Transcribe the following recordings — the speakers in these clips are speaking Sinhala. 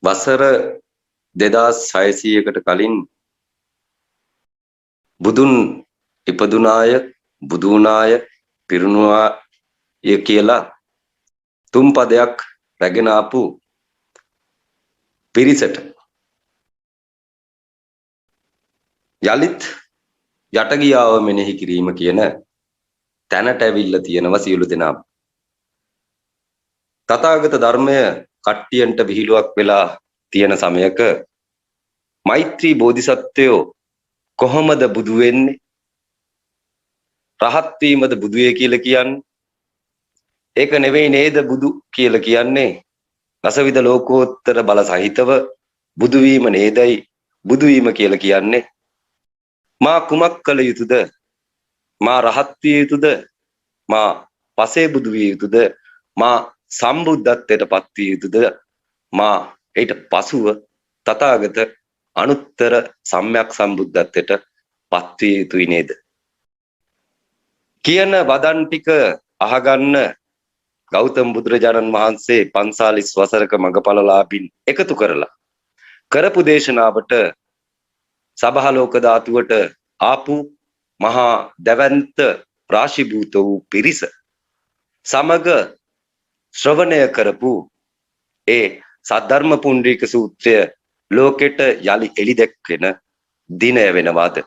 වසර 2600කට කලින් බුදුන් ඉපදුනාය බුදු වුණාය පිරුණුවාය කියලා තුන් පදයක් රැගෙන ආපු පිරිසට යලිත් යටගියාව මෙනෙහි කිරීම කියන තැනට ඇවිල්ලා තියෙනවා සියලු දෙනා. තථාගත ධර්මය කට්ටියන්ට විහිළුවක් වෙලා තියෙන සමයක මෛත්‍රී බෝධිසත්වයෝ කොහොමද බුදු වෙන්නේ? රහත් වීමද බුදුය කියලා කියන්නේ? ඒක නෙවෙයි නේද බුදු කියලා කියන්නේ? රසවිද ලෝකෝත්තර බල සහිතව බුදු වීම නේදයි බුදු වීම කියලා කියන්නේ? මා කුමක් කළ යුතුද? මා රහත් විය යුතුද? මා පසේ බුදු විය යුතුද? මා සම්බුද්ධත්වයට පත් විය යුතුද? මා ඊට පසුව තථාගත අනුත්තර සම්්‍යක් සම්බුද්ධත්වයට පත් විය යුතුයි නේද? කියන වදන් ටික අහගන්න ගෞතම බුදුරජාණන් වහන්සේ 45 වසරක මඟඵලලාභින් එකතු කරලා කරපු දේශනාවට සබහාලෝක ධාතුවට ආපු මහා දැවැන්ත රාශිභූත වූ පිරිස සමග ශ්‍රවණය කරපු ඒ සද්ධර්ම පුණ්ඩරීක සූත්‍රය ලෝකෙට යලි එළි දැක්වෙන දිනය වෙනවාද?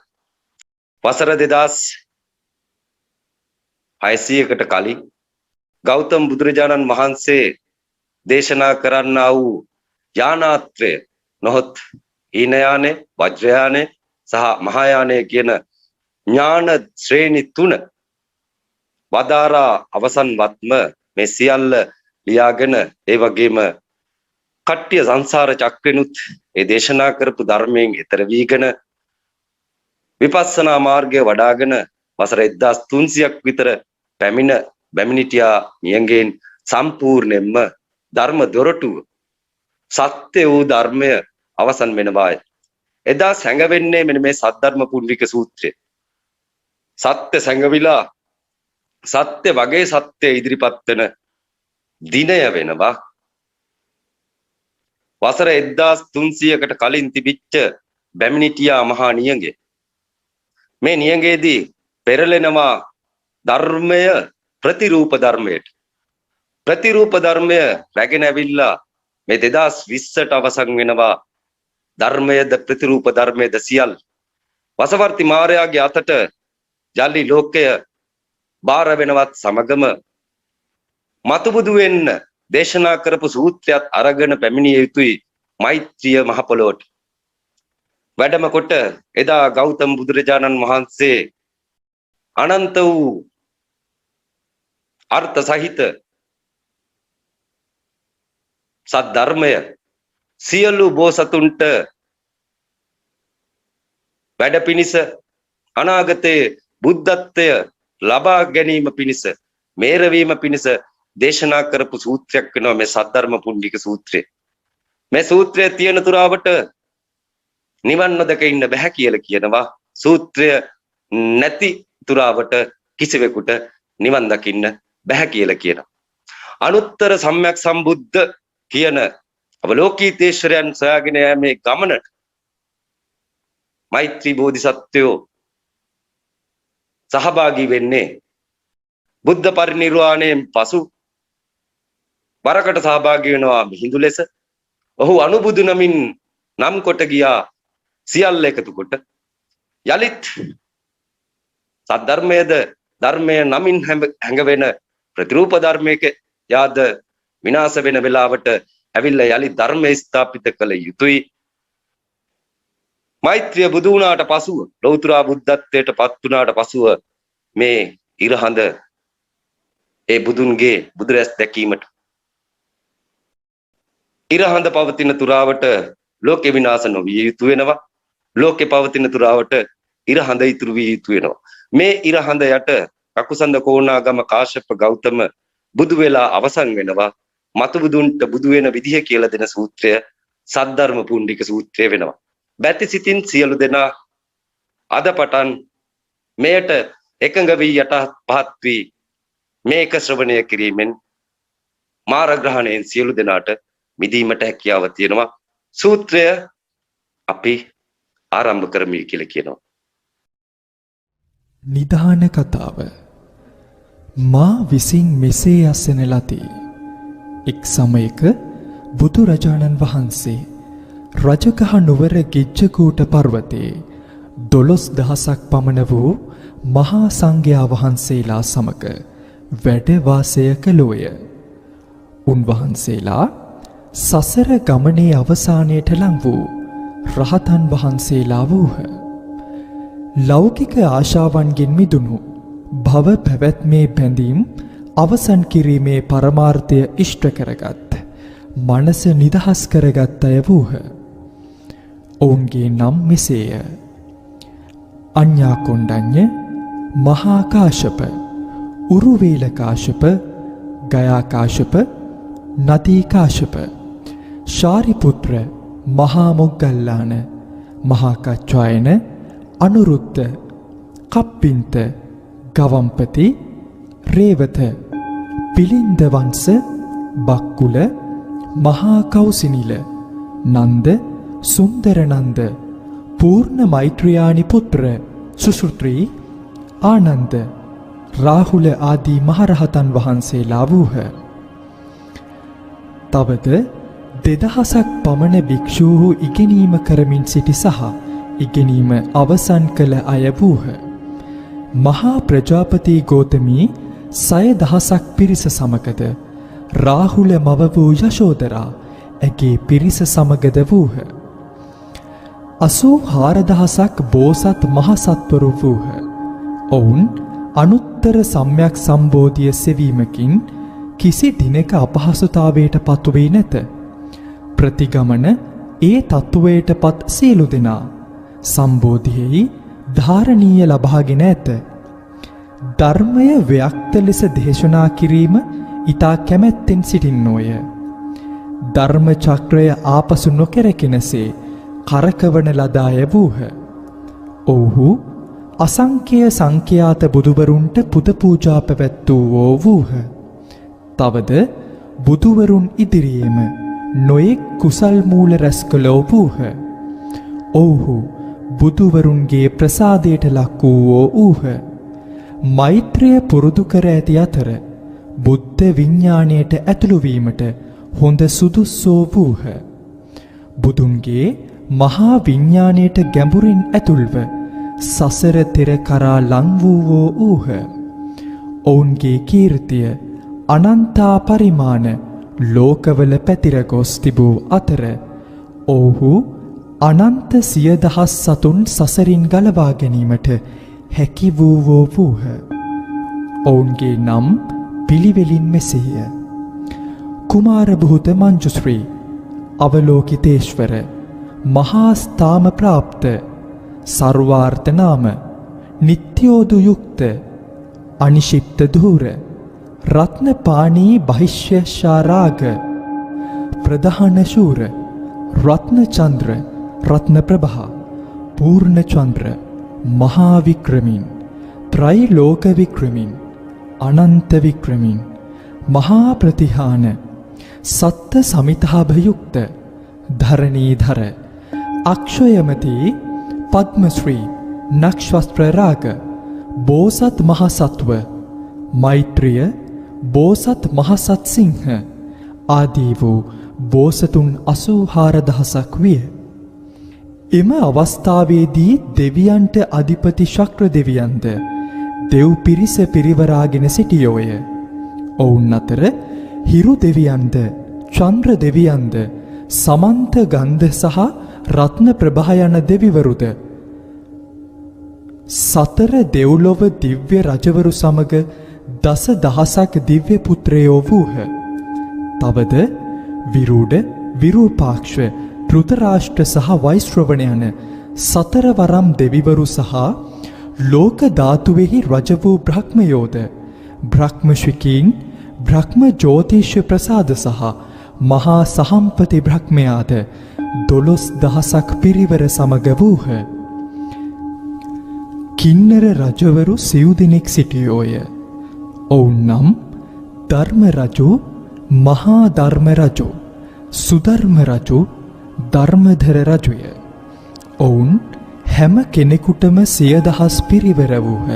වසර 2600කට කලින් ගෞතම බුදුරජාණන් වහන්සේ දේශනා කරන්නා වූ යානාත්‍රය නොහොත් ඊනයානේ වජ්‍රයානේ සහ මහායානේ කියන ඥාන ශ්‍රේණි තුන වදාරා අවසන්වත්ම මේ සියල්ල ලියාගෙන ඒ වගේම කට්ටිය සංසාර චක්‍රෙනුත් ඒ දේශනා කරපු ධර්මයෙන් ඈතර වීගෙන විපස්සනා මාර්ගය වඩාගෙන වසර 1300ක් විතර බැමිණිටියා නියඟෙන් සම්පූර්ණයෙන්ම ධර්ම දොරටුව සත්‍ය වූ ධර්මය අවසන් වෙනවායි. එදා සැඟවෙන්නේ මෙන්න මේ සද්ධර්ම පුණ්ඩික සූත්‍රය. සත්‍ය සැඟවිලා සත්‍ය වගේ සත්‍ය ඉදිරිපත් වෙන දිනය වෙනවා. වසර 1300කට කලින් තිබිච්ච බැමිණිටියා මහා නියඟේ මේ නියඟේදී පෙරලෙනවා ධර්මය ප්‍රතිරූප ධර්මයට. ප්‍රතිරූප ධර්මය රැගෙන ඇවිල්ලා මේ 2020ට අවසන් වෙනවා. ධර්මයේද ප්‍රතිරූප ධර්මයේද සියල් වසවර්ති මාරයාගේ අතට යලි ලෝකය බාර වෙනවත් සමගම මතුබුදු වෙන්න දේශනා කරපු සූත්‍රයත් අරගෙන පැමිණිය යුතුයි මෛත්‍රිය මහ පොළොවට. වැඩම කොට එදා ගෞතම බුදුරජාණන් වහන්සේ අනන්ත වූ අර්ථ සහිත සද්ධර්මය සියලු බෝසතුන්ට වැඩ පිණිස අනාගතයේ බුද්ධත්වය ලබා ගැනීම පිණිස මේරවීම පිණිස දේශනා කරපු සූත්‍රයක් වෙනවා මේ සද්ධර්ම පුණ්ඩික සූත්‍රය. මේ සූත්‍රයේ තියෙන තුරාවට නිවන් නොදක ඉන්න බෑ කියලා කියනවා. සූත්‍රය නැති තුරාවට කිසිවෙකුට නිවන් දකින්න බෑ කියලා කියනවා. අනුත්තර සම්්‍යක් සම්බුද්ධ කියන අවලෝකීතේශ්වරයන් සොයාගෙන යෑමේ ගමනට මෛත්‍රී බෝධිසත්වයෝ සහභාගී වෙන්නේ බුද්ධ පරිනිර්වාණයෙන් පසු වරකට සහභාගී වෙනවා මිහිඳු ලෙස. ඔහු අනුබුදු නමින් නම් කොට ගියා සියල්ල එකතු කොට යලිත් සද්ධර්මයේද ධර්මය නමින් හැඟවෙන ප්‍රතිරූප ධර්මයක යාද විනාශ වෙන වෙලාවට ඇවිල්ලා යලි ධර්මය ස්ථාපිත කළ යුතුයි. මෛත්‍රිය බුදු වුණාට පසුව ලෞතර බුද්ධත්වයට පත් වුණාට පසුව මේ ඉරහඳ ඒ බුදුන්ගේ බුදුරැස් දැකීමට ඉරහඳ පවතින තුරාවට ලෝකේ විනාශ නොවිය යුතු වෙනවා. ලෝකේ පවතින තුරාවට ඉරහඳ ඉතුරු විය යුතු වෙනවා. මේ ඉරහඳ යට කකුසඳ කෝණාගම කාශ්‍යප ගෞතම බුදු වෙලා අවසන් වෙනවා. මතු බුදුන්ට බුදු වෙන විදිහ කියලා දෙන සූත්‍රය සද්ධර්ම පුණ්ඩික සූත්‍රය වෙනවා. බැති සිතින් සියලු දෙනා අද පටන් මෙයට එකඟ වී යටත් පහත් වී මේක ශ්‍රවණය කිරීමෙන් මාර ග්‍රහණයෙන් සියලු දෙනාට මිදීමට හැකියාව තියෙනවා. සූත්‍රය අපි ආරම්භ කරමු කියලා කියනවා. නිධාන කතාව. මා විසින් මෙසේ අසන ලදී. එක් සමයක බුදුරජාණන් වහන්සේ රජගහ නුවර ගිජ්ජකූට පර්වතයේ 12,000ක් පමණ වූ මහා සංඝයා වහන්සේලා සමග වැඩ වාසය කළෝය. උන්වහන්සේලා සසර ගමනේ අවසානයට ලං වූ රහතන් වහන්සේලා වූහ. ලෞකික ආශාවන්ගෙන් මිදුණු භව පැවැත්මේ බැඳීම් අවසන් කිරීමේ පරමාර්ථය ඉෂ්ට කරගත් මනස නිදහස් කරගත් අය වූහ. ඔවුන්ගේ නම් මෙසේය. අඤ්ඤා කොණ්ඩඤ්ඤ, මහා කාශ්‍යප, උරුවේල කාශ්‍යප, ගයා කාශ්‍යප, නදී කාශ්‍යප, ශාරිපුත්‍ර, මහා මොග්ගල්ලාන, මහා කච්චායන, අනුරුද්ධ, කප්පින්ත, ගවම්පති, රේවත, පිලින්ද වංශ, බක්කුල, මහා කෞසිනිල, නන්ද, සුන්දර නන්ද, පූර්ණ මෛත්‍රියානි පුත්‍ර සුශ්‍රුත්‍රී, ආනන්ද, රාහුල ආදී මහරහතන් වහන්සේලා වූහ. තවද 2000ක් පමණ භික්ෂූහු ඉගෙනීම කරමින් සිටි සහ ඉගෙනීම අවසන් කළ අය වූහ. මහා ප්‍රජාපති ගෝතමී 6000ක් පිරිස සමගද රාහුල මව වූ යශෝදරා ඇගේ පිරිස සමගද වූහ. 84000ක් බෝසත් මහසත්වරු වූහ. ඔවුන් අනුත්තර සම්‍යක් සම්බෝධිය සෙවීමකින් කිසි දිනක අපහසුතාවයට පත්වේ නැත. ප්‍රතිගමන ඒ තත්ත්වයට පත් සියලු දෙනා සම්බෝධියෙහි ධාරණීය ලබාගෙන ඇත. ධර්මය ව්‍යක්ත ලෙස දේශනා කිරීම ඊතා කැමැත්තෙන් සිටින්නෝය. ධර්ම චක්‍රය ආපසු නොකරකිනසේ කරකවන ලද අය වූහ. ඔව්හු අසංඛ්‍ය සංඛ්‍යාත බුදුවරුන්ට පුද පූජා පැවැත්වූවෝ වූහ. තවද බුදුවරුන් ඉදිරියේම නොයෙක් කුසල් මූල රැස් කළෝ වූහ. ඔව්හු බුදුවරුන්ගේ ප්‍රසාදයට ලක් වූවෝ වූහ. මෛත්‍රිය පුරුදු කර ඇති අතර බුද්ධ විඥාණයට ඇතුළු වීමට හොඳ සුදුස්සෝ වූහ. බුදුන්ගේ මහා විඥාණයට ගැඹුරින් ඇතුල්ව සසර තෙර කරා ලං වූවෝ වූහ. ඔවුන්ගේ කීර්තිය අනන්තා පරිමාණ ලෝකවල පැතිර ගොස් තිබූ අතර ඔවුහු අනන්ත 100,000 සතුන් සසරින් ගලවා ගැනීමට හැකි වූවෝ වූහ. ඔවුන්ගේ නම් පිළිවෙලින් මෙසේය. කුමාර බුහුත මංජුශ්‍රී, අවලෝකිතේශ්වර, මහා ස්ථාම ප්‍රාප්ත, සර්වාර්ථ නාම, නිත්‍යෝදු යුක්ත, අනිශිප්ත ධූර, රත්නපාණී බහිෂ්‍යශාරාග, ප්‍රධාන ශූර, රත්නචන්ද්‍ර, රත්නප්‍රභා, පූර්ණචන්ද්‍ර, මහා වික්‍රමින්, ත්‍රෛලෝක වික්‍රමින්, අනන්ත වික්‍රමින්, මහා ප්‍රතිහාන, සත්ත සමිතාභයුක්ත, ධරණීධර, අක්ෂයමති, පද්මශ්‍රී, නක්ෂත්‍රරාග, බෝසත් මහසත්ව, මෛත්‍රිය, බෝසත් මහසත් සිංහ ආදී වූ බෝසතුන් 84000ක් විය. එම අවස්ථාවේදී දෙවියන්ට අධිපති ශක්‍ර දෙවියන්ද දෙව් පිරිස පිරිවරාගෙන සිටියෝය. ඔවුන් අතර හිරු දෙවියන්ද චන්ද්‍ර දෙවියන්ද සමන්ත ගන්ධ සහ රත්න ප්‍රභා යන දෙවිවරුද සතර දෙව්ලොව දිව්‍ය රජවරු සමග 10,000ක් දිව්‍ය පුත්‍රයෝ වූහ. තවද විරූඩ, විරූපාක්ෂ, ධෘතරාෂ්ට්‍ර සහ වෛශ්‍රවණ යන සතරවරම් දෙවිවරු සහ ලෝක ධාතුවෙහි රජ වූ බ්‍රහ්මයෝද බ්‍රහ්මශිකීන්, බ්‍රහ්ම ජෝතිෂ්‍ය ප්‍රසාද සහ මහා සහම්පති බ්‍රහ්මයාද 12,000ක් පිරිවර සමග වූහ. කින්නර රජවරු සිව් දෙනෙක් සිටියෝය. ඔවුන් නම් ධර්ම රජු, මහා ධර්ම රජු, සුධර්ම රජු, ධර්මධර රජුය. ඔවුන් හැම කෙනෙකුටම 100,000 පිරිවර වූහ.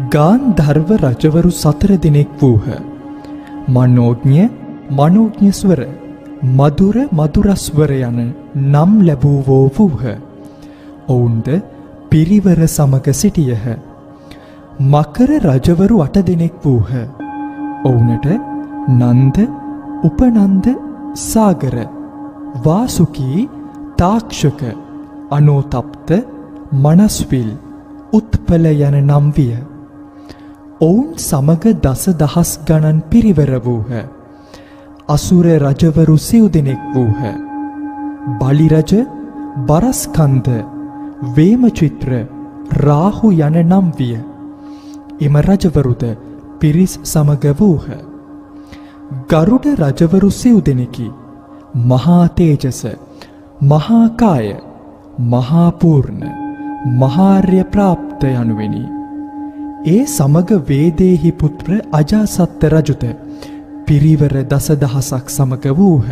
ගාන්ධර්ව රජවරු 4 දෙනෙක් වූහ. මනෝඥ, මනෝඥස්වර, මధుර, මధుරස්වර යන නම් ලැබූවෝ වූහ. ඔවුන්ද පිරිවර සමග සිටියහ. මකර රජවරු 8 දෙනෙක් වූහ. ඔවුනට නන්ද, උපනන්ද, සාගර, වාසුකී, තාක්ෂක, අනෝතප්ත, මනස්විල්, උත්පල යන නම් විය. ඔවුන් සමග 10,000 ගණන් පිරිවර වූහ. අසුර රජවරු 9 දෙනෙක් වූහ. බලි රජ, බරස්කන්ධ, වේමචිත්‍ර, රාහු යන නම් විය. එම රජවරුද පිරිස් සමග වූහ. ගරුඩ රජවරු 9 දෙනෙකි. මහා තේජස, මහා කාය, මහා පූර්ණ, මහාර්ය ප්‍රාප්ත යනුවෙනි. ඒ සමග වේදේහි පුත්‍ර අජාසත්ත රජුද පිරිවර 10,000ක් සමග වූහ.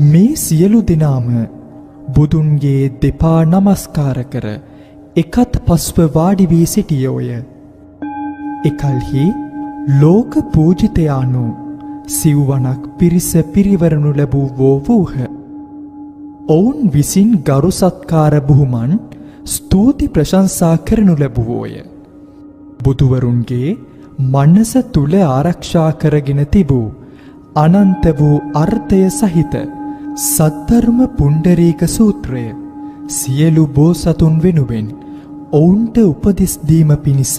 මේ සියලු දෙනාම බුදුන්ගේ දෙපා නමස්කාර කර එකත් පස්ව වාඩි වී සිටියෝය. එකල්හි ලෝක පූජිතයානු සිව්වනක් පිරිස පිරිවරනු ලැබූවෝ වූහ. ඔවුන් විසින් ගරු සත්කාර බුහුමන් ස්තුති ප්‍රශංසා කරනු ලැබුවෝය. බුදුවරුන්ගේ මනස තුල ආරක්ෂා කරගෙන තිබූ අනන්ත වූ අර්ථය සහිත සද්ධර්ම පුණ්ඩරීක සූත්‍රය සියලු බෝසතුන් වෙනුවෙන් ඔවුන්ට උපදෙස් දීම පිණිස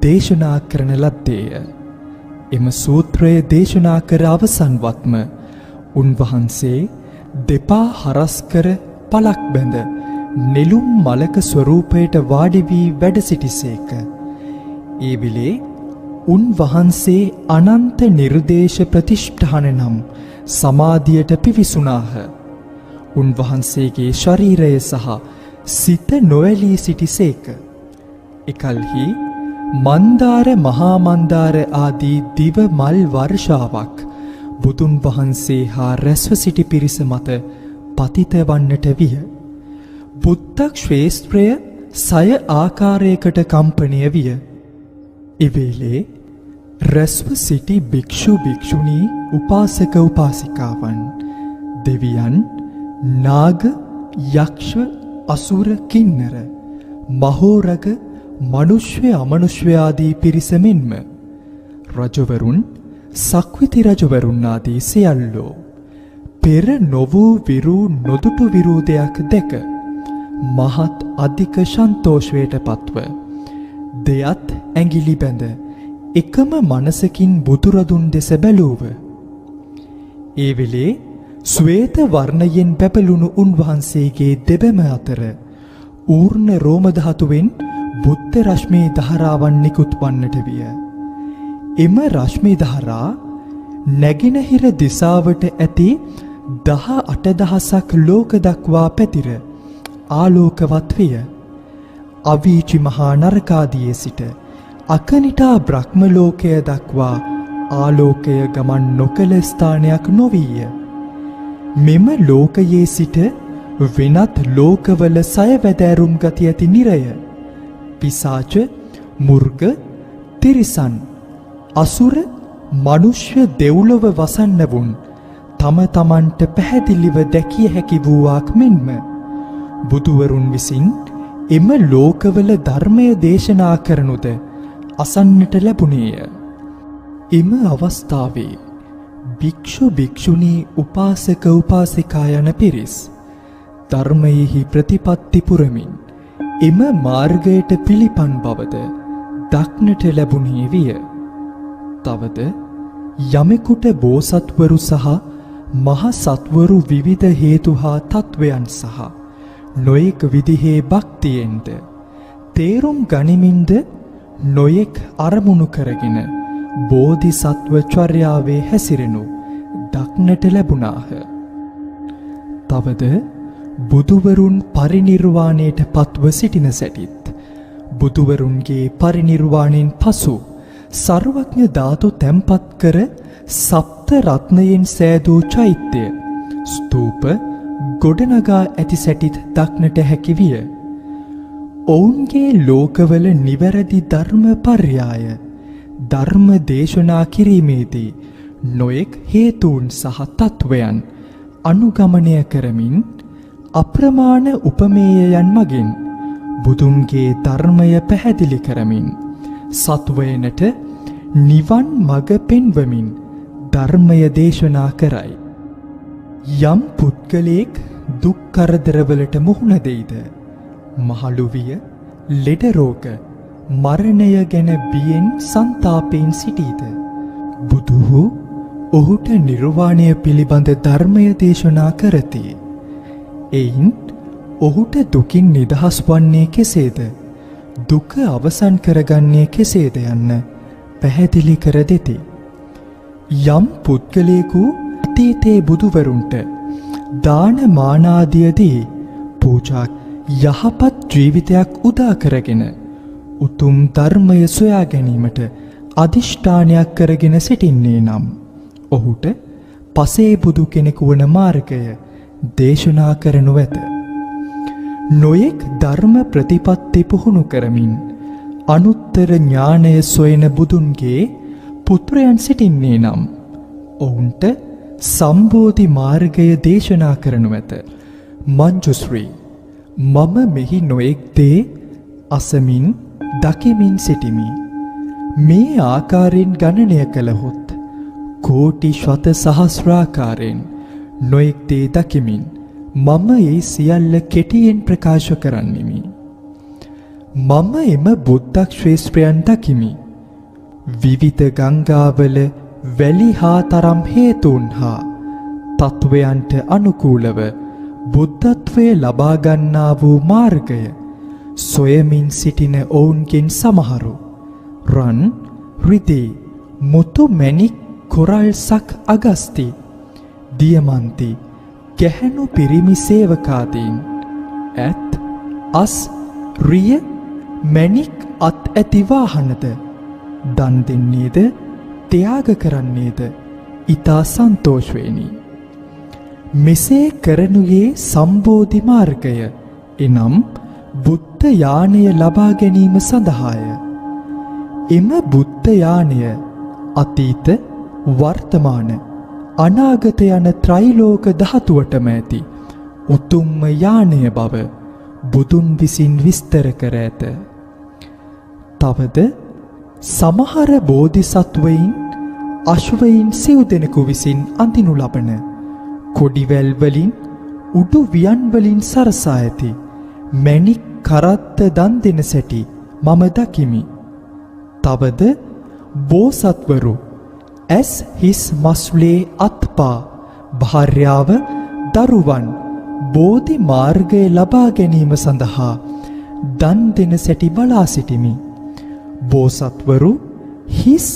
දේශනා කරන ලද්දේය. එම සූත්‍රය දේශනා කර අවසන්වත්ම උන්වහන්සේ දෙපා හරස් කර පලක් බැඳ නෙළුම් මලක ස්වරූපයට වාඩි වී වැඩ සිටිසේක. ඒ විලේ උන්වහන්සේ අනන්ත නිර්දේශ ප්‍රතිෂ්ඨාන නම් සමාධියට පිවිසුනාහ. උන්වහන්සේගේ ශරීරය සහ සිත නොඇලී සිටිසේක. එකල්හි මන්දාර, මහා මන්දාර ආදී දිව මල් වර්ෂාවක් බුදුන් වහන්සේ හා රැස්ව සිටි පිරිස මත පතිත වන්නට විය. බුද්ධ ක්ෂේත්‍රය 6 ආකාරයකට කම්පණය විය. එවේලේ රැස්ව සිටි භික්ෂු භික්ෂුණී, උපාසක උපාසිකාවන්, දෙවියන්, නාග, යක්ෂ, අසුර, කින්නර, මහෝරග, මනුෂ්‍ය, අමනුෂ්‍ය ආදී පිරිස මෙන්ම රජවරුන්, සක්විති රජවරුන් ආදී සියල්ලෝ පෙර නොවූ විරූ නොදුටු විරූදයක් දැක මහත් අධික සන්තෝෂයට පත්ව දෙයත් ඇඟිලි බැඳ එකම මනසකින් බුදුරදුන් දෙස බැලූව. ඒ වෙලේ ශ්වේත වර්ණයෙන් බැබළුණු උන්වහන්සේගේ දෙබැම අතර ඌර්ණ රෝම ධාතුවෙන් බුද්ධ රශ්මී ධාරාවන් නිකුත් වන්නට විය. එම රශ්මී ධාරා නැගෙනහිර දිසාවට ඇති 18,000ක් ලෝක දක්වා පැතිර ආලෝකවත් විය. අවීචි මහා නරකාදියේ සිට අකනිටා බ්‍රහ්ම ලෝකය දක්වා ආලෝකය ගමන් නොකළ ස්ථානයක් නොවීය. මෙම ලෝකයේ සිට වෙනත් ලෝකවල සයවැදෑරුම් ගති ඇති නිරය, පිසාච, මුර්ග, තිරිසන්, අසුර, මනුෂ්‍ය දෙව්ලොව වසන්නවුන් තම තමන්ට පැහැදිලිව දැකිය හැකි වූවාක් මෙන්ම බුදුවරුන් විසින් එම ලෝකවල ධර්මය දේශනා කරනුද අසන්නට ලැබුණේය. එම අවස්ථාවේ භික්ෂු භික්ෂුණී, උපාසක උපාසිකා යන පිරිස් ධර්මයෙහි ප්‍රතිපත්ති පුරමින් එම මාර්ගයට පිළිපන් බවද දක්නට ලැබුණේ විය. තවද යමෙකුට බෝසත්වරු සහ මහ සත්වරු විවිධ හේතු හා තත්වයන් සහ නොයෙක් විදිහේ භක්තියෙන්ද තේරුම් ගනිමින්ද නොයෙක් අරමුණු කරගෙන බෝධිසත්ව චර්යාවේ හැසිරෙනු දක්නට ලැබුණාහ. තවද බුදුවරුන් පරිනිර්වාණයට පත්ව සිටින සැටිත් බුදුවරුන්ගේ පරිනිර්වාණයෙන් පසු සර්වඥ ධාතු තැන්පත් කර සප්ත රත්නයෙන් සෑදූ චෛත්‍ය, ස්තූප, ස්තූප ගොඩනගා ඇති සැටිත් දක්නට හැකි විය. ඔවුන්ගේ ලෝකවල නිවැරදි ධර්ම පර්යාය ධර්ම දේශනා කිරීමේදී නොයෙක් හේතුන් සහ තත්වයන් අනුගමනය කරමින් අප්‍රමාණ උපමේයයන් මගින් බුදුන්ගේ ධර්මය පැහැදිලි කරමින් සත්වයනට නිවන් මඟ පෙන්වමින් ධර්මය දේශනා කරයි. යම් පුද්ගලයෙක් දුක් කරදරවලට මුහුණ දෙයිද, මහලු විය, ලෙඩ රෝග, මරණය ගැන බියෙන් සංතාපයෙන් සිටීද, බුදුහු ඔහුට නිර්වාණය පිළිබඳ ධර්මය දේශනා කරති. එයින් ඔහුට දුකින් නිදහස් වන්නේ කෙසේද, දුක අවසන් කරගන්නේ කෙසේද යන්න පැහැදිලි කර දෙති. යම් පුද්ගලයෙකු අතීතයේ බුදුවරුන්ට දාන මානාදියදී පූජා යහපත් ජීවිතයක් උදා කරගෙන උතුම් ධර්මය සොයා ගැනීමට අදිෂ්ඨානයක් කරගෙන සිටින්නේ නම් ඔහුට පසේ බුදු කෙනෙකු වන මාර්ගය දේශනා කරනු ඇත. නොයෙක් ධර්ම ප්‍රතිපත්ති පුහුණු කරමින් අනුත්තර ඥානය සොයන බුදුන්ගේ පුත්‍රයන් සිටින්නේ නම් ඔවුන්ට සම්බෝධි මාර්ගය දේශනා කරනු ඇත. මංජුශ්‍රී, මම මෙහි නොයෙක් දේ අසමින් දකිමින් සිටිමි. මේ ආකාරයෙන් ගණනය කළහොත් කෝටි ශත සහස්‍රාකාරයෙන් නොයෙක් දේ දකිමින් මම ඒ සියල්ල කෙටියෙන් ප්‍රකාශ කරන්නෙමි. මම එම බුද්ධ ශ්‍රේෂ්ඨයන් දකිමි. විවිධ ගංගාවල වැලි හා තරම් හේතුන් හා තත්වයන්ට අනුකූලව බුද්ධත්වය ලබා ගන්නා වූ මාර්ගය සොයමින් සිටින ඔවුන්ගෙන් සමහරු රන්, රිදී, මුතු මැණික්, කොරල් සක් අගස්ති, දියමන්ති, ගැහැණු පිරිමි සේවකාදීන්, ඇත්, අස්, රිය, මැණික් අත් ඇති වාහනද දන් දෙන්නේද ත්‍යාග කරන්නේද ඊතා සන්තෝෂ වෙනි. මෙසේ කරනුයේ සම්බෝධි මාර්ගය එනම් බුද්ධ යානය ලබා ගැනීම සඳහාය. එම බුද්ධ යානය අතීත, වර්තමාන, අනාගත යන ත්‍රිලෝක ධාතුවටම ඇති උතුම්ම යානය බව බුදුන් විසින් විස්තර කර ඇත. තවද සමහර බෝධිසත්වයින් අශ්වයින් සිව් දෙනෙකු විසින් අඳිනු ලබන කොඩිවැල් වලින් උඩු වියන් වලින් සරසා ඇති මැණික් කරත්ත දන් දෙන සැටි මම දකිමි. තවද බෝසත්වරු ඇස්, හිස්, මස්ලේ, අත්පා, භාර්යාව, දරුවන් බෝධි මාර්ගය ලබා ගැනීම සඳහා දන් දෙන සැටි බලා සිටිමි. බෝසත්වරු හිස්,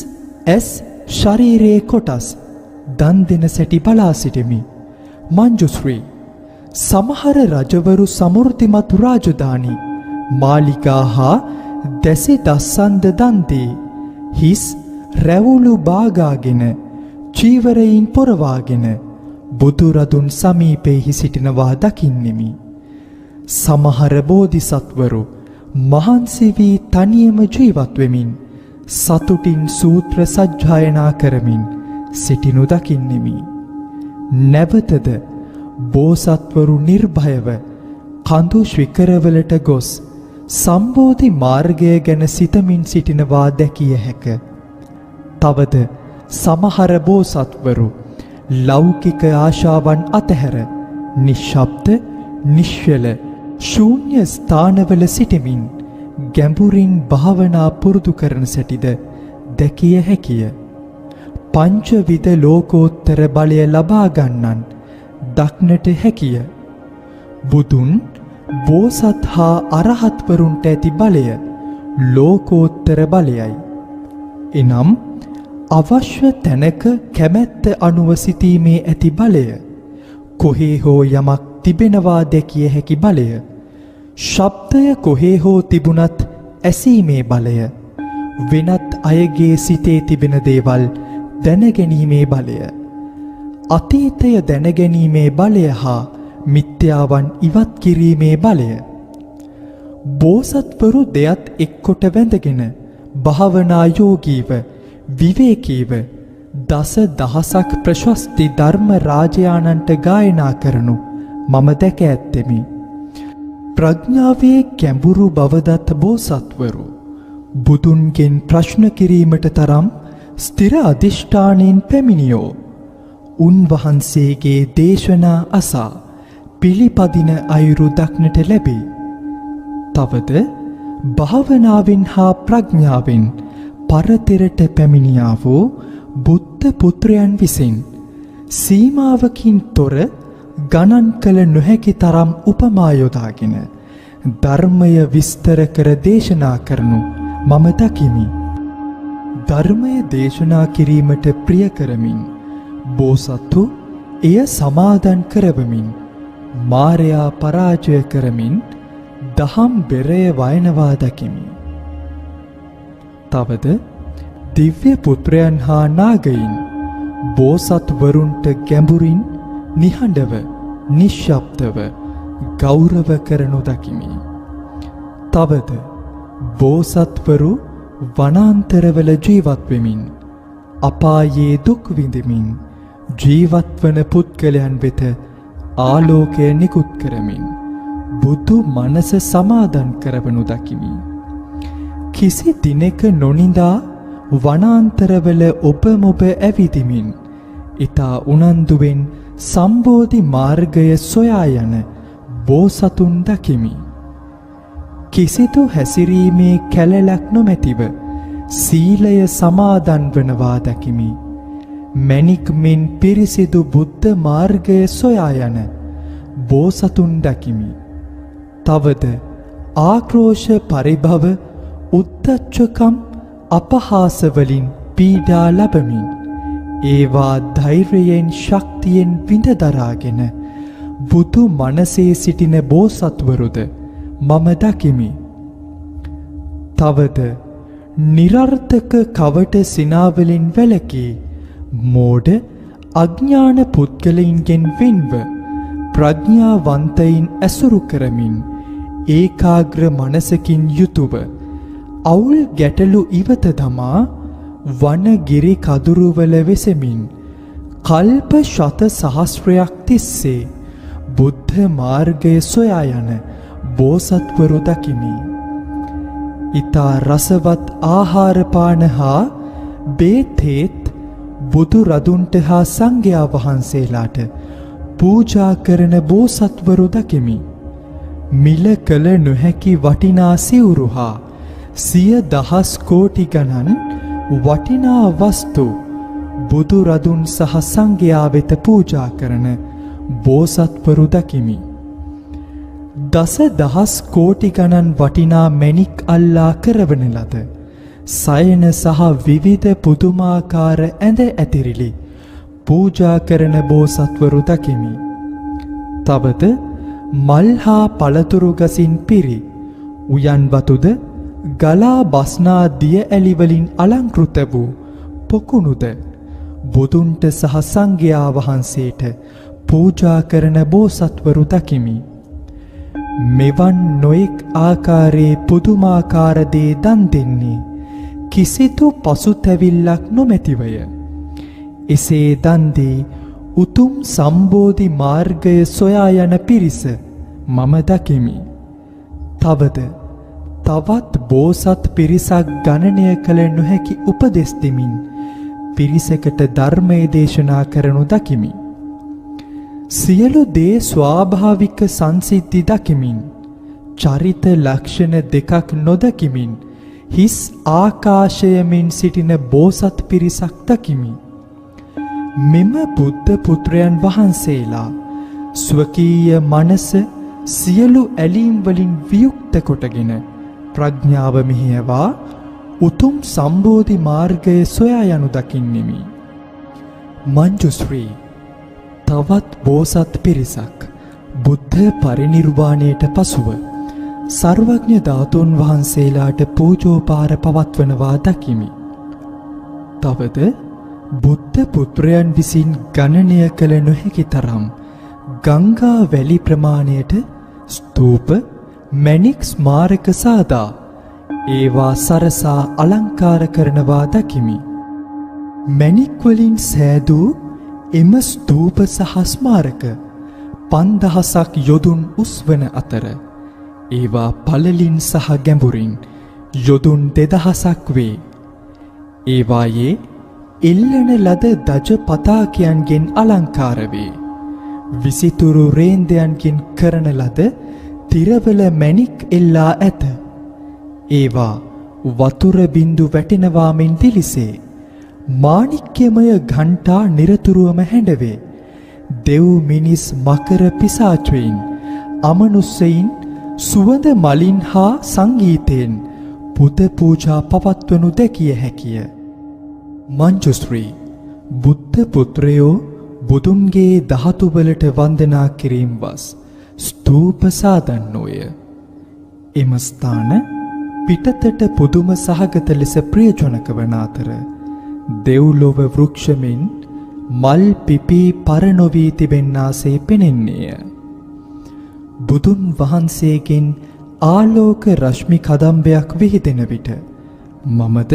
ඇස්, ශරීරයේ කොටස් දන් දෙන සැටි බලා සිටිමි. මංජුශ්‍රී, සමහර රජවරු සමෘද්ධිමත් රාජධානි, මාලිගා හා දැසි දස්සන්ද දන් දී හිස් රැවුලු බාගාගෙන චීවරයින් පොරවාගෙන බුදුරදුන් සමීපෙහි සිටිනවා දකින්නෙමි. සමහර බෝධිසත්වරු මහන්සි වී තනියම ජීවත් වෙමින් සතුටින් සූත්‍ර සජ්ජායනා කරමින් සිටිනු දකින්නෙමි. නැවතද බෝසත්වරු නිර්භයව කඳු ශිඛරවලට ගොස් සම්බෝධි මාර්ගය ගැන සිතමින් සිටිනවා දැකිය හැක. තවද සමහර බෝසත්වරු ලෞකික ආශාවන් අතහැර නිශ්ශබ්ද, නිශ්චල, ශූන්‍ය ස්ථානවල සිටමින් ගැඹුරින් භාවනා පුරුදු කරන සැටිද දැකිය හැකිය. පංචවිධ ලෝකෝත්තර බලය ලබා ගන්නන් දක්නට හැකිය. බුදුන්, බෝසත් හා අරහත්වරුන්ට ඇති බලය ලෝකෝත්තර බලයයි. එනම් අවශ්‍ය තැනක කැමැත්ත අනුව සිටීමේ ඇති බලය, කොහේ හෝ යමක් තිබෙනවා දැකිය හැකි බලය, ශබ්දය කොහේ හෝ තිබුණත් ඇසීමේ බලය, වෙනත් අයගේ සිතේ තිබෙන දේවල් දැනගැනීමේ බලය, අතීතය දැනගැනීමේ බලය හා මිත්‍යාවන් ඉවත් කිරීමේ බලය. බෝසත්වරු දෙයත් එක්කොට වැඳගෙන භාවනා යෝගීව විවේකීව දස දහසක් ප්‍රශස්ති ධර්ම රාජයාණන්ට ගායනා කරනු මම දැක ඇත්තෙමි. ප්‍රඥාවේ ගැඹුරු බවදත් බෝසත්වරු බුදුන්ගෙන් ප්‍රශ්න කිරීමට තරම් ස්ථිර අධිෂ්ඨානයෙන් පැමිණියෝ උන්වහන්සේගේ දේශනා අසා පිළිපදින අයුරු දක්නට ලැබේ. තවද භාවනාවෙන් හා ප්‍රඥාවෙන් පරතරට පැමිණියා වූ බුද්ධ පුත්‍රයන් විසින් සීමාවකින් තොර ගණන් කළ නොහැකි තරම් උපමා යොදාගෙන ධර්මය විස්තර කර දේශනා කරනු මම දකිමි. ධර්මය දේශනා කිරීමට ප්‍රිය කරමින් බෝසත්තු එය සමාදන් කරවමින් මාරයා පරාජය කරමින් දහම් බෙරය වයනවා දකිමි. තවද දිව්‍ය පුත්‍රයන් හා නාගයින් බෝසත්වරුන්ට ගැඹුරින් නිහඬව නිශ්ශබ්දව ගෞරව කරනු දකිමි. තවද බෝසත්වරු වනාන්තරවල ජීවත් වෙමින් අපායේ දුක් විඳිමින් ජීවත්වන පුද්ගලයන් වෙත ආලෝකය නිකුත් කරමින් බුදු මනස සමාදන් කරවනු දකිමි. කිසි දිනෙක නොනිදා වනාන්තරවල ඔබ මොබ ඇවිදිමින් ඊතා උනන්දුවෙන් සම්බෝධි මාර්ගය සොයා යන බෝසතුන් දකිමි. කිසිදු හැසිරීමේ කැලලක් නොමැතිව සීලය සමාදන් වනවා දකිමි. මැණික් මෙන් පිරිසිදු බුද්ධ මාර්ගය සොයා යන බෝසතුන් දකිමි. තවද ආක්‍රෝෂ පරිභව උද්දච්චකම් අපහාස වලින් පීඩා ලබමින් ඒවා ධෛර්යයෙන් ශක්තියෙන් විඳ දරාගෙන බුදු මනසේ සිටින බෝසත්වරුද මම දකිමි. තවද නිරර්ථක කවට සිනාවලින් වැළකී මෝඩ අඥාන පුද්ගලයින්ගෙන් වෙන්ව ප්‍රඥාවන්තයින් ඇසුරු කරමින් ඒකාග්‍ර මනසකින් යුතුව අවුල් ගැටලු ඉවත දමා වනගිරි කදුරුවල වෙසෙමින් කල්ප ශත සහස්‍රයක් තිස්සේ බුද්ධ මාර්ගය සොයා යන බෝසත්වරු දකිමි. ඊතා රසවත් ආහාරපාන හා බේතේත් බුදු රදුන්ට හා සංඝයා වහන්සේලාට පූජා කරන බෝසත්වරු දකිමි. මිල කළ නොහැකි වටිනා සිවුරු හා 100,000 කෝටි ගණන් වටිනා වස්තු බුදු රදුන් සහ සංඝයා වෙත පූජා කරන බෝසත්වරු දකිමි. 10,000 කෝටි ගණන් වටිනා මැණික් අල්ලා කරවන ලද සයන සහ විවිධ පුදුමාකාර ඇඳ ඇතිරිලි පූජා කරන බෝසත්වරු දකිමි. තවද මල් හා පළතුරු ගසින් පිරි උයන් වතුද ගලා බස්නා දිය ඇලි වලින් අලංකෘත වූ පොකුණුද බුදුන්ට සහ සංඝයා වහන්සේට පූජා කරන බෝසත්වරු දකිමි. මෙවන් නොයෙක් ආකාරයේ පුදුමාකාර දේ දන් දෙන්නේ කිසිදු පසුතැවිල්ලක් නොමැතිවය. එසේ දන් දී උතුම් සම්බෝධි මාර්ගය සොයා යන පිරිස මම දකිමි. තවද තවත් බෝසත් පිරිසක් ගණනය කළ නොහැකි උපදෙස් දෙමින් පිරිසකට ධර්මය දේශනා කරනු දකිමි. සියලු දේ ස්වාභාවික සංසිද්ධි දකිමින් චරිත ලක්ෂණ දෙකක් නොදකිමින් හිස් ආකාශයමින් සිටින බෝසත් පිරිසක් දකිමි. මෙම බුද්ධ පුත්‍රයන් වහන්සේලා ස්වකීය මනස සියලු ඇලීම් වලින් වියුක්ත කොටගෙන ප්‍රඥාව මෙහෙයවා උතුම් සම්බෝධි මාර්ගය සොයා යනු දකින්නෙමි. මංජුශ්‍රී තවත් බෝසත් පිරිසක් බුද්ධ පරිනිර්වාණයට පසුව සර්වඥ ධාතුන් වහන්සේලාට පූජෝපාර පවත්වනවා දකිමි. තවද බුද්ධ පුත්‍රයන් විසින් ගණනය කළ නොහැකි තරම් ගංගා වැලි ප්‍රමාණයට ස්තූප මැණික් ස්මාරක සාදා ඒවා සරසා අලංකාර කරනවා දකිමි. මැණික් වලින් සෑදූ එම ස්තූප සහ ස්මාරක 5000ක් යොදුන් උස්වන අතර ඒවා පළලින් සහ ගැඹුරින් යොදුන් 2000ක් වේ. ඒවායේ එල්ලන ලද දජ පතාකයන්ගෙන් අලංකාර වේ. විසිතුරු රේන්දයන්ගෙන් කරන ලද තිරවල මැණික් එල්ලා ඇත. ඒවා වතුර බින්දු වැටෙනවා මෙන් දිලිසේ. මාණික්‍යමය ඝණ්ටා නිරතුරුවම හැඬවේ. දෙව් මිනිස් මකර පිසාචයින් අමනුස්සයින් සුවඳ මලින් හා සංගීතයෙන් පුද පූජා පවත්වනු දැකිය හැකිය. මංජුශ්‍රී බුද්ධ පුත්‍රයෝ බුදුන්ගේ ධාතුවලට වන්දනා කිරීම වස් ස්තූප සාදන්නෝය. එම ස්ථාන පිටතට පුදුම සහගත ලෙස ප්‍රියජනක වන අතර දෙව්ලොව වෘක්ෂමින් මල් පිපී පරනොවී තිබෙන්නාසේ පෙනෙන්නේය. බුදුන් වහන්සේගෙන් ආලෝක රශ්මි කදම්බයක් විහිදෙන විට මමද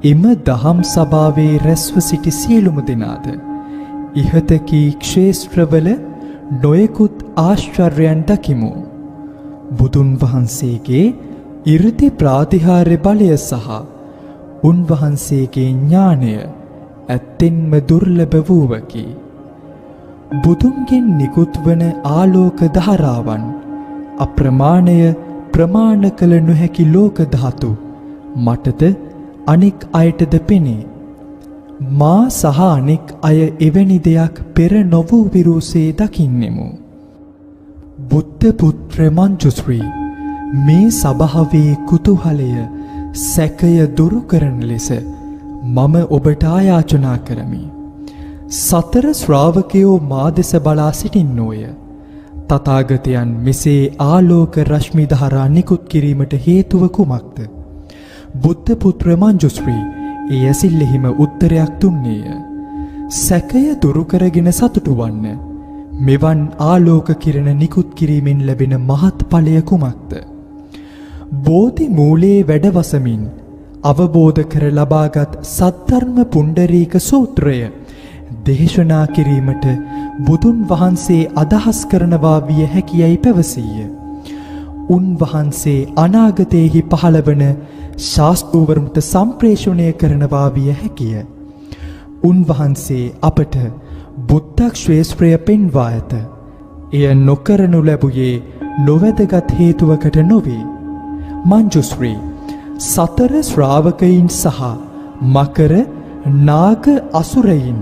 එම දහම් සභාවේ රැස්ව සිටි සියලුම දෙනාද ඉහත කී ක්ෂේත්‍රවල නොයෙකුත් ආශ්චර්යයන් දකිමු. බුදුන් වහන්සේගේ 이르දි ප්‍රාතිහාර්ය බලය සහ උන්වහන්සේගේ ඥානය ඇත්තෙන්ම දුර්ලභ වූවකි. බුදුන්ගෙන් නිකුත් වන ආලෝක ධාරාවන් අප්‍රමාණය ප්‍රමාණ කළ නොහැකි ලෝක ධාතු මටද අනෙක් අයටද පෙනේ. මා සහ අනෙක් අය එවැනි දෙයක් පෙර නොවූ විරුසේ දකින්නෙමු. බුද්ධ පුත්‍ර මංජුශ්‍රී මේ සභාවේ කුතුහලය සැකය දුරු කරන ලෙස මම ඔබට ආයාචනා කරමි. සතර ශ්‍රාවකයෝ මා දෙස බලා සිටින්නෝය. තථාගතයන් මෙසේ ආලෝක රශ්මි ධාරා නිකුත් කිරීමට හේතුව කුමක්ද? බුද්ධ පුත්‍ර මංජුශ්‍රී ඒ ඇසිල්ලෙහිම උත්තරයක් දුන්නේය. සැකය දුරු කරගෙන සතුටු වන්න. මෙවන් ආලෝක කිරණ නිකුත් කිරීමෙන් ලැබෙන මහත් ඵලය කුමක්ද? බෝධි මූලයේ වැඩවසමින් අවබෝධ කර ලබාගත් සද්ධර්ම පුණ්ඩරීක සූත්‍රය දේශනා කිරීමට බුදුන් වහන්සේ අදහස් කරනවා විය හැකියයි පැවසීය. උන්වහන්සේ අනාගතයේහි පහළවන ශාස්ත්‍රවරුන්ට සම්ප්‍රේෂණය කරනවා විය හැකිය. උන්වහන්සේ අපට බුද්ධ ශ්‍රේෂ්ඨය පෙන්වා ඇත. එය නොකරනු ලැබුයේ නොවැදගත් හේතුවකට නොවේ. මංජුශ්‍රී සතර ශ්‍රාවකයින් සහ මකර නාග අසුරයින්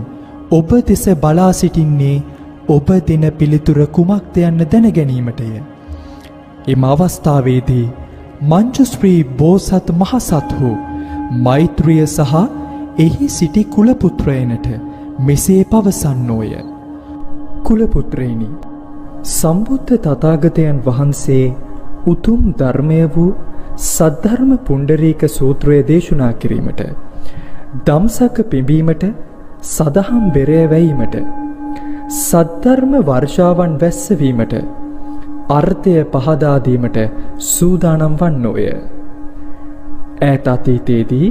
ඔබ දෙස බලා සිටින්නේ ඔබ දෙන පිළිතුර කුමක්ද යන්න දැන ගැනීමටය. එම අවස්ථාවේදී මංජුශ්‍රී බෝසත් මහසත්හු මෛත්‍රිය සහ එහි සිටි කුලපුත්‍රයනට මෙසේ පවසන්නෝය. කුලපුත්‍රයනි, සම්බුද්ධ තථාගතයන් වහන්සේ උතුම් ධර්මය වූ සද්ධර්ම පුණ්ඩරීක සූත්‍රය දේශනා කිරීමට, දම්සක පිඹීමට, සදහම් බෙරය වැයීමට, සද්ධර්ම වර්ෂාවන් වැස්සවීමට, අර්ථය පහදා දීමට සූදානම් වන්නෝය. ඈත අතීතයේදී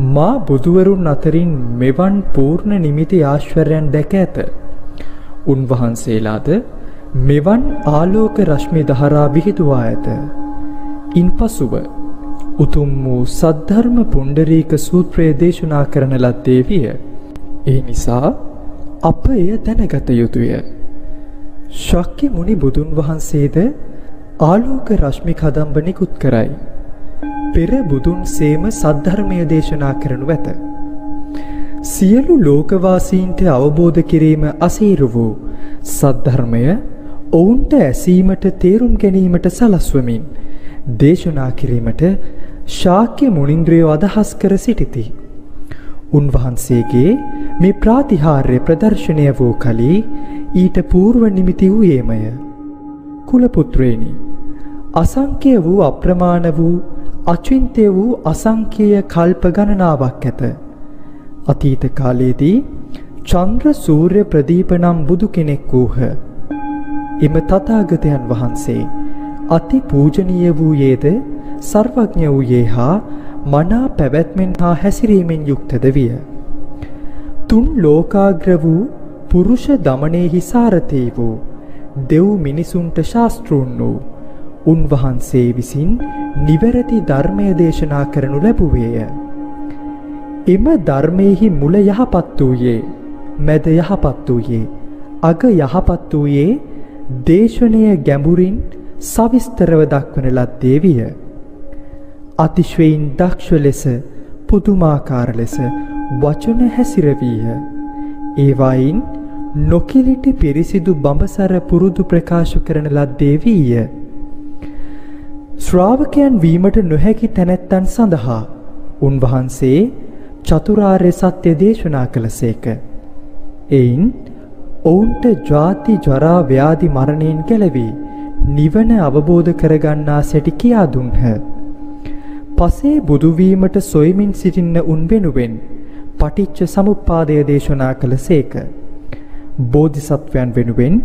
මා බුදුවරුන් අතරින් මෙවන් පූර්ණ නිමිති ආශ්චර්යයන් දැක ඇත. උන්වහන්සේලාද මෙවන් ආලෝක රශ්මි දහරා විහිදුවා ඇත. ඉන්පසුව උතුම් වූ සද්ධර්ම පුණ්ඩරීක සූත්‍රය දේශනා කරන ලද්දේ විය. ඒ නිසා අප එය දැනගත යුතුය. ශක්‍ය මුනි බුදුන් වහන්සේද ආලෝක රශ්මි කදම්බ නිකුත් කරයි. පෙර බුදුන් සේම සද්ධර්මය දේශනා කරනු ඇත. සියලු ලෝකවාසීන්ට අවබෝධ කිරීම අසීරු වූ සද්ධර්මය ඔවුන්ට ඇසීමට තේරුම් ගැනීමට සලස්වමින් දේශනා කිරීමට ශාක්‍ය මුනින්ද්‍රයෝ අදහස් කර සිටිති. උන්වහන්සේගේ මේ ප්‍රාතිහාර්ය ප්‍රදර්ශනය වූ කලී ඊට పూర్ව නිමිති වූයේමය. කුලපුත්‍රේනි, අසංඛ්‍ය වූ අප්‍රමාණ වූ අචින්ත්‍ය වූ අසංඛ්‍යය කල්ප ගණනාවක් ඇත. අතීත කාලයේදී චන්ද්‍ර සූර්ය ප්‍රදීප නම් බුදු කෙනෙක් වූහ. එම තථාගතයන් වහන්සේ අති පූජනීය වූයේද සර්වඥ වූයේ හා මනා පැවැත්මෙන් හා හැසිරීමෙන් යුක්තද විය. තුන් ලෝකාග්‍ර වූ පුරුෂ දමනේහි සාරථී වූ දෙව් මිනිසුන්ට ශාස්ත්‍රූන් වූ උන්වහන්සේ විසින් නිවැරදි ධර්මය දේශනා කරනු ලැබුවේය. එම ධර්මයෙහි මුල යහපත් වූයේ, මැද යහපත් වූයේ, අග යහපත් වූයේ දේශනය ගැඹුරින් සවිස්තරව දක්වන ලද්දේ විය. අතිශයින් දක්ෂ ලෙස පුදුමාකාර ලෙස වචන හැසිරවීය. ඒවායින් නොකිලිටි පිරිසිදු බඹසර පුරුදු ප්‍රකාශ කරන ලද්දේ වීය. ශ්‍රාවකයන් වීමට නොහැකි තැනැත්තන් සඳහා උන්වහන්සේ චතුරාර්ය සත්‍ය දේශනා කළසේක. එයින් ඔවුන්ට ජාති ජරා ව්‍යාධි මරණයෙන් ගැලවී නිවන අවබෝධ කරගන්නා සැටි කියා දුන්හ. පසේ බුදුවීමට සොයමින් සිටින්න උන් වෙනුවෙන් පටිච්ච සමුප්පාදය දේශනා කළසේක. බෝධිසත්වයන් වෙනුවෙන්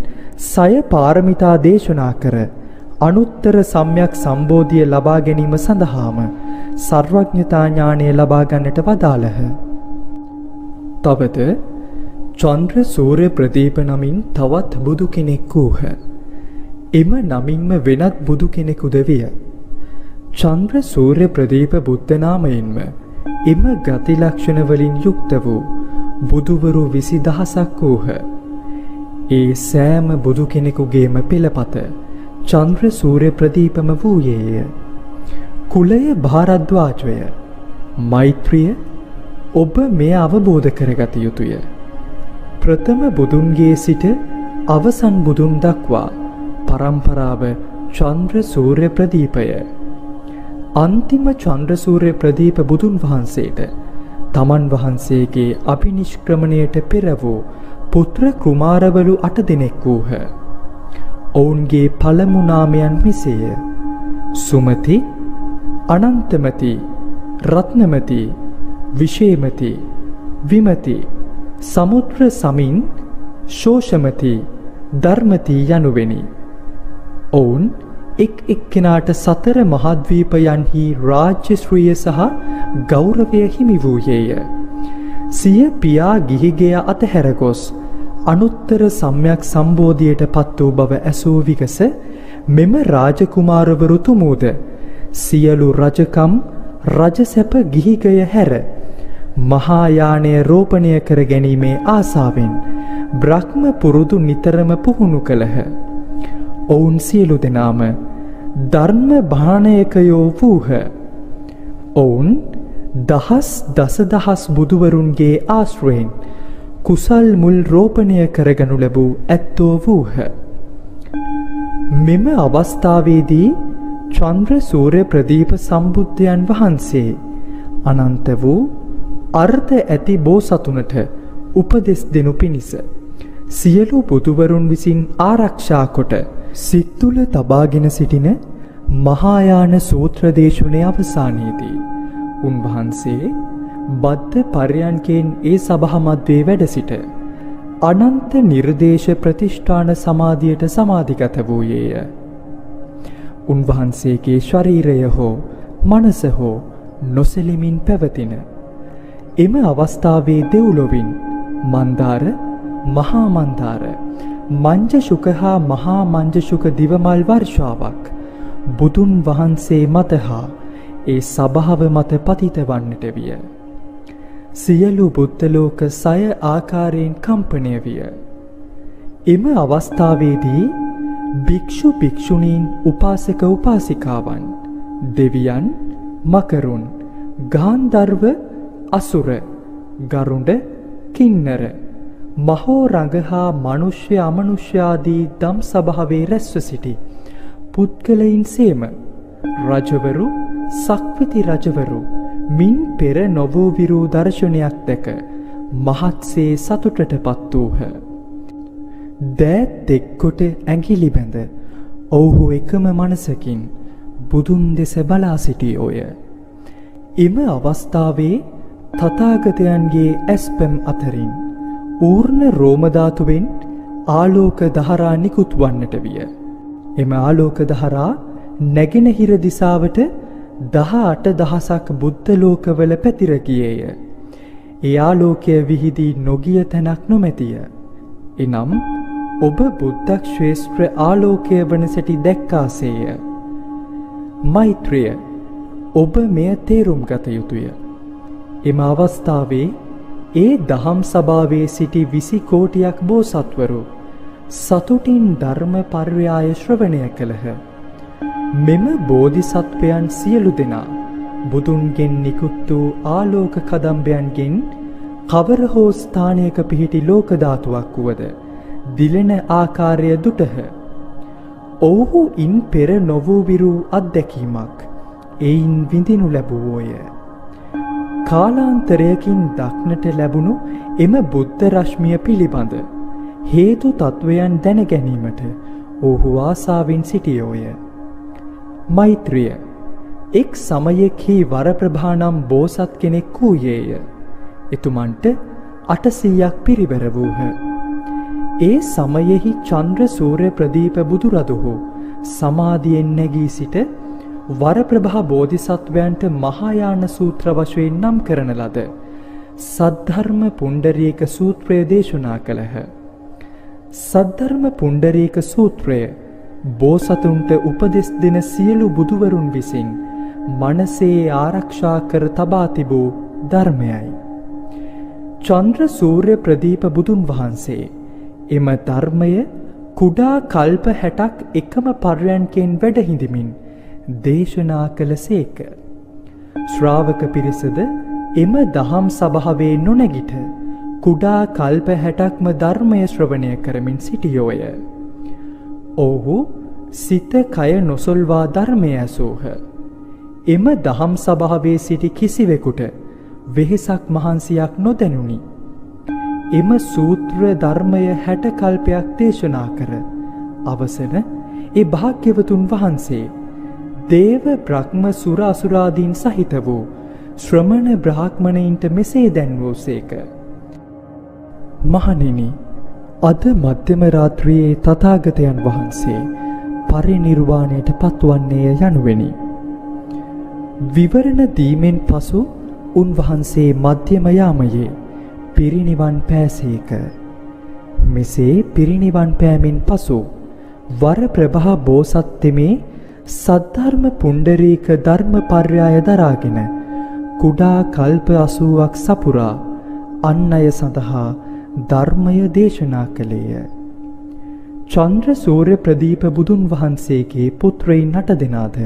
සය පාරමිතා දේශනා කර අනුත්තර සම්‍යක් සම්බෝධිය ලබා ගැනීම සඳහාම සර්වඥතා ඥානය ලබා ගන්නට වදාළහ. තවද චන්ද්‍ර සූර්ය ප්‍රදීප නමින් තවත් බුදු කෙනෙක් වූහ. එම නමින්ම වෙනත් බුදු කෙනෙකුද විය. චන්ද්‍ර සූර්ය ප්‍රදීප බුද්ධ නාමයෙන්ම එම ගති ලක්ෂණ වලින් යුක්ත වූ බුදුවරු 20000ක් වූහ. ඒ සෑම බුදු කෙනෙකුගේම පෙළපත චන්ද්‍ර සූර්ය ප්‍රදීපම වූයේය. කුලය භාරද්වාජය, මෛත්‍රිය ඔබ මෙය අවබෝධ කරගත යුතුය. ප්‍රථම බුදුන්ගේ සිට අවසන් බුදුන් දක්වා පරම්පරාව චන්ද්‍ර සූර්ය ප්‍රදීපය. අන්තිම චන්ද්‍ර සූර්ය ප්‍රදීප බුදුන් වහන්සේට තමන් වහන්සේගේ අභිනිෂ්ක්‍රමණයට පෙර වූ පුත්‍ර කුමාරවරු 8 දෙනෙක් වූහ. ඔවුන්ගේ පළමු නාමයන් මෙසේය: සුමති, අනන්තමති, රත්නමති, විශේමති, විමති, සමුද්‍ර සමින්, ශෝෂමති, ධර්මති යනුවෙනි. ඔවුන් එක් එක්කෙනාට 4 මහද්වීපයන්හි රාජ්‍ය ශ්‍රිය සහ ගෞරවය හිමි වූයේය. සිය පියා ගිහිගෙය අතහැර ගොස් අනුත්තර සම්‍යක් සම්බෝධියට පත් වූ බව ඇසූ විගස මෙම රාජකුමාරවරු තුමූද සියලු රජකම් රජසැප ගිහිගය හැර මහායානය රෝපණය කර ගැනීමේ ආසාවෙන් බ්‍රහ්ම පුරුදු නිතරම පුහුණු කළහ. ඔවුන් සියලු දෙනාම ධර්ම භාණයකයෝ වූහ. ඔවුන් දසදහස් බුදුවරුන්ගේ ආශ්‍රයෙන් කුසල් මුල් රෝපණය කරගනු ලැබූ ඇත්තෝ වූහ. මෙම අවස්ථාවේදී චන්ද්‍ර සූර්ය ප්‍රදීප සම්බුද්ධයන් වහන්සේ අනන්ත වූ අර්ථ ඇති බෝසතුනට උපදෙස් දෙනු පිණිස සියලු බුදුවරුන් විසින් ආරක්ෂා කොට සිත් තුළ තබාගෙන සිටින මහායාන සූත්‍ර දේශනයේ අවසානයේදී උන්වහන්සේ බද්ධ පර්යන්කෙන් ඒ සභා මැදේ වැඩ සිට අනන්ත නිර්දේශ ප්‍රතිෂ්ඨාන සමාධියට සමාධිගත වූයේය. උන්වහන්සේගේ ශරීරය හෝ මනස හෝ නොසෙලෙමින් පැවතින එම අවස්ථාවේ දෙව්ලොවින් මන්දාර, මහා මන්දාර, මංජශුක හා මහා මංජශුක දිවමල් වර්ෂාවක් බුදුන් වහන්සේ මත හා ඒ සභාව මත පතිත වන්නට විය. සියලු බුද්ධලෝක 6 ආකාරයෙන් කම්පණය විය. එම අවස්ථාවේදී භික්ෂු භික්ෂුණීන් උපාසක උපාසිකාවන් දෙවියන් මකරුන් ගාන්ධර්ව අසුර ගරුඩ කින්නර මහෝරඟ හා මනුෂ්‍ය අමනුෂ්‍ය ආදී දම් සභාවේ රැස්ව සිටි පුද්ගලයින් සේම රජවරු සක්විති රජවරු මින් පෙර නොවූ විරූ දර්ශනයක් දැක මහත්සේ සතුටට පත් වූහ. දෑත් එක්කොට ඇඟිලි බැඳ ඔවුහු එකම මනසකින් බුදුන් දෙස බලා සිටියෝය. එම අවස්ථාවේ තථාගතයන්ගේ ඇස්පැම් අතරින් ඌර්ණ රෝමධාතුවෙන් ආලෝක දහරා නිකුත් වන්නට විය. එම ආලෝක දහරා නැගෙනහිර දිසාවට 18,000ක් බුද්ධ ලෝකවල පැතිර ගියේය. ඒ ආලෝකය විහිදී නොගිය තැනක් නොමැතිය. එනම් ඔබ බුද්ධ ශ්‍රේෂ්ඨ ආලෝකය වන සැටි දැක්කාසේය. මෛත්‍රිය ඔබ මෙය තේරුම් ගත යුතුය. එම අවස්ථාවේ ඒ දහම් සභාවේ සිටි 20 කෝටියක් බෝසත්වරු සතුටින් ධර්ම පර්යාය ශ්‍රවණය කළහ. මෙම බෝධිසත්වයන් සියලු දෙනා බුදුන්ගෙන් නිකුත් වූ ආලෝක කදම්බයන්ගෙන් කවර හෝ ස්ථානයක පිහිටි ලෝක ධාතුවක් වුවද දිලෙන ආකාරය දුටහ. ඔවුහු ඉන් පෙර නොවූ විරූ අත්දැකීමක් එයින් විඳිනු ලැබුවෝය. කාලාන්තරයකින් දක්නට ලැබුණු එම බුද්ධ රශ්මිය පිළිබඳ හේතු තත්වයන් දැන ගැනීමට ඔහු ආසාවෙන් සිටියෝය. මෛත්‍රිය එක් සමයෙහි වරප්‍රභා නම් බෝසත් කෙනෙක් වූයේය. එතුමන්ට 800ක් පිරිවර වූහ. ඒ සමයෙහි චන්ද්‍ර සූර්ය ප්‍රදීප බුදුරදුහු සමාධියෙන් නැගී සිට වරප්‍රභා බෝධිසත්වයන්ට මහායාන සූත්‍ර වශයෙන් නම් කරන ලද සද්ධර්ම පුණ්ඩරීක සූත්‍රය දේශනා කළහ. සද්ධර්ම පුණ්ඩරීක සූත්‍රය බෝසතුන්ට උපදෙස් දෙන සියලු බුදුවරුන් විසින් මනසේ ආරක්ෂා කර තබා තිබූ ධර්මයයි. චන්ද්‍ර සූර්ය ප්‍රදීප බුදුන් වහන්සේ එම ධර්මය කුඩා කල්ප 60ක් එකම පර්යන්කෙන් වැඩහිඳමින් දේශනා කළසේක. ශ්‍රාවක පිරිසද එම දහම් සභාවේ නොනැගිට කුඩා කල්ප 60ක්ම ධර්මය ශ්‍රවණය කරමින් සිටියෝය. ඔවුහු සිත කය නොසොල්වා ධර්මය ඇසූහ. එම දහම් සභාවේ සිටි කිසිවෙකුට වෙහෙසක් මහන්සියක් නොදැනුනි. එම සූත්‍ර ධර්මය 60 කල්පයක් දේශනා කර අවසන ඒ භාග්‍යවතුන් වහන්සේ දේව බ්‍රහ්ම සුර අසුරාදීන් සහිත වූ ශ්‍රමණ බ්‍රාහ්මණයින්ට මෙසේ දැන්වූසේක. මහණෙනි, අද මධ්‍යම රාත්‍රියේ තථාගතයන් වහන්සේ පරිනිර්වාණයට පත්වන්නේය යනුවෙනි. විවරණ දීමෙන් පසු උන්වහන්සේ මධ්‍යම යාමයේ පිරිනිවන් පෑසේක. මෙසේ පිරිනිවන් පෑමෙන් පසු වරප්‍රභා බෝසත් තෙමේ සද්ධර්ම පුණ්ඩරීක ධර්ම පර්යාය දරාගෙන කුඩා කල්ප 80ක් සපුරා අන් අය සඳහා ධර්මය දේශනා කළේය. චන්ද්‍ර සූර්ය ප්‍රදීප බුදුන් වහන්සේගේ පුත්‍රයින් 8 දෙනාද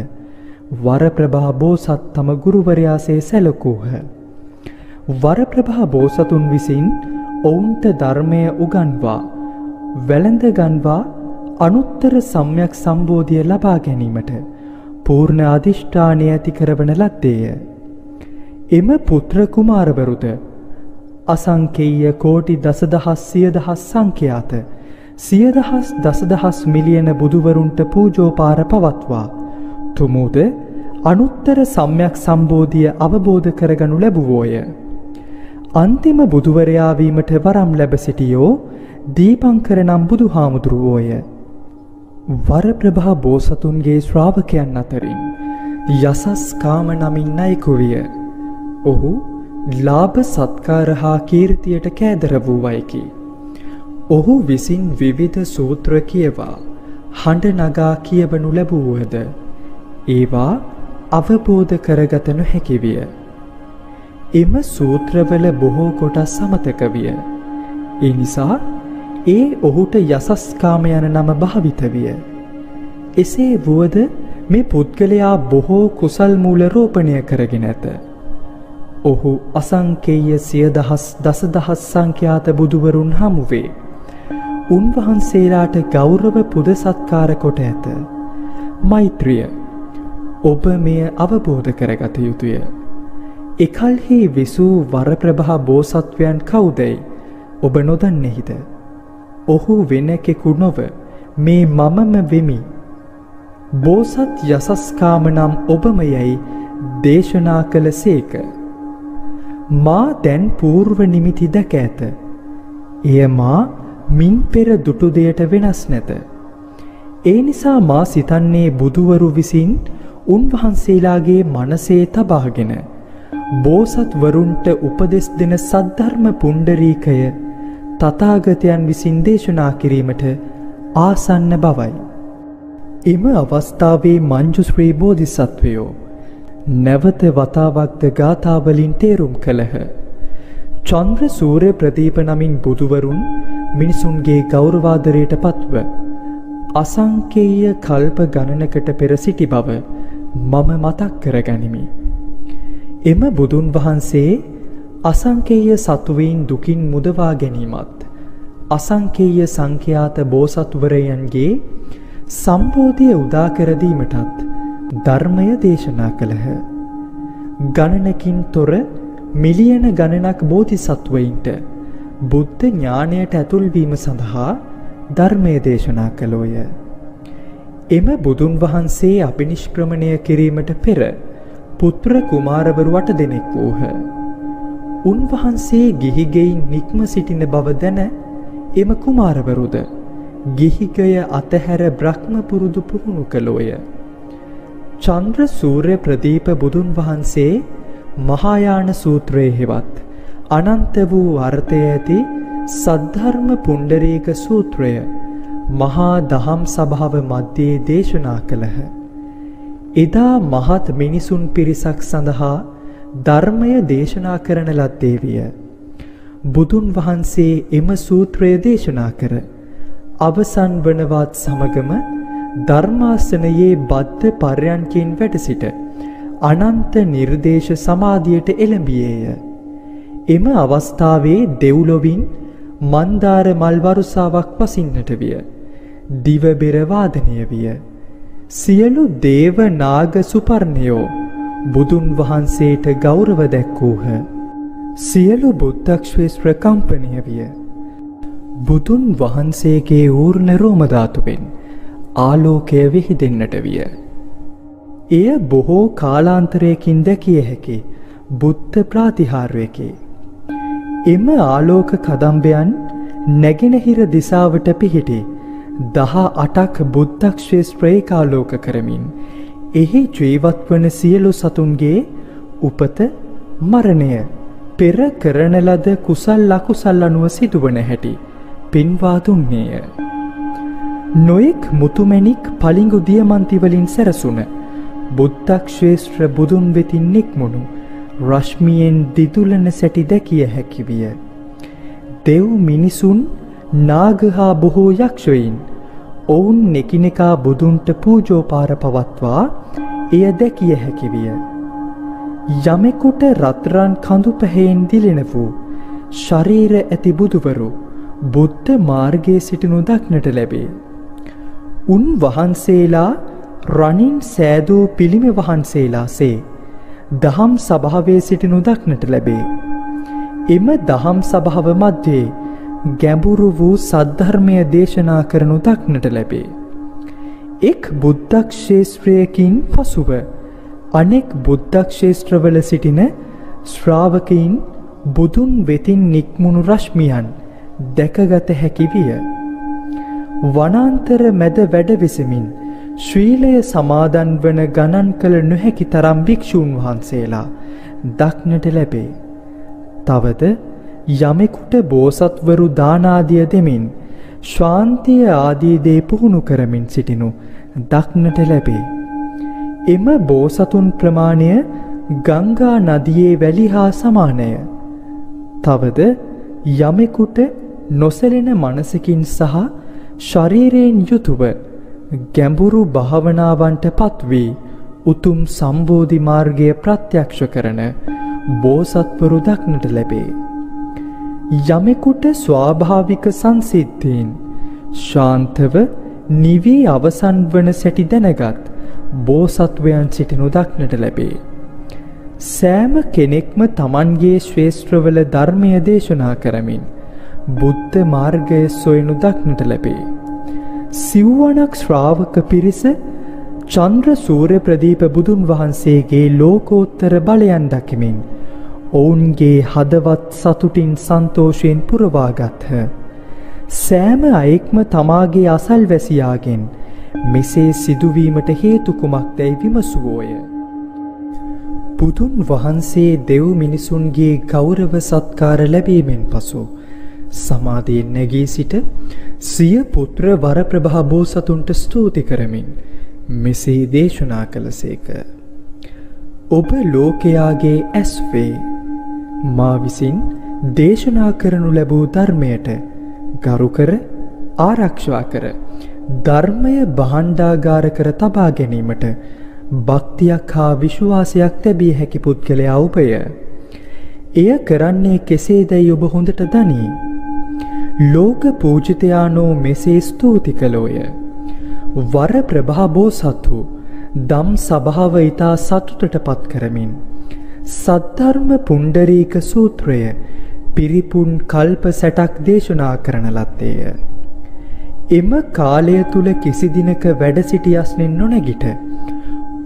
වරප්‍රභා බෝසත් තම ගුරුවරයාසේ සැලකූහ. වරප්‍රභා බෝසතුන් විසින් ඔවුන්ට ධර්මය උගන්වා වැළඳ ගන්වා අනුත්තර සම්‍යක් සම්බෝධිය ලබා ගැනීමට පූර්ණ අධිෂ්ඨානය ඇති කරවන ලද්දේය. එම පුත්‍ර කුමාරවරුද අසංකේය කෝටි දසදහස් සියදහස් සංඛ්‍යාත සියදහස් දසදහස් මිලියන බුදුවරුන්ට පූජෝපාර පවත්වා තුමුද අනුත්තර සම්‍යක් සම්බෝධිය අවබෝධ කරගනු ලැබුවෝය. අන්තිම බුදුවරයා වීමට වරම් ලැබ සිටියෝ දීපංකර නම් බුදුහාමුදුරුවෝය. වරප්‍රභා බෝසතුන්ගේ ශ්‍රාවකයන් අතරින් යසස් කාම නමින් අයෙකු විය. ඔහු ලාභ සත්කාර හා කීර්තියට කෑදර වූවයිකි. ඔහු විසින් විවිධ සූත්‍ර කියවා හඬ නගා කියවනු ලැබුවද ඒවා අවබෝධ කරගත නොහැකි විය. එම සූත්‍රවල බොහෝ කොටස් අමතක විය. ඒ නිසා ඒ ඔහුට යසස්කාම යන නම භාවිත විය. එසේ වුවද මේ පුද්ගලයා බොහෝ කුසල් මූල රෝපණය කරගෙන ඇත. ඔහු අසංකේය සියදහස් දසදහස් සංඛ්‍යාත බුදුවරුන් හමුවේ උන්වහන්සේලාට ගෞරව පුද සත්කාර කොට ඇත. මෛත්‍රිය ඔබ මෙය අවබෝධ කරගත යුතුය. එකල්හි විසූ වරප්‍රභා බෝසත්වයන් කවුදැයි ඔබ නොදන්නේහිද? ඔහු වෙන කෙකු නොව මේ මමම වෙමි. බෝසත් යසස්කාම නම් ඔබම යැයි දේශනා කළ සේක. මා දැන් పూర్ව නිමිති දැක ඇත. එය මා මින් පෙර දුටු දෙයට වෙනස් නැත. ඒ නිසා මා සිතන්නේ බුදුවරු විසින් උන්වහන්සේලාගේ මනසේ තබාගෙන බෝසත් වරුන්ට උපදෙස් දෙන සද්ධර්ම පුණ්ඩරීකය තථාගතයන් විසින් දේශනා කිරීමට ආසන්න බවයි. එම අවස්ථාවේ මංජුශ්‍රී බෝධිසත්වයෝ නැවත වතාවක්ද ගාථාවලින් තේරුම් කළහ. චන්ද්‍ර සූර්ය ප්‍රදීප නමින් බුදුවරුන් මිනිසුන්ගේ ගෞරවාදරයට පත්ව අසංකේය කල්ප ගණනකට පෙර සිටි බව මම මතක් කරගනිමි. එම බුදුන් වහන්සේ අසංකේය සතුවීන් දුකින් මුදවා ගැනීමත් අසංකේය සංඛ්‍යාත බෝසත්වරයන්ගේ සම්බෝධිය උදා කර දීමටත් ධර්මය දේශනා කළහ. ගණනකින් තොර මිලියන ගණනක් බෝධිසත්වයින්ට බුද්ධ ඥානයට ඇතුල් වීම සඳහා ධර්මය දේශනා කළෝය. එම බුදුන් වහන්සේ අභිනිෂ්ක්‍රමණය කිරීමට පෙර පුත්‍ර කුමාරවරු 8 දෙනෙක් වූහ. උන්වහන්සේ ගිහිගෙයින් නික්ම සිටින බව දැන එම කුමාරවරුද ගිහිගය අතහැර බ්‍රහ්ම පුරුදු පුහුණු කළෝය. චන්ද්‍ර සූර්ය ප්‍රදීප බුදුන් වහන්සේ මහායාන සූත්‍රයේ හෙවත් අනන්ත වූ අර්ථය ඇති සද්ධර්ම පුණ්ඩරීක සූත්‍රය මහා දහම් සභාව මධ්‍යයේ දේශනා කළහ. එදා මහත් මිනිසුන් පිරිසක් සඳහා ධර්මය දේශනා කරන ලද්දේ විය. බුදුන් වහන්සේ එම සූත්‍රය දේශනා කර අවසන් වනවත් සමගම ධර්මාසනයේ බද්ධ පර්යන්කෙන් වැඩ සිට අනන්ත නිර්දේශ සමාධියට එළඹියේය. එම අවස්ථාවේ දෙව්ලොවින් මන්දාර මල් වරුසාවක් පසින්නට විය. දිව බෙර වාදනය විය. සියලු දේව නාග සුපර්ණයෝ බුදුන් වහන්සේට ගෞරව දැක්වූහ. සියලු බුද්ධක්ෂේත්‍ර කම්පනය විය. බුදුන් වහන්සේගේ ඌර්ණ රෝම ධාතුවෙන් ආලෝකය විහිදෙන්නට විය. එය බොහෝ කාලාන්තරයකින් දැකිය හැකි බුද්ධ ප්‍රාතිහාර්යකි. එම ආලෝක කදම්බයන් නැගෙනහිර දිසාවට පිහිටි 18ක් බුද්ධක්ෂේත්‍රයේ කාලෝක කරමින් එහි ජීවත් වන සියලු සතුන්ගේ උපත මරණය පෙර කරන ලද කුසල් අකුසල් අනුව සිදුවන හැටි පින්වා දුන්නේය. නොයෙක් මුතුමැණික් පලිඟු දියමන්ති වලින් සැරසුන බුද්ධක්ෂේත්‍ර බුදුන් වෙතින් නික්මුණු රශ්මියෙන් දිදුලන සැටි දැකිය හැකි විය. දෙව් මිනිසුන් නාග හා බොහෝ යක්ෂයින් ඔවුන් නෙකිනෙකා බුදුන්ට පූජෝපාර පවත්වා එය දැකිය හැකි විය. යමෙකුට රත්රන් කඳු පැහැයෙන් දිලෙන වූ ශරීර ඇති බුදුවරු බුද්ධ මාර්ගයේ සිටිනු දක්නට ලැබේ. උන් වහන්සේලා රණින් සෑදූ පිළිම වහන්සේලාසේ දහම් සභාවේ සිටිනු දක්නට ලැබේ. එම දහම් සභාව මැද්දේ ගැඹුරු වූ සද්ධර්මය දේශනා කරනු දක්නට ලැබේ. එක් බුද්ධක්ෂේත්‍රයකින් පසුව අනෙක් බුද්ධක්ෂේත්‍රවල සිටින ශ්‍රාවකයින් බුදුන් වෙතින් නික්මුණු රශ්මියන් දැකගත හැකි විය. වනාන්තර මැද වැඩ වෙසමින් ශ්‍රීලය සමාදන් වන ගණන් කළ නොහැකි තරම් භික්ෂූන් වහන්සේලා දක්නට ලැබේ. තවද යමෙකුට බෝසත්වරු දානාදිය දෙමින් ශාන්තිය ආදී දේ පුහුණු කරමින් සිටිනු දක්නට ලැබේ. එම බෝසතුන් ප්‍රමාණය ගංගා නදියේ වැලි හා සමානය. තවද යමෙකුට නොසැලෙන මනසකින් සහ ශරීරයෙන් යුතුව ගැඹුරු භාවනාවන්ට පත්වී උතුම් සම්බෝධි මාර්ගය ප්‍රත්‍යක්ෂ කරන බෝසත්වරු දක්නට ලැබේ. යමෙකුට ස්වාභාවික සංසිද්ධීන් ශාන්තව නිවී අවසන් වන සැටි දැනගත් බෝසත්වයන් සිටිනු දක්නට ලැබේ. සෑම කෙනෙක්ම තමන්ගේ ශ්‍රේෂ්ඨවල ධර්මය දේශනා කරමින් බුද්ධ මාර්ගය සොයනු දක්නට ලැබේ. සිව්වනක් ශ්‍රාවක පිරිස චන්ද්‍ර සූර්ය ප්‍රදීප බුදුන් වහන්සේගේ ලෝකෝත්තර බලයන් දකිමින් ඔවුන්ගේ හදවත් සතුටින් සන්තෝෂයෙන් පුරවාගත්හ. සෑම අයෙක්ම තමාගේ අසල්වැසියාගෙන් මෙසේ සිදුවීමට හේතු කුමක්දැයි විමසුවෝය. බුදුන් වහන්සේ දෙව් මිනිසුන්ගේ ගෞරව සත්කාර ලැබීමෙන් පසු සමාධියෙන් නැගී සිට සිය පුත්‍ර වරප්‍රභා බෝසතුන්ට ස්තුති කරමින් මෙසේ දේශනා කළසේක. ඔබ ලෝකයාගේ ඇස් වේ. මා විසින් දේශනා කරනු ලැබූ ධර්මයට ගරු කර ආරක්ෂා කර ධර්මය භාණ්ඩාගාර කර තබා ගැනීමට භක්තියක් හා විශ්වාසයක් තැබිය හැකි පුද්ගලයා ඔබය. එය කරන්නේ කෙසේදැයි ඔබ හොඳට දනී. ලෝක පූජිතයානෝ මෙසේ ස්තුති කළෝය. වර ප්‍රභා බෝසත්හු දම් සභාව ඉතා සතුටට පත් කරමින් සද්ධර්ම පුණ්ඩරීක සූත්‍රය පිරිපුන් කල්ප සැටක් දේශනා කරන ලද්දේය. එම කාලය තුල කිසි දිනක වැඩ සිටි යස්නෙන් නොනැගිට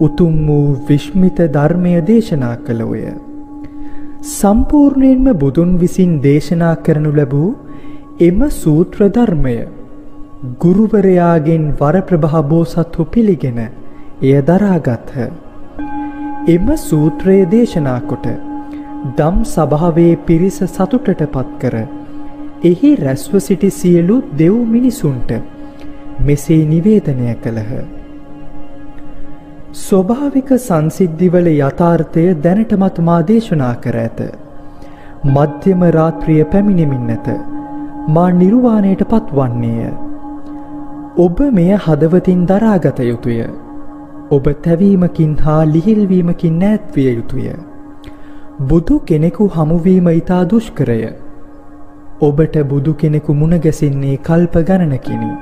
උතුම් වූ විශ්මිත ධර්මය දේශනා කළෝය. සම්පූර්ණයෙන්ම බුදුන් විසින් දේශනා කරනු ලැබූ එම සූත්‍ර ධර්මය ගුරුවරයාගෙන් වරප්‍රභා බෝසත්හු පිළිගෙන එය දරාගත්හ. එම සූත්‍රය දේශනා කොට දම් සභාවේ පිරිස සතුටට පත් කර එහි රැස්ව සිටි සියලු දෙව් මිනිසුන්ට මෙසේ නිවේදනය කළහ. ස්වභාවික සංසිද්ධිවල යථාර්ථය දැනටමත් මා දේශනා කර ඇත. මධ්‍යම රාත්‍රිය පැමිණෙමින් නැත. මා නිර්වාණයට පත්වන්නේය. ඔබ මෙය හදවතින් දරාගත යුතුය. ඔබ තැවීමකින් හා ලිහිල්වීමකින් ඈත්විය යුතුය. බුදු කෙනෙකු හමුවීම ඉතා දුෂ්කරය. ඔබට බුදු කෙනෙකු මුණගැසින්නේ කල්ප ගණනකිනි.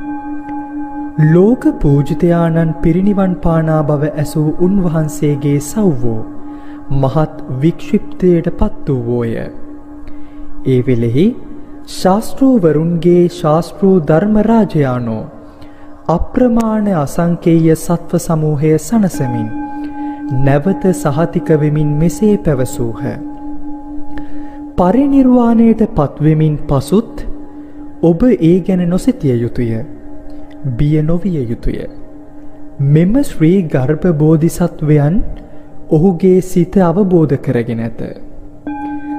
ලෝක පූජිතයාණන් පිරිනිවන් පානා බව ඇසූ උන්වහන්සේගේ සව්වෝ මහත් වික්ෂිප්තයට පත් වූවෝය. ඒ වෙලෙහි ශාස්ත්‍රූවරුන්ගේ ශාස්ත්‍රූ ධර්මරාජයානෝ අප්‍රමාණ අසංකේය සත්ව සමූහය සනසමින් නැවත සහතික වෙමින් මෙසේ පැවසූහ. පරිනිර්වාණයට පත්වෙමින් පසුත් ඔබ ඒ ගැන නොසිතිය යුතුය. බිය නොවිය යුතුය. මෙම ශ්‍රී ගර්භ බෝධිසත්වයන් ඔහුගේ සිත අවබෝධ කරගෙන ඇත.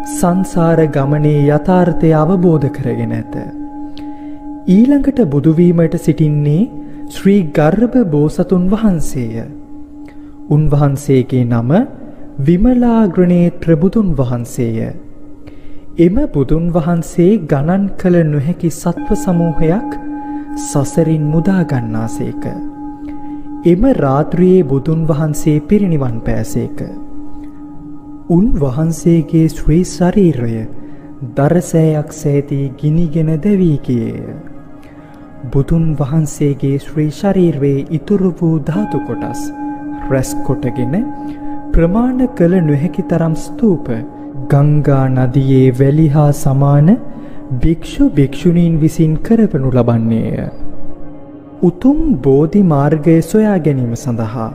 සංසාර ගමනේ යථාර්ථය අවබෝධ කරගෙන ඇත. ඊළඟට බුදුවීමට සිටින්නේ ශ්‍රී ගර්භ බෝසතුන් වහන්සේය. උන්වහන්සේගේ නම විමලාග්‍රනේත්‍ර බුදුන් වහන්සේය. එම බුදුන් වහන්සේ ගණන් කළ නොහැකි සත්ව සමූහයක් සසරින් මුදා ගන්නාසේක. එම රාත්‍රියේ බුදුන් වහන්සේ පිරිනිවන් පෑසේක. උන්වහන්සේගේ ශ්‍රී ශරීරය දරසෑයක් සෑදී ගිනිගෙන දැවී ගියේය. බුදුන් වහන්සේගේ ශ්‍රී ශරීරයේ ඉතුරු වූ ධාතු කොටස් රැස් කොටගෙන ප්‍රමාණ කළ නොහැකි තරම් ස්තූප ගංගා නදියේ වැලි හා සමාන භික්ෂු භික්ෂුණීන් විසින් කරවනු ලබන්නේය. උතුම් බෝධි මාර්ගය සොයා ගැනීම සඳහා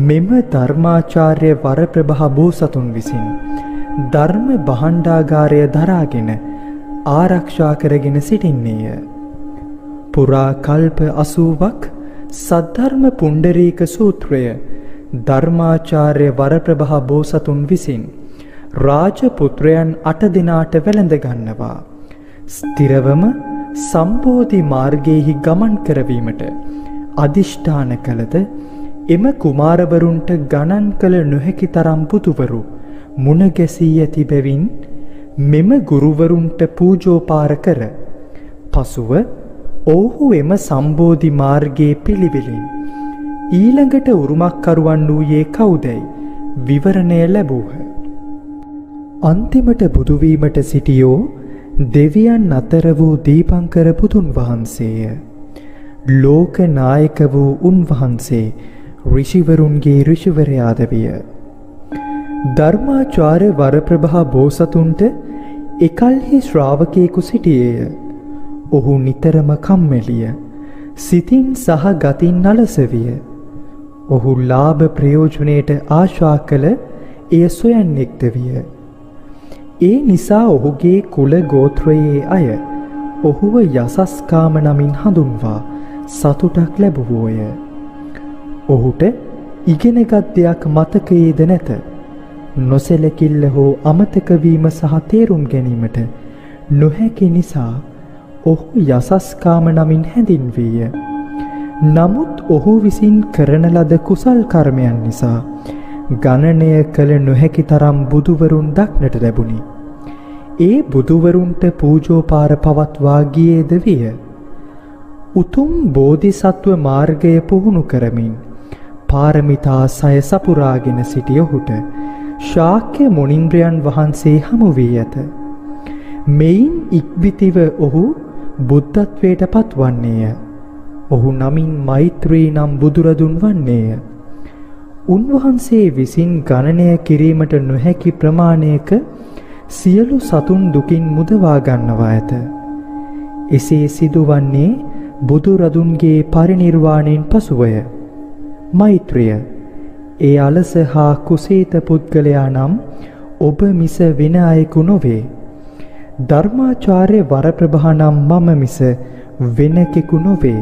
මෙම ධර්මාචාර්ය වරප්‍රභා බෝසතුන් විසින් ධර්ම භාණ්ඩාගාරය දරාගෙන ආරක්ෂා කරගෙන සිටින්නේය. පුරා කල්ප 80ක් සද්ධර්ම පුණ්ඩරීක සූත්‍රය ධර්මාචාර්ය වරප්‍රභා බෝසතුන් විසින් රාජපුත්‍රයන් 8 දෙනාට වැළඳ ගන්නවා. ස්ථිරවම සම්බෝධි මාර්ගයේහි ගමන් කරවීමට අදිෂ්ඨාන කළද එම කුමාරවරුන්ට ගණන් කළ නොහැකි තරම් බුදුවරු මුණ ගැසී ඇති බැවින් මෙම ගුරුවරුන්ට පූජෝපාර කර පසුව ඔවුහු එම සම්බෝධි මාර්ගයේ පිළිවෙලින් ඊළඟට උරුමකරුවන් වූයේ කවුදැයි විවරණය ලැබූහ. අන්තිමට බුදුවීමට සිටියෝ දෙවියන් අතර වූ දීපංකර බුදුන් වහන්සේය. ලෝක නායක වූ උන්වහන්සේ ඍෂිවරුන්ගේ ඍෂිවරයාද විය. ධර්මාචාර්ය වරප්‍රභා බෝසතුන්ට එකල්හි ශ්‍රාවකයෙකු සිටියේය. ඔහු නිතරම කම්මැලිය, සිතින් සහ ගතින් අලස විය. ඔහු ලාභ ප්‍රයෝජනයට ආශා කළ එය සොයන්නෙක්ද විය. ඒ නිසා ඔහුගේ කුල ගෝත්‍රයේ අය ඔහුව යසස්කාම නමින් හඳුන්වා සතුටක් ලැබුවෝය. ඔහුට ඉගෙනගත් දෙයක් මතකයේද නැත. නොසැලකිල්ල හෝ අමතක වීම සහ තේරුම් ගැනීමට නොහැකි නිසා ඔහු යසස්කාම නමින් හැඳින්වීය. නමුත් ඔහු විසින් කරන ලද කුසල් කර්මයන් නිසා ගණනය කළ නොහැකි තරම් බුදුවරුන් දක්නට ලැබුණි. ඒ බුදුවරුන්ට පූජෝපාර පවත්වා ගියේද විය. උතුම් බෝධිසත්ව මාර්ගය පුහුණු කරමින් පාරමිතා සය සපුරාගෙන සිටි ඔහුට ශාක්‍ය මුනින්ද්‍රයන් වහන්සේ හමු වී ඇත. මෙයින් ඉක්බිතිව ඔහු බුද්ධත්වයට පත්වන්නේය. ඔහු නමින් මෛත්‍රී නම් බුදුරදුන් වන්නේය. උන්වහන්සේ විසින් ගණනය කිරීමට නොහැකි ප්‍රමාණයක සියලු සතුන් දුකින් මුදවා ගන්නවා ඇත. එසේ සිදුවන්නේ බුදුරදුන්ගේ පරිනිර්වාණයෙන් පසුවය. මෛත්‍රිය ඒ අලස හා කුසීත පුද්ගලයා නම් ඔබ මිස වෙන අයෙකු නොවේ. ධර්මාචාර්ය වරප්‍රභා නම් මම මිස වෙන කෙකු නොවේ.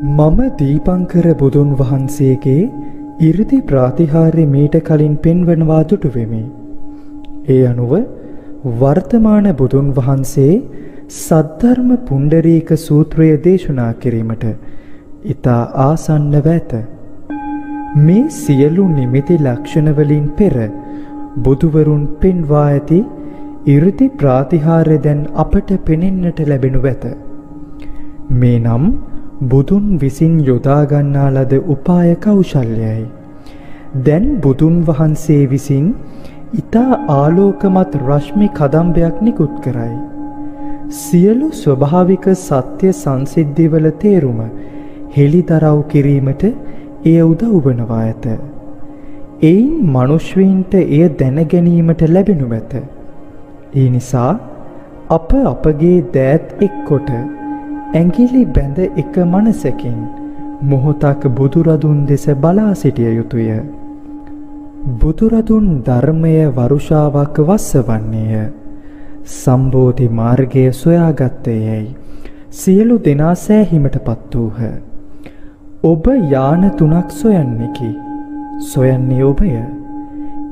මම දීපංකර බුදුන් වහන්සේගේ 이르දි ප්‍රාතිහාර්ය මීට කලින් පෙන්වනවා දුටු වෙමි. ඒ අනුව වර්තමාන බුදුන් වහන්සේ සද්ධර්ම පුණ්ඩරීක සූත්‍රය දේශනා කිරීමට ඉතා ආසන්නව ඇත. මේ සියලු නිමිති ලක්ෂණ වලින් පෙර බුදුවරුන් පෙන්වා ඇති 이르දි ප්‍රාතිහාර්ය දැන් අපට පෙනෙන්නට ලැබෙනු ඇත. මේ නම් බුදුන් විසින් යොදා ගන්නා ලද උපාය කෞශල්‍යයි. දැන් බුදුන් වහන්සේ විසින් ඊතා ආලෝකමත් රශ්මි කදම්බයක් නිකුත් කරයි. සියලු ස්වභාවික සත්‍ය සංසිද්ධිවල තේරුම හෙළිදරව් කිරීමට එය උදව් වනවා ඇත. එයින් මනුෂ්‍යයින්ට එය දැන ගැනීමට ලැබෙනු ඇත. ඒ නිසා අප අපගේ දෑත් එක්කොට ඇඟිලි බැඳ එක මනසකින් මොහොතක් බුදුරදුන් දෙස බලා සිටිය යුතුය. බුදුරදුන් ධර්මය වරුෂාවක් වස්සවන්නේය. සම්බෝධි මාර්ගය සොයාගත්තේයයි සියලු දෙනා සෑහීමට පත් වූහ. ඔබ යාන 3ක් සොයන්නේකි. සොයන්නේ ඔබය.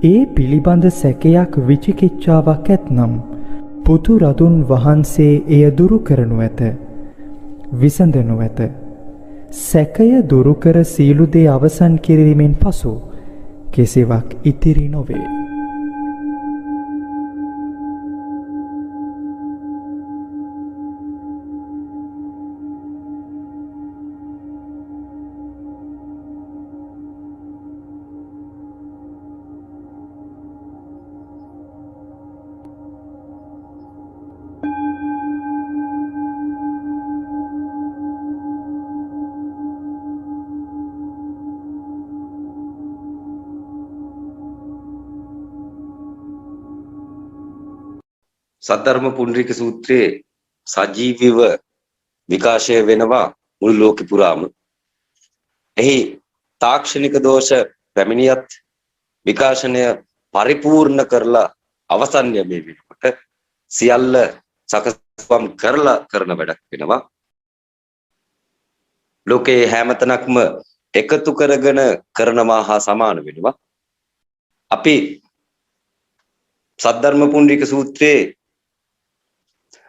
ඒ පිළිබඳ සැකයක් විචිකිච්ඡාවක් ඇතනම් බුදුරදුන් වහන්සේ එය දුරු කරනු ඇත. විසඳනු ඇත. සැකය දුරු කර සීලු දේ අවසන් කිරීමෙන් පසු කෙසේවක් ඉතිරි නොවේ. සද්ධර්ම පුණ්ඩරීක සූත්‍රයේ සජීවීව විකාශය වෙනවා මුළු ලෝකෙ පුරාම. එහි තාක්ෂණික දෝෂ පැමිණියත් විකාශනය පරිපූර්ණ කරලා අවසන් යමේ වෙනකොට සියල්ල සකස්වම් කරලා කරන වැඩක් වෙනවා. ලෝකේ හැමතැනක්ම එකතු කරගෙන කරනවා හා සමාන වෙනවා. අපි සද්ධර්ම පුණ්ඩරීක සූත්‍රයේ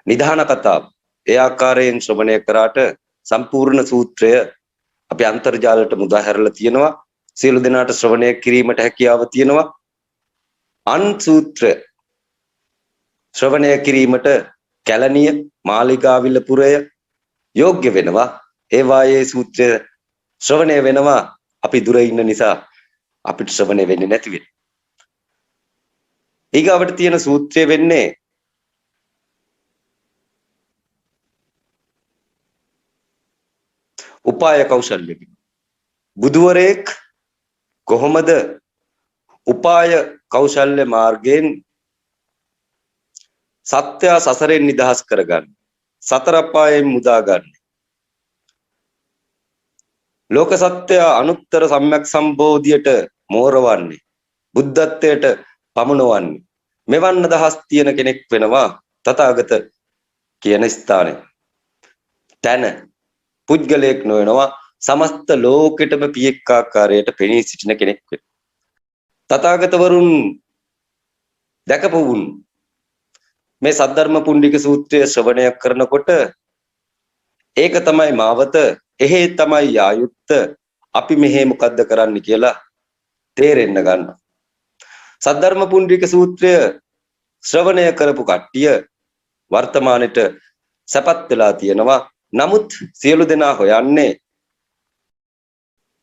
නිධාන කතාව ඒ ආකාරයෙන් ශ්‍රවණය කරාට සම්පූර්ණ සූත්‍රය අපි අන්තර්ජාලයට මුදා හැරලා තියෙනවා. සියලු දෙනාට ශ්‍රවණය කිරීමට හැකියාව තියෙනවා. අන් සූත්‍ර ශ්‍රවණය කිරීමට කැලණිය මාලිගාවිල පුරය යෝග්‍ය වෙනවා. ඒ වායේ සූත්‍රය ශ්‍රවණය වෙනවා. අපි දුර ඉන්න නිසා අපිට ශ්‍රවණය වෙන්නේ නැති වෙන්නේ. ඊගාවට තියෙන සූත්‍රය වෙන්නේ උපාය කෞශල්‍ය. බුදුවරයෙක් කොහොමද උපාය කෞශල්‍ය මාර්ගයෙන් සත්‍ය සසරෙන් නිදහස් කරගන්නේ, සතර අපායෙන් මුදා ගන්න, ලෝක සත්‍ය අනුත්තර සම්‍යක් සම්බෝධියට මෝරවන්නේ, බුද්ධත්වයට පමුණවන්නේ, මෙවන් අදහස් තියෙන කෙනෙක් වෙනවා තථාගත කියන ස්ථානය. තන පුද්ගලයෙක් නොවනවා සමස්ත ලෝකෙටම පියෙක් ආකාරයට පෙනී සිටින කෙනෙක් වෙනවා. තථාගතවරුන් දැකපුවුන් මේ සද්ධර්ම පුණ්ඩික සූත්‍රය ශ්‍රවණය කරනකොට ඒක තමයි මාවත, එහෙ තමයි ආයුත්ත, අපි මෙහෙ මොකද්ද කරන්න කියලා තේරෙන්න ගන්නවා. සද්ධර්ම පුණ්ඩික සූත්‍රය ශ්‍රවණය කරපු කට්ටිය වර්තමානෙට සැපත් වෙලා තියෙනවා. නමුත් සියලු දෙනා හොයන්නේ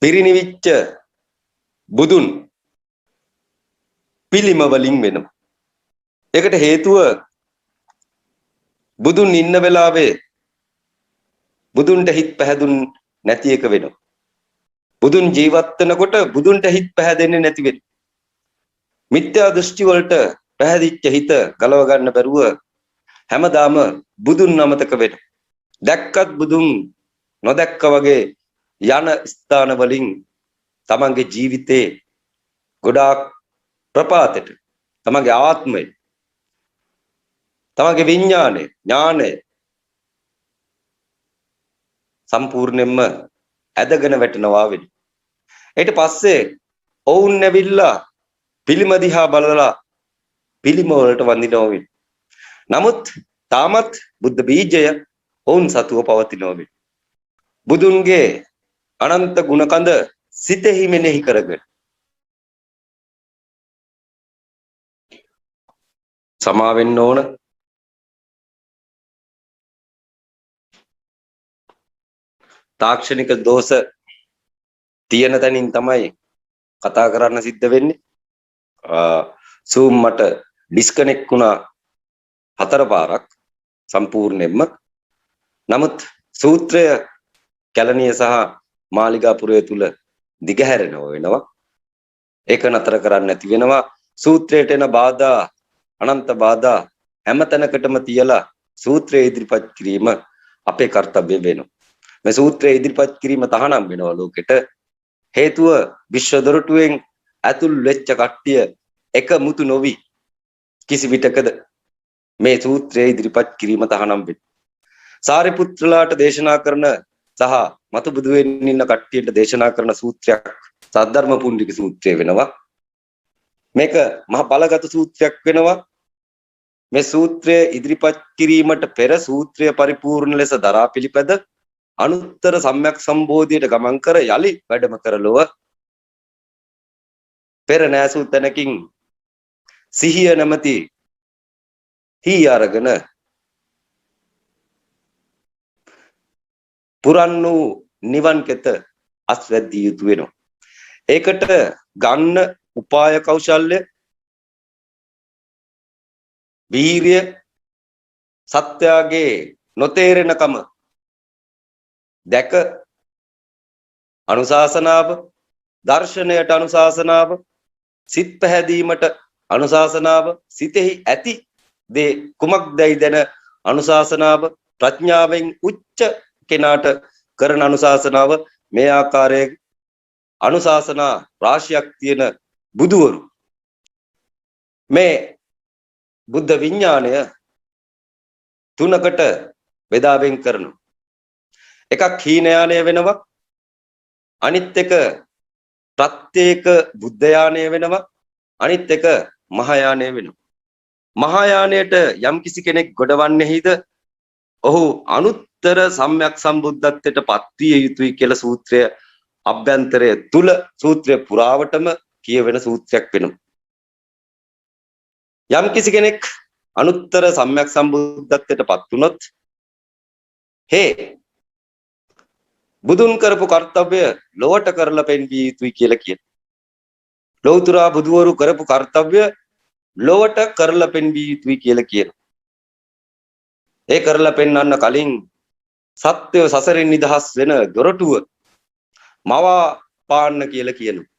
පිරිනිවිච්ච බුදුන් පිළිම වලින් වෙනවා. ඒකට හේතුව බුදුන් ඉන්න වෙලාවේ බුදුන්ට හිත් පැහැදුන් නැති එක වෙනවා. බුදුන් ජීවත් වෙනකොට බුදුන්ට හිත් පැහැදෙන්නේ නැති වෙනවා. මිත්‍යා දෘෂ්ටි වලට පැහැදිච්ච හිත ගලව ගන්න බැරුව හැමදාම බුදුන් අමතක වෙනවා. දැක්කත් බුදුන් නොදැක්ක වගේ යන ස්ථාන වලින් තමන්ගේ ජීවිතේ ගොඩාක් ප්‍රපාතයට තමන්ගේ ආත්මය තමන්ගේ විඥානය ඥානය සම්පූර්ණයෙන්ම ඇදගෙන වැටෙනවා වෙන්නේ. ඊට පස්සේ ඔවුන් නැවිලා පිළිම දිහා බලලා පිළිම වලට වඳිනවා වෙන්නේ. නමුත් තාමත් බුද්ධ බීජය ඔවුන් සතුව පවතිනවා වෙන්නේ. බුදුන්ගේ අනන්ත ගුණකඳ සිතෙහි මෙනෙහි කරගෙන සමා වෙන්න ඕන. තාක්ෂණික දෝෂ තියෙන තැනින් තමයි කතා කරන්න සිද්ධ වෙන්නේ. Zoom මට ඩිස්කනෙක්ට් වුණා 4 පාරක් සම්පූර්ණයෙන්ම. නමුත් සූත්‍රය කැලණිය සහ මාලිගාපුරය තුල දිගහැරෙනව වෙනවා. ඒක නතර කරන්න නැති වෙනවා. සූත්‍රයට එන බාධා අනන්ත බාධා හැම තැනකටම තියලා සූත්‍රය ඉදිරිපත් කිරීම අපේ කාර්යය වෙනවා. මේ සූත්‍රය ඉදිරිපත් කිරීම තහනම් වෙනවා ලෝකෙට. හේතුව විශ්ව දොරටුවෙන් ඇතුල් වෙච්ච කට්ටිය එක මුතු නොවි කිසි විටකද මේ සූත්‍රය ඉදිරිපත් කිරීම තහනම් වෙනවා. සාරිපුත්‍රලාට දේශනා කරන සහ මතු බුදු වෙන්න ඉන්න කට්ටියට දේශනා කරන සූත්‍රයක් සද්ධර්ම පුණ්ඩික සූත්‍රය වෙනවා. මේක මහ බලගත් සූත්‍රයක් වෙනවා. මේ සූත්‍රය ඉදිරිපත් කිරීමට පෙර සූත්‍රය පරිපූර්ණ ලෙස දරා පිළිපැද අනුත්තර සම්‍යක් සම්බෝධියට ගමන් කර යලි වැඩම කරලොව පෙර නැසූ තැනකින් සිහිය නැමැති හී අරගෙන පුරන් වූ නිවන් කෙත අස්වැද්දිය යුතු වෙනවා. ඒකට ගන්න උපාය කෞශල්‍ය වීරිය සත්‍යයේ නොතේරෙනකම දැක අනුශාසනාව දර්ශනයට අනුශාසනාව සිත් පැහැදීමට අනුශාසනාව සිතෙහි ඇති දේ කුමක්දයි දැන අනුශාසනාව ප්‍රඥාවෙන් උච්ච කෙනාට කරන අනුශාසනාව මේ ආකාරයේ අනුශාසනා රාශියක් තියෙන බුදුවරු මේ බුද්ධ විඥාණය තුනකට බෙදා වෙන් කරනවා. එකක් හීනයානය වෙනවා, අනිත් එක ප්‍රත්‍යේක බුද්ධ යානය වෙනවා, අනිත් එක මහායානය වෙනවා. මහායානයට යම් කිසි කෙනෙක් ගොඩවන්නේහිද ඔහු අනුත්තර සම්‍යක් සම්බුද්ධත්වයට පත්විය යුතුයි කියලා සූත්‍රය අභ්‍යන්තරය තුල සූත්‍රය පුරාවටම කියවෙන සූත්‍රයක් වෙනවා. යම් කිසි කෙනෙක් අනුත්තර සම්‍යක් සම්බුද්ධත්වයට පත් වුණොත් හේ බුදුන් කරපු කර්තව්‍ය ලොවට කරලා පෙන්විය යුතුයි කියලා කියනවා. ලෞතර බුදුවරු කරපු කර්තව්‍ය ලොවට කරලා පෙන්විය යුතුයි කියලා කියනවා. ඒ කරලා පෙන්වන්න කලින් සත්‍ය සසරෙන් නිදහස් වෙන දොරටුව මවා පාන්න කියලා කියනවා.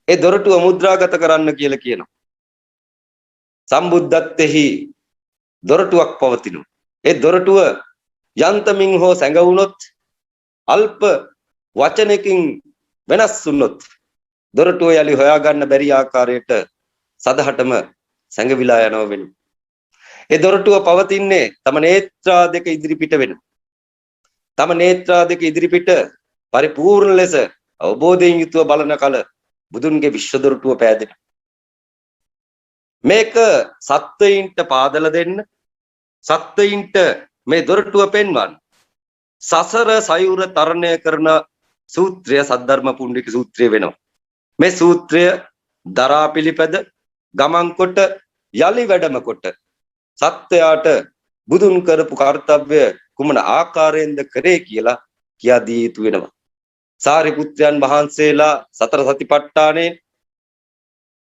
ඒ දොරටුව මුද්‍රාගත කරන්න කියලා කියනවා. සම්බුද්ධත්වෙහි දොරටුවක් පවතිනවා. ඒ දොරටුව යන්තමින් හෝ සැඟවුනොත් අල්ප වචනකින් වෙනස් වුනොත් දොරටුව යලි හොයාගන්න බැරි ආකාරයට සදහටම සැඟවිලා යනවා වෙන. ඒ දොරටුව පවතින්නේ තම නේත්‍රා දෙක ඉදිරිපිට වෙන. තම නේත්‍රා දෙක ඉදිරිපිට පරිපූර්ණ ලෙස අවබෝධයෙන් යුතුව බලන කල බුදුන්ගේ විශ්ව දොරටුව පෑදෙන. මේක සත්වයින්ට පාදලා දෙන්න, සත්වයින්ට මේ දොරටුව පෙන්වන්න. සසර සයුර තරණය කරන සූත්‍රය සද්ධර්ම පුණ්ඩික සූත්‍රය වෙනවා. මේ සූත්‍රය දරා පිළිපැද ගමන් කොට යලි වැඩම කොට සත්වයාට බුදුන් කරපු කාර්යය කුමන ආකාරයෙන්ද කරේ කියලා කියා දී යුතු වෙනවා. සාරිපුත්‍රයන් වහන්සේලා සතර සතිපට්ඨානේ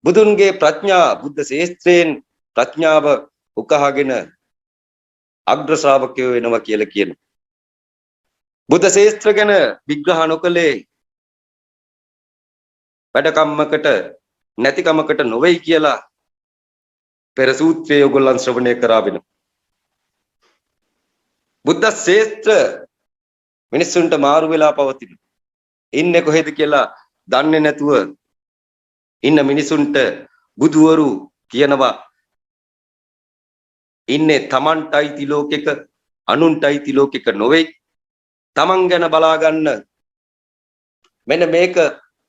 බුදුන්ගේ ප්‍රඥා බුද්ධ ශේස්ත්‍රයෙන් ප්‍රඥාව උකහාගෙන අග්‍ර ශ්‍රාවකයෝ වෙනවා කියලා කියනවා. බුද්ධ ශේස්ත්‍ර ගැන විග්‍රහ නොකලේ වැඩකම්මකට නැතිකමකට නොවේයි කියලා පෙර සූත්‍රයේ ඔයගොල්ලන් ශ්‍රවණය කරා වෙනවා. බුද්ධ ශේස්ත්‍ර මිනිස්සුන්ට මාරු වෙලා පවතින. ඉන්නේ කොහෙද කියලා දන්නේ නැතුව ඉන්න මිනිසුන්ට බුදුවරු කියනවා ඉන්නේ තමන්ටයි තිලෝකෙක අනුන්ටයි තිලෝකෙක නොවේ. තමන් ගැන බලා ගන්න මෙන්න මේක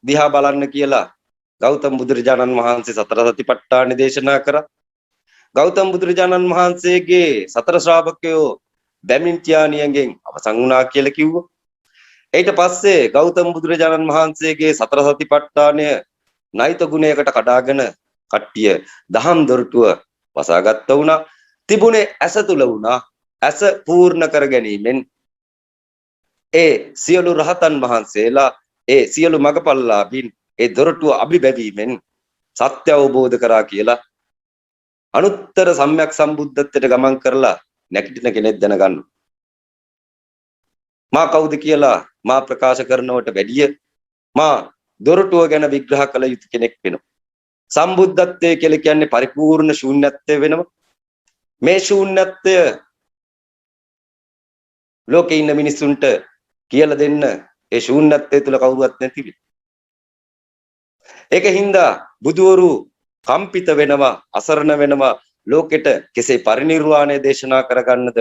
දිහා බලන්න කියලා ගෞතම බුදුරජාණන් වහන්සේ සතර සතිපට්ඨාන දේශනා කරා. ගෞතම බුදුරජාණන් වහන්සේගේ සතර ශ්‍රාවකයෝ බැමින්ත්‍යානියගෙන් අවසන් වුණා කියලා කිව්වා. ඊට පස්සේ ගෞතම බුදුරජාණන් වහන්සේගේ සතර සතිපට්ඨානය නෛත ගුණයකට කඩාගෙන කට්ටිය දහම් දොරටුව වසාගත්ත වුණා. තිබුණේ ඇස තුල වුණා. ඇස පූර්ණ කර ගැනීමෙන් ඒ සියලු රහතන් වහන්සේලා ඒ සියලු මගපල්ලාභින් ඒ දොරටුව අභිබැවීමෙන් සත්‍ය අවබෝධ කරා කියලා අනුත්තර සම්‍යක් සම්බුද්ධත්වයට ගමන් කරලා නැගිටින කෙනෙක් දැනගන්න. මා කවුද කියලා මා ප්‍රකාශ කරනවට වැඩිය මා දොරටුව ගැන විග්‍රහ කළ යුතු කෙනෙක් වෙනවා. සම්බුද්ධත්වය කියලා කියන්නේ පරිපූර්ණ ශූන්‍යත්වය වෙනවා. මේ ශූන්‍යත්වය ලෝකේ ඉන්න මිනිසුන්ට කියලා දෙන්න ඒ ශූන්‍යත්වය තුල කවුරුවත් නැති වෙයි. ඒකින්ද බුදුවරු කම්පිත වෙනවා, අසරණ වෙනවා. ලෝකෙට කෙසේ පරිනිර්වාණය දේශනා කරගන්නද?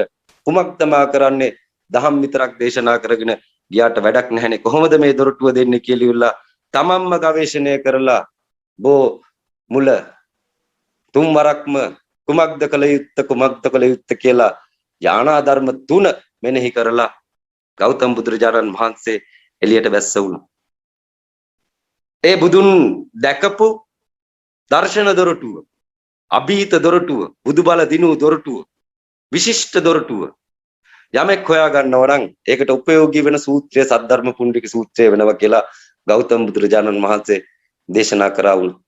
කුමක්ද මා කරන්නේ? දහම් විතරක් දේශනා කරගෙන ගියාට වැඩක් නැහැනේ. කොහොමද මේ දොරටුව දෙන්නේ කියලා තමන්ම ගවේෂණය කරලා බෝ මුල තුන් වරක්ම කුමක්ද කළ යුත්ත කියලා ඥානා ධර්ම 3 මෙනෙහි කරලා ගෞතම බුදුරජාණන් වහන්සේ එළියට බැස්ස වුණා. ඒ බුදුන් දැකපු දර්ශන දොරටුව, අභීත දොරටුව, බුදුබල දිනු දොරටුව, විශිෂ්ට දොරටුව යමෙක් හොයා ගන්නවා නම් ඒකට උපයෝගී වෙන සූත්‍රය සද්ධර්ම පුණ්ඩික සූත්‍රය වෙනවා කියලා ගෞතම බුදුරජාණන් වහන්සේ දේශනා කරා වුණා.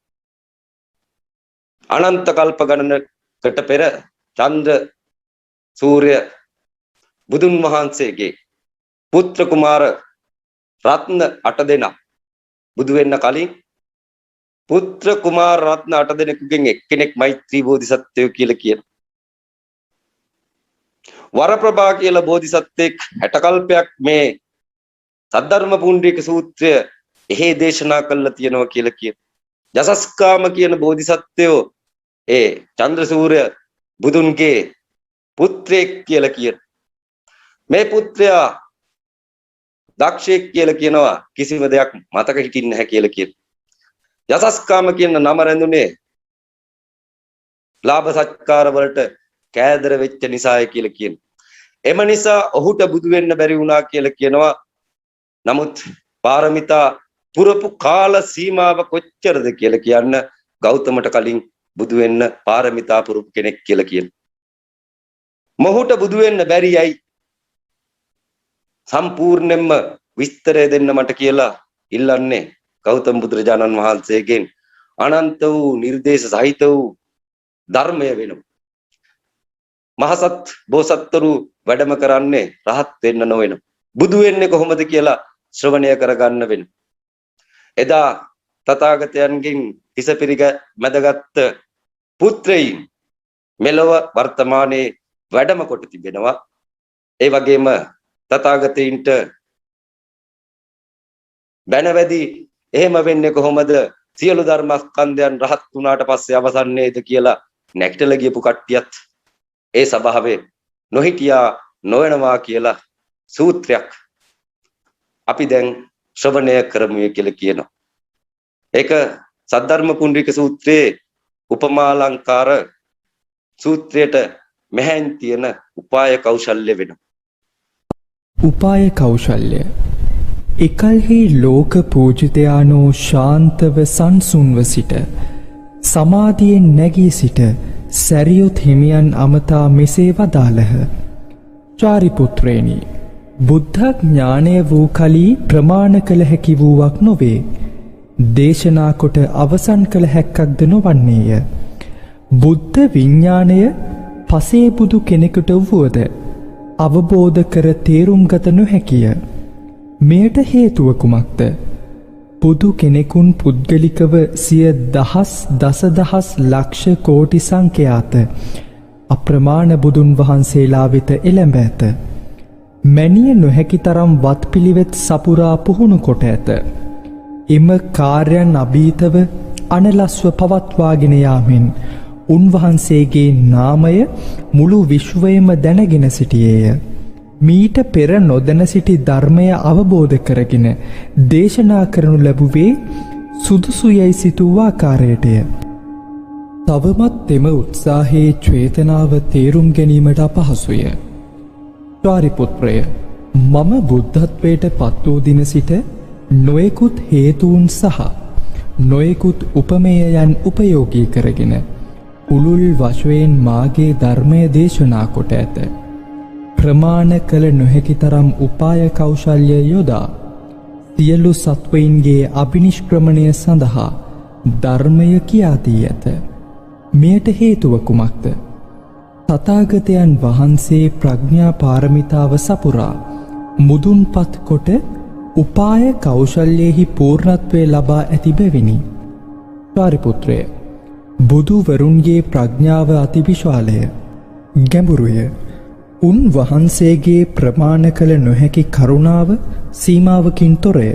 අනන්ත කල්ප ගණනකට පෙර චන්ද්‍ර සූර්ය බුදුන් වහන්සේගේ පුත්‍ර කුමාර රත්න 8 දෙනා බුදු වෙන්න කලින් පුත්‍ර කුමාර රත්න 8 දෙනෙකුගෙන් එක්කෙනෙක් මෛත්‍රී බෝධිසත්වය කියලා කියන. වරප්‍රභා කියලා බෝධිසත්වෙක් 60 කල්පයක් මේ සද්ධර්ම පුණ්ඩික සූත්‍රය එහෙ දේශනා කළා තියෙනවා කියලා කියන. යසස්කාම කියන බෝධිසත්වයෝ ඒ චන්ද්‍රසූර්ය බුදුන්ගේ පුත්‍රයෙක් කියලා කියන. මේ පුත්‍රයා දක්ෂයෙක් කියලා කියනවා කිසිම දෙයක් මතක හිටින්නේ නැහැ කියලා කියන. යසස්කාම කියන නම රැඳුනේ ලාභ සත්කාර වලට කෑදර වෙච්ච නිසාය කියලා කියන. එම නිසා ඔහුට බුදු වෙන්න බැරි වුණා කියලා කියනවා. නමුත් පාරමිතා පුරපු කාල සීමාව කොච්චරද කියලා කියන්න ගෞතමට කලින් බුදු වෙන්න පාරමිතා පුරපු කෙනෙක් කියලා කියන. මොහුට බුදු වෙන්න බැරියයි සම්පූර්ණයෙන්ම විස්තරය දෙන්න මට කියලා ඉල්ලන්නේ ගෞතම බුදුරජාණන් වහන්සේගෙන් අනන්ත වූ නිර්දේශ සහිත වූ ධර්මය වෙනවා. මහසත් බෝසත්තුරු වැඩම කරන්නේ රහත් වෙන්න නොවෙන. බුදු වෙන්නේ කොහොමද කියලා ශ්‍රවණය කරගන්න වෙන. එදා තථාගතයන්ගෙන් හිස පිරිග මැදගත් පුත්‍රයින් මෙලොව වර්තමානයේ වැඩම කොට තිබෙනවා. ඒ වගේම තථාගතයින්ට බැනවැදි එහෙම වෙන්නේ කොහොමද? සියලු ධර්මස්කන්ධයන් රහත් වුණාට පස්සේ අවසන් නේද කියලා නැගිටලා ගියපු කට්ටියත් ඒ සභාවේ නොහිටියා නොවනවා කියලා සූත්‍රයක් අපි දැන් ශ්‍රවණය කරමු කියලා කියනවා. ඒක සද්ධර්ම පුණ්ඩික සූත්‍රයේ උපමාලංකාර සූත්‍රයට මෙහෙන් තියෙන උපාය කෞශල්‍ය වෙනවා. උපාය කෞශල්‍ය එකල්හි ලෝක පූජිතයානෝ ශාන්තව සංසුන්ව සිට සමාධියෙන් නැගී සිට සැරියුත් හිමියන් අමතා මෙසේ වදාළහ. චාරිපුත්‍රේනි, බුද්ධ ඥානය වූ කලී ප්‍රමාණ කළ හැකි වූවක් නොවේ. දේශනා කොට අවසන් කළ හැක්කක්ද නොවන්නේය. බුද්ධ විඥාණය පසේ බුදු කෙනෙකුට වුවද අවබෝධ කර තේරුම් ගත නොහැකිය. මෙයට හේතුව කුමක්ද? බුදු කෙනෙකුන් පුද්ගලිකව සිය දහස් දසදහස් ලක්ෂ කෝටි සංඛ්‍යාත අප්‍රමාණ බුදුන් වහන්සේලා වෙත එළඹ ඇත. මැනිය නොහැකි තරම් වත්පිළිවෙත් සපුරා පුහුණු කොට ඇත. එම කාර්යයන් අභීතව අනලස්ව පවත්වාගෙන යාමෙන් උන්වහන්සේගේ නාමය මුළු විශ්වයම දැනගෙන සිටියේය. මීට පෙර නොදැන සිටි ධර්මය අවබෝධ කරගෙන දේශනා කරනු ලැබුවේ සුදුසුයයි සිතූ ආකාරයටය. තවමත් එම උත්සාහයේ චේතනාව තේරුම් ගැනීමට අපහසුය. චාරිපුත්‍රය, මම බුද්ධත්වයට පත් වූ දින සිට නොයෙකුත් හේතුන් සහ නොයෙකුත් උපමේයයන් උපයෝගී කරගෙන උළුල් වශයෙන් මාගේ ධර්මය දේශනා කොට ඇත. ප්‍රමාණ කළ නොහැකි තරම් උපාය කෞශල්‍ය යොදා සියලු සත්වයින්ගේ අභිනිෂ්ක්‍රමණය සඳහා ධර්මය කියා දී ඇත. මෙයට හේතුව කුමක්ද? තථාගතයන් වහන්සේ ප්‍රඥා පාරමිතාව සපුරා මුදුන්පත් කොට උපාය කෞශල්‍යයෙහි පූර්ණත්වය ලබා ඇති බැවිනි. චාරිපුත්‍රය, බුදුවරුන්ගේ ප්‍රඥාව අතිවිශාලය, ගැඹුරුය. උන් වහන්සේගේ ප්‍රමාණ කළ නොහැකි කරුණාව සීමාවකින් තොරය.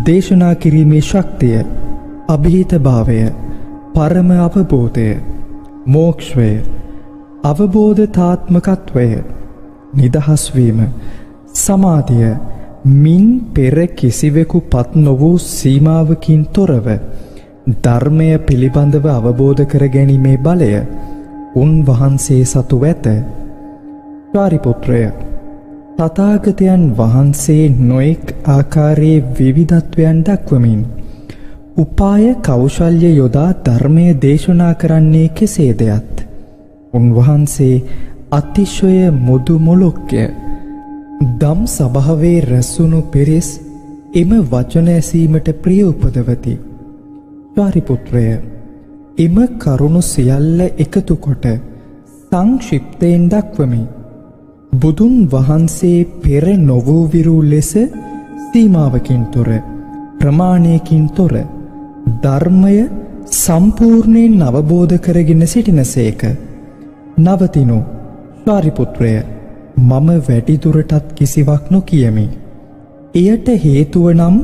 දේශනා කිරීමේ ශක්තිය, අභීතභාවය, පරම අවබෝධය, මෝක්ෂය, අවබෝධතාත්මකත්වය, නිදහස්වීම, සමාධිය මින් පෙර කිසිවෙකු පත් නොවූ සීමාවකින් තොරව ධර්මය පිළිබඳව අවබෝධ කර ගැනීමේ බලය උන්වහන්සේ සතු ඇත. චාරිපුත්‍රය, තථාගතයන් වහන්සේ නොඑක් ආකාරයේ විවිධත්වයන් දක්වමින් උපාය කෞශල්‍ය යොදා ධර්මය දේශනා කරන්නේ කෙසේදයත් උන්වහන්සේ අතිශය මුදු මොලොක්ය. දම් සභාවේ රැස්වුණු පිරිස් එම වචන ඇසීමට ප්‍රිය උපදවති. චාරිපුත්‍රය, එම කරුණු සියල්ල එකතු කොට සංක්ෂිප්තයෙන් දක්වමි. බුදුන් වහන්සේ පෙර නොවූ විරූ ලෙස සීමාවකින් තොර, ප්‍රමාණයකින් තොර ධර්මය සම්පූර්ණයෙන් අවබෝධ කරගෙන සිටිනසේක. නවතිනු. චාරිපුත්‍රය, මම වැඩිදුරටත් කිසිවක් නොකියමි. එයට හේතුව නම්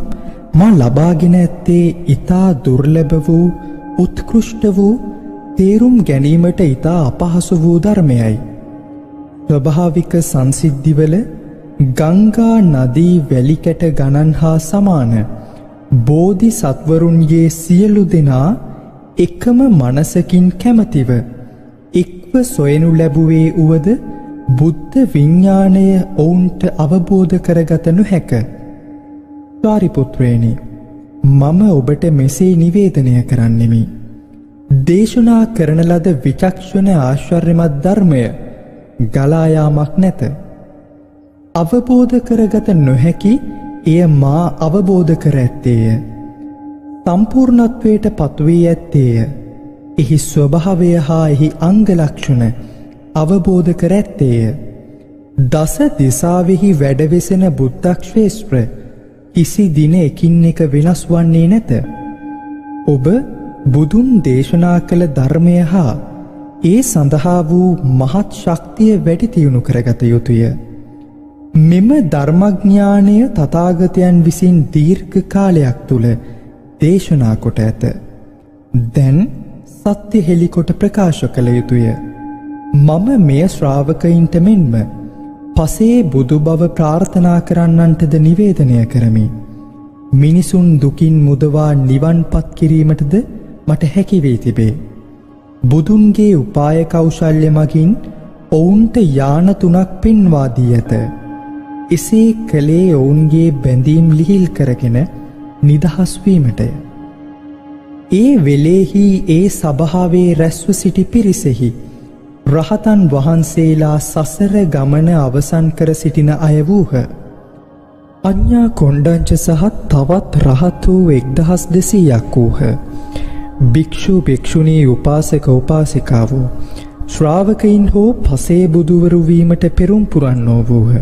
මා ලබාගෙන ඇත්තේ ඊතා දුර්ලභ වූ, උත්කෘෂ්ට වූ, තේරුම් ගැනීමට ඊතා අපහසු වූ ධර්මයයි. ස්වභාවික සංසිද්ධිවල ගංගා නදී වැලිකැට ගණන් හා සමාන බෝධි සත්වරුන්ගේ සියලු දෙනා එකම මනසකින් කැමතිව එක්ව සොයනු ලැබුවේ උවද බුද්ධ විඥාණය ඔවුන්ට අවබෝධ කරගත නොහැක. චාරිපුත්‍රයනි, මම ඔබට මෙසේ නිවේදනය කරන්නෙමි. දේශනා කරන ලද විචක්ෂණ ආශ්චර්යමත් ධර්මය ගලා යාමක් නැත. අවබෝධ කරගත නොහැකි එය මා අවබෝධ කර ඇත්තේය. සම්පූර්ණත්වයට පත්වී ඇත්තේය. එහි ස්වභාවය හා එහි අංග ලක්ෂණ අවබෝධ කර ඇත්තේය. දස දිසාවෙහි වැඩවෙසෙන බුද්ධක්ෂේත්‍ර කිසි දින එකින් එක වෙනස් වන්නේ නැත. ඔබ බුදුන් දේශනා කළ ධර්මය හා ඒ සඳහා වූ මහත් ශක්තිය වැඩි දියුණු කරගත යුතුය. මෙම ධර්මඥානය තථාගතයන් විසින් දීර්ඝ කාලයක් තුල දේශනා කොට ඇත. දැන් සත්‍ය හෙළිකොට ප්‍රකාශ කළ යුතුය. මම මෙය ශ්‍රාවකයින්ට මෙන්ම පසේ බුදු බව ප්‍රාර්ථනා කරන්නන්ටද නිවේදනය කරමි. මිනිසුන් දුකින් මුදවා නිවන්පත් කිරීමටද මට හැකි වී තිබේ. බුදුන්ගේ උපාය කෞශල්‍ය මගින් ඔවුන්ට යාන 3ක් පෙන්වා දී ඇත. එසේ කළේ ඔවුන්ගේ බැඳීම් ලිහිල් කරගෙන නිදහස් වීමටය. ඒ වෙලෙහි ඒ සභාවේ රැස්ව සිටි පිරිසෙහි රහතන් වහන්සේලා සසර ගමන අවසන් කර සිටින අය වූහ. අඤ්ඤා කොණ්ඩඤ්ඤ සහ තවත් රහත් වූ 1200ක් වූහ. භික්ෂු භික්ෂුණී උපාසක උපාසිකාවෝ ශ්‍රාවකයින් හෝ පසේ බුදුවරු වීමට පෙරම් පුරන්නෝ වූහ.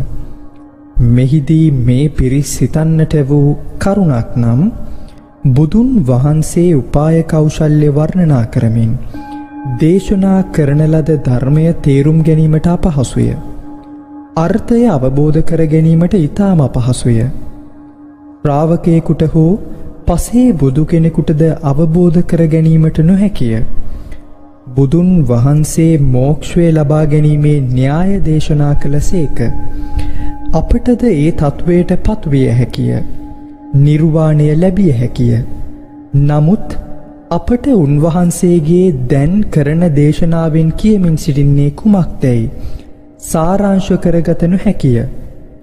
මෙහිදී මේ පිරිස් සිතන්නට වූ කරුණක් නම් බුදුන් වහන්සේ උපාය කෞශල්‍ය වර්ණනා කරමින් දේශනා කරන ලද ධර්මය තේරුම් ගැනීමට අපහසුය. අර්ථය අවබෝධ කර ගැනීමට ඉතාම අපහසුය. ශ්‍රාවකයෙකුට හෝ පසේ බුදු කෙනෙකුටද අවබෝධ කර ගැනීමට නොහැකිය. බුදුන් වහන්සේ මෝක්ෂය ලබා ගැනීමේ න්‍යාය දේශනා කළසේක. අපටද ඒ තත්වයට පත්විය හැකිය. නිර්වාණය ලැබිය හැකිය. නමුත් අපට උන්වහන්සේගේ දැන් කරන දේශනාවෙන් කියමින් සිටින්නේ කුමක්දැයි සාරාංශ කරගත නොහැකිය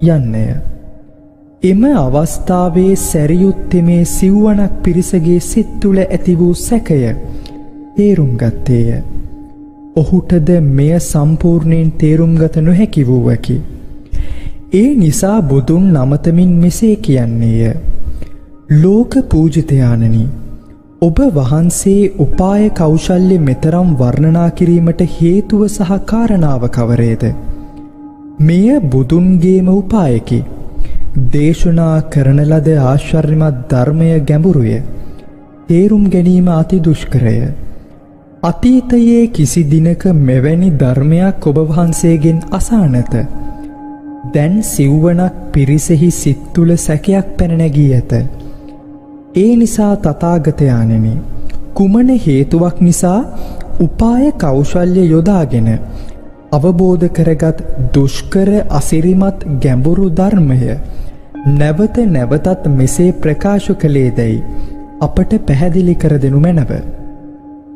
යන්නය. එම අවස්ථාවේ සැරියුත් තෙමේ සිව්වනක් පිරිසගේ සිත් තුළ ඇති වූ සැකය තේරුම් ගත්තේය. ඔහුටද මෙය සම්පූර්ණයෙන් තේරුම් ගත නොහැකි වූවකි. ඒ නිසා බුදුන් නමතමින් මෙසේ කියන්නේය. ලෝක පූජිතයාණනි, ඔබ වහන්සේ උපාය කෞශල්‍ය මෙතරම් වර්ණනා කිරීමට හේතුව සහ කාරණාව කවරේද? මෙය බුදුන්ගේම උපායකි. දේශනා කරන ලද ආශ්චර්යමත් ධර්මය ගැඹුරුය. තේරුම් ගැනීම අති දුෂ්කරය. අතීතයේ කිසි දිනක මෙවැනි ධර්මයක් ඔබ වහන්සේගෙන් අසා නැත. දැන් සිව්වනක් පිරිසෙහි සිත් තුළ සැකයක් පැන නැගී ඇත. ඒ නිසා තථාගතයාණෙනි, කුමන හේතුවක් නිසා උපාය කෞශල්‍ය යොදාගෙන අවබෝධ කරගත් දුෂ්කර අසිරිමත් ගැඹුරු ධර්මය නැවත නැවතත් මෙසේ ප්‍රකාශ කළේදැයි අපට පැහැදිලි කර දෙනු මැනව.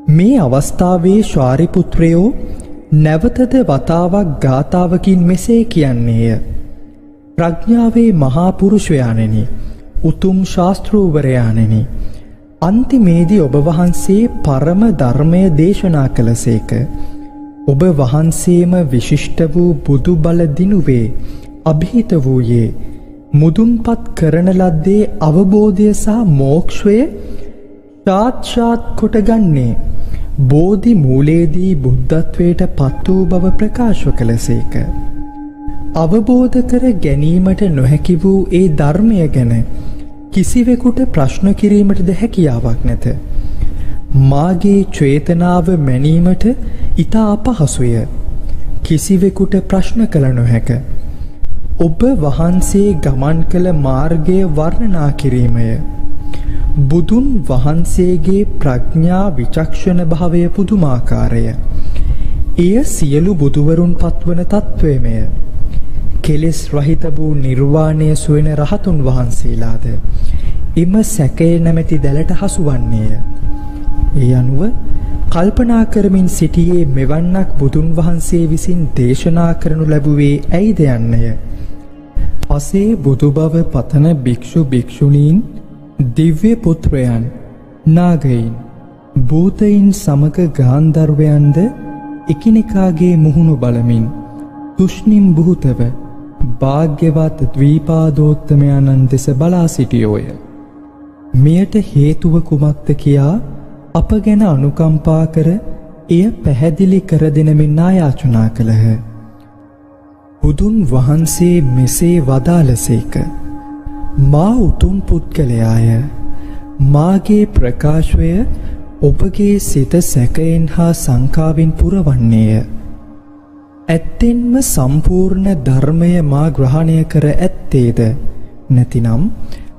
මේ අවස්ථාවේ ශාරිපුත්‍රයෝ නැවතද වතාවක් ගාථාවකින් මෙසේ කියන්නේය. ප්‍රඥාවේ මහා පුරුෂයාණෙනි, උතුම් ශාස්ත්‍රූවරයාණෙනි, අන්තිමේදී ඔබ වහන්සේ පරම ධර්මය දේශනා කළසේක. ඔබ වහන්සේම විශිෂ්ට වූ බුදු බල දිනුවේ අභීත වූයේ මුදුන්පත් කරන ලද්දේ අවබෝධය සහ මෝක්ෂය සාක්ෂාත් කොටගන්නේ බෝධි මූලයේදී බුද්ධත්වයට පත් වූ බව ප්‍රකාශ කළසේක. අවබෝධ කර ගැනීමට නොහැකි වූ ඒ ධර්මය ගැන කිසිවෙකුට ප්‍රශ්න කිරීමටද හැකියාවක් නැත. මාගේ චේතනාව මැනීමට ඉතා අපහසුය. කිසිවෙකුට ප්‍රශ්න කළ නොහැක. ඔබ වහන්සේ ගමන් කළ මාර්ගය වර්ණනා කිරීමය. බුදුන් වහන්සේගේ ප්‍රඥා විචක්ෂණ භාවය පුදුමාකාරය. එය සියලු බුදුවරුන් පත්වන තත්වයමය. කෙලෙස් රහිත වූ නිර්වාණය සොයන රහතුන් වහන්සේලාද එම සැකය නැමැති දැලට හසුවන්නේය. ඒ අනුව කල්පනා කරමින් සිටියේ මෙවන්නක් බුදුන් වහන්සේ විසින් දේශනා කරනු ලැබුවේ ඇයිද යන්නය. පසේ බුදු බව පතන භික්ෂු භික්ෂුණීන්, දිව්‍ය පුත්‍රයන්, නාගයින්, භූතයින් සමග ගාන්ධර්වයන්ද එකිනෙකාගේ මුහුණු බලමින් තුෂ්ණිම් බුහතව භාග්‍යවත් ද්වීපාදෝත්තමයන්න් දෙස බලා සිටියෝය. මෙයට හේතුව කුමක්ද කියා අප ගැන අනුකම්පා කර එය පැහැදිලි කර දෙනමින් ආයාචනා කළහ. බුදුන් වහන්සේ මෙසේ වදාළසේක. මා උතුම් පුද්ගලයාය. මාගේ ප්‍රකාශය ඔබගේ සිත සැකයෙන් හා සංකාවෙන් පුරවන්නේය. ඇත්තෙන්ම සම්පූර්ණ ධර්මය මා ග්‍රහණය කර ඇත්තේද නැතිනම්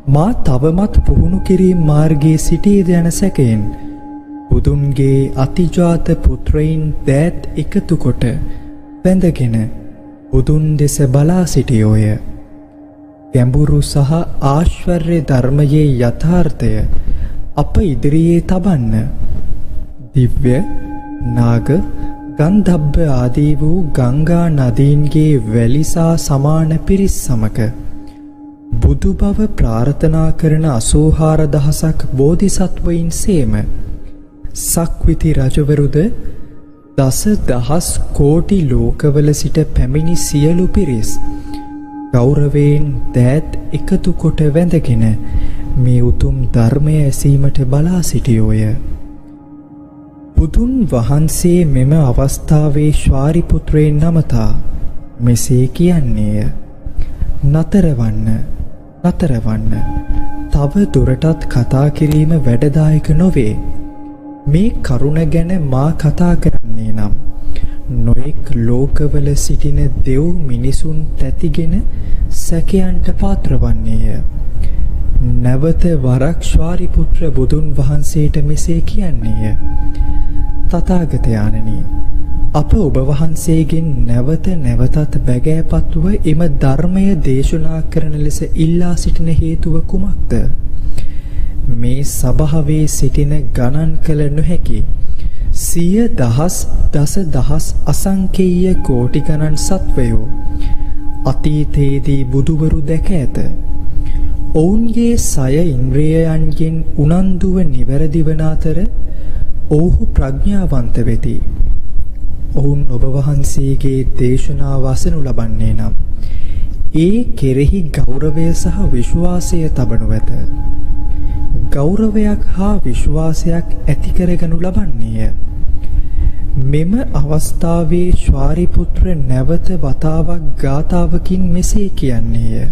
මා තවමත් පුහුණු කිරීම මාර්ගයේ සිටීද යන සැකයෙන් බුදුන්ගේ අතිජාත පුත්‍රයින් දෑත් එකතු කොට වැඳගෙන බුදුන් දෙස බලා සිටියෝය. ගැඹුරු සහ ආශ්චර්ය ධර්මයේ යථාර්ථය අප ඉදිරියේ තබන්න දිව්‍ය නාග ගන්ධබ්බ ආදී වූ ගංගා නදීන්ගේ වැලිසා සමාන පිරිස් සමග බුදු බව ප්‍රාර්ථනා කරන 84000ක් බෝධිසත්වයින් සේම සක්විති රජවරුද දසදහස් කෝටි ලෝකවල සිට පැමිණි සියලු පිරිස් ගෞරවයෙන් දෑත් එකතු කොට වැඳගෙන මේ උතුම් ධර්මය ඇසීමට බලා සිටියෝය. බුදුන් වහන්සේ මෙම අවස්ථාවේ ශාරිපුත්‍රයන් නමතා මෙසේ කියන්නේය. නතරවන්න නතරවන්න. තව දුරටත් කතා කිරීම වැඩදායක නොවේ. මේ කරුණ ගැන මා කතා කරන්නේ නම් නොයෙක් ලෝකවල සිටින දෙව් මිනිසුන් තැතිගෙන සැකයන්ට පාත්‍රවන්නේය. නැවත වරක් ශාරිපුත්‍ර බුදුන් වහන්සේට මෙසේ කියන්නේය. තථාගතයාණනි, අප ඔබ වහන්සේගෙන් නැවත නැවතත් බැගෑපත්ව එම ධර්මය දේශනා කරන ලෙස ඉල්ලා සිටින හේතුව කුමක්ද? මේ සභාවේ සිටින ගණන් කළ නොහැකි සිය දහස් දසදහස් අසංකේය කෝටි ගණන් සත්වයෝ අතීතයේදී බුදුවරු දැක ඇත. ඔවුන්ගේ සය ඉන්ද්‍රියයන්ගෙන් උනන්දුව නිවැරදි වන අතර ඔවුහු ප්‍රඥාවන්ත වෙති. ඔවුන් ඔබ වහන්සේගේ දේශනාව අසනු ලබන්නේ නම් ඒ කෙරෙහි ගෞරවය සහ විශ්වාසය තබනු ඇත. ගෞරවයක් හා විශ්වාසයක් ඇති කරගනු ලබන්නේය. මෙම අවස්ථාවේ ශාරිපුත්‍ර නැවත වතාවක් ගාථාවකින් මෙසේ කියන්නේය.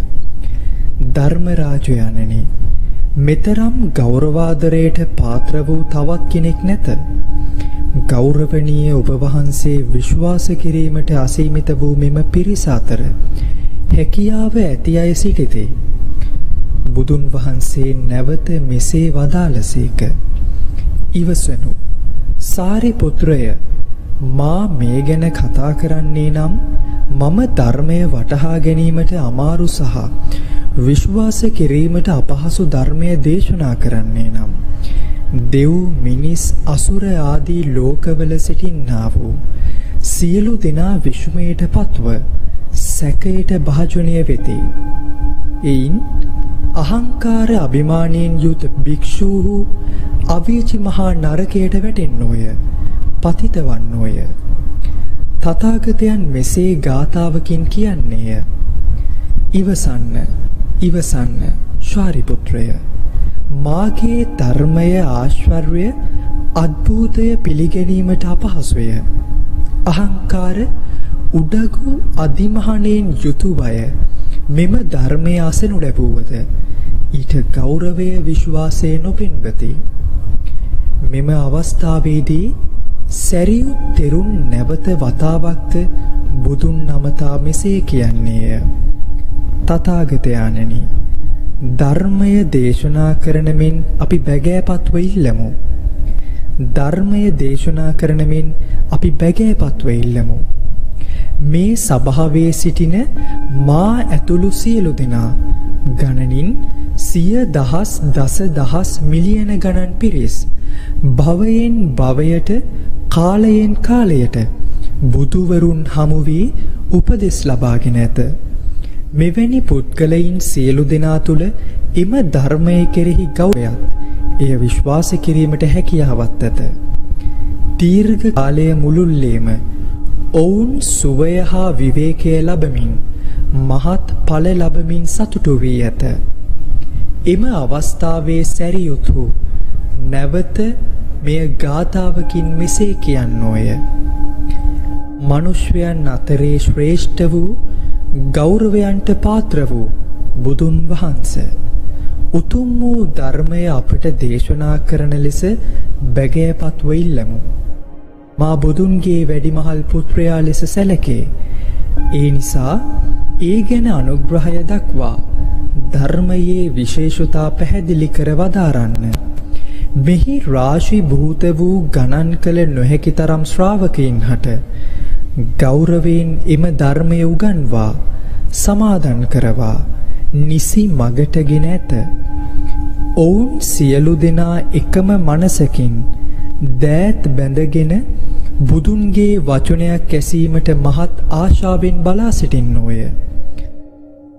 ධර්මරාජයාණනි, මෙතරම් ගෞරවාදරයට පාත්‍ර වූ තවත් කෙනෙක් නැත. ගෞරවනීය ඔබ වහන්සේ විශ්වාස කිරීමට අසීමිත වූ මෙම පිරිස අතර හැකියාව ඇති අය සිටිති. බුදුන් වහන්සේ නැවත මෙසේ වදාළසේක. ඉවසනු. සාරිපුත්‍රය, මා මේ ගැන කතා කරන්නේ නම් මම ධර්මය වටහා ගැනීමට අමාරු සහ විශ්වාස කිරීමට අපහසු ධර්මය දේශනා කරන්නේ නම් දෙව් මිනිස් අසුර ආදී ලෝකවල සිටින්නා වූ සියලු දෙනා විශ්මයට පත්ව සැකයට භාජනය වෙති. එයින් අහංකාර අභිමානයෙන් යුත් භික්ෂූහු අවීචි මහා නරකයට වැටෙන්නෝය, පතිත වන්නෝය. තථාගතයන් මෙසේ ගාථාවකින් කියන්නේය. ඉවසන්න, ඉවසන්න ශාරිපුත්‍රය. මාගේ ධර්මය ආශ්චර්ය අද්භූතය පිළිගැනීමට අපහසුය. අහංකාර උඩගු අධිමහණයෙන් යුතු අය මෙම ධර්මය අසනු ලැබුවද ඊට ගෞරවය විශ්වාසය නොපෙන්වති. මෙම අවස්ථාවේදී සැරියුත් තෙරුන් නැවත වතාවක්ද බුදුන් නමතා මෙසේ කියන්නේය. තථාගතයාණනි, ධර්මය දේශනා කරන මෙන් අපි බැගෑපත්ව ඉල්ලමු. ධර්මය දේශනා කරන මෙන් අපි බැගෑපත්ව ඉල්ලමු. මේ සභාවේ සිටින මා ඇතුළු සියලු දෙනා ගණනින් සිය දහස් දසදහස් මිලියන ගණන් පිරිස් භවයෙන් භවයට කාලයෙන් කාලයට බුදුවරුන් හමු වී උපදෙස් ලබාගෙන ඇත. මෙවැනි පුද්ගලයින් සියලු දෙනා තුළ එම ධර්මය කෙරෙහි ගෞරවයත් එය විශ්වාස කිරීමට හැකියාවත් ඇත. දීර්ඝ කාලය මුළුල්ලේම ඔවුන් සුවය හා විවේකය ලබමින් මහත් ඵල ලබමින් සතුටු වී ඇත. එම අවස්ථාවේ සැරියුත්හු නැවත මෙය ගාථාවකින් මෙසේ කියන්නෝය. මනුෂ්‍යයන් අතරේ ශ්‍රේෂ්ඨ වූ ගෞරවයන්ට පාත්‍ර වූ බුදුන් වහන්සේ උතුම් වූ ධර්මය අපට දේශනා කරන ලෙස බැගෑපත්ව ඉල්ලමු. මා බුදුන්ගේ වැඩිමහල් පුත්‍රයා ලෙස සැලකේ. ඒ නිසා ඒ ගැන අනුග්‍රහය දක්වා ධර්මයේ විශේෂතා පැහැදිලි කර වදාරන්න. මෙහි රාශි භූත වූ ගණන් කළ නොහැකි තරම් ශ්‍රාවකයින් හට ගෞරවයෙන් එම ධර්මය උගන්වා සමාදන් කරවා නිසි මගට ගෙන ඇත. ඔවුන් සියලු දෙනා එකම මනසකින් දෑත් බැඳගෙන බුදුන්ගේ වචනයක් ඇසීමට මහත් ආශාවෙන් බලා සිටින්නෝය.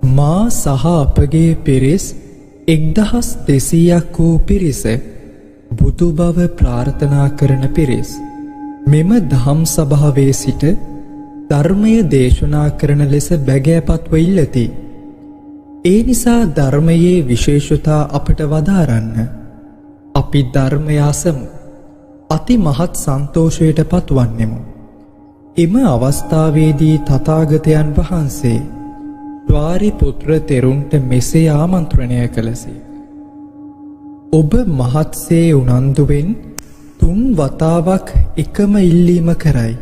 මා සහ අපගේ පිරිස් 1200ක් වූ පිරිස බුදු බව ප්‍රාර්ථනා කරන පිරිස් මෙම දහම් සභාවේ සිට ධර්මය දේශනා කරන ලෙස බැගෑපත්ව ඉල්ලති. ඒ නිසා ධර්මයේ විශේෂතා අපට වදාරන්න. අපි ධර්මය අසමු. අති මහත් සන්තෝෂයට පත්වන්නෙමු. එම අවස්ථාවේදී තථාගතයන් වහන්සේ ද්වාරිපුත්‍ර තෙරුන්ට මෙසේ ආමන්ත්‍රණය කළසේ. ඔබ මහත්සේ උනන්දුවෙන් 3 වතාවක් එකම ඉල්ලීම කරයි.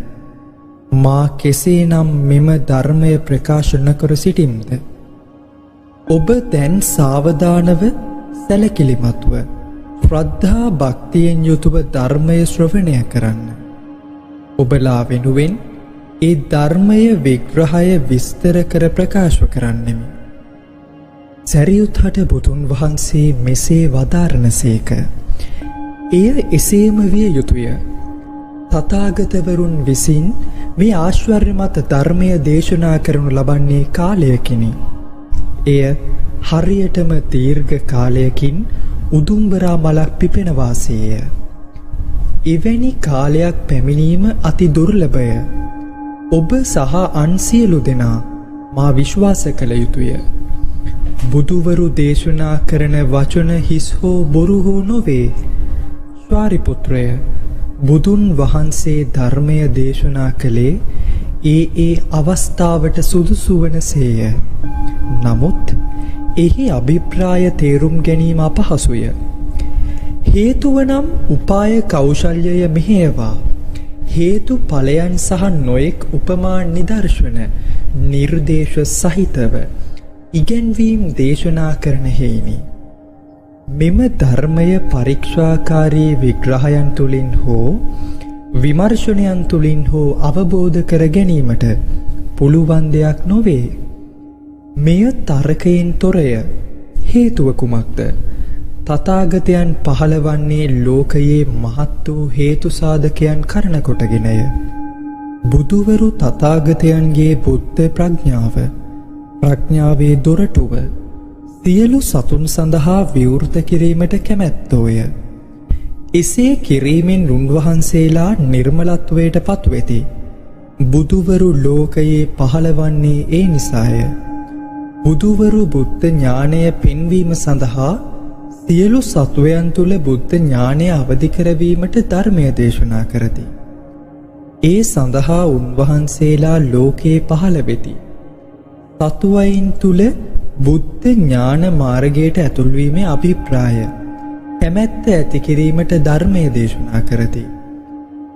මා කෙසේනම් මෙම ධර්මය ප්‍රකාශ නොකර සිටිම්ද? ඔබ දැන් සාවධානව සැලකිලිමත්ව ශ්‍රද්ධා භක්තියෙන් යුතුව ධර්මය ශ්‍රවණය කරන්න. ඔබලා වෙනුවෙන් ඒ ධර්මය විග්‍රහය විස්තර කර ප්‍රකාශ කරන්නෙමි. සැරියුත් හට බුදුන් වහන්සේ මෙසේ වදාරනසේක. එය එසේම විය යුතුය. තථාගතවරුන් විසින් මේ ආශ්චර්යමත් ධර්මය දේශනා කරනු ලබන්නේ කාලයකිනි. එය හරියටම දීර්ඝ කාලයකින් උදුම්බරා මලක් පිපෙන වාසේය. එවැනි කාලයක් පැමිණීම අති දුර්ලභය. ඔබ සහ අන් සියලු දෙනා මා විශ්වාස කළ යුතුය. බුදුවරු දේශනා කරන වචන හිස් හෝ බොරු හෝ නොවේ. ශාරිපුත්‍රය, බුදුන් වහන්සේ ධර්මය දේශනා කළේ ඒ අවස්ථාවට සුදුසු වනසේය. නමුත් එහි අභිප්‍රාය තේරුම් ගැනීම අපහසුය. හේතුව නම් උපාය කෞශල්‍යය මෙහෙයවා හේතු ඵලයන් සහ නොයෙක් උපමා නිදර්ශන නිර්දේශ සහිතව ඉගැන්වීම් දේශනා කරන හේයිනි. මෙම ධර්මය පරීක්ෂාකාරී විග්‍රහයන් තුළින් හෝ විමර්ශනයන් තුළින් හෝ අවබෝධ කර ගැනීමට පුළුවන් දෙයක් නොවේ. මෙය තර්කයෙන් තොරය. හේතුව කුමක්ද? තථාගතයන් පහළවන්නේ ලෝකයේ මහත් වූ හේතු සාධකයන් කරන කොටගෙනය. බුදුවරු තථාගතයන්ගේ බුද්ධ ප්‍රඥාව, ප්‍රඥාවේ දොරටුව සියලු සතුන් සඳහා විවෘත කිරීමට කැමැත්තෝය. එසේ කිරීමෙන් උන්වහන්සේලා නිර්මලත්වයට පත්වෙති. බුදුවරු ලෝකයේ පහළවන්නේ ඒ නිසාය. බුදුවරු බුද්ධ ඥානය පෙන්වීම සඳහා සියලු සත්වයන් තුළ බුද්ධ ඥානය අවදි කරවීමට ධර්මය දේශනා කරති. ඒ සඳහා උන්වහන්සේලා ලෝකයේ පහළ වෙති. සතුවයින් තුළ බුද්ධ ඥාන මාර්ගයට ඇතුල්වීමේ අභිප්‍රාය කැමැත්ත ඇති කිරීමට ධර්මය දේශනා කරති.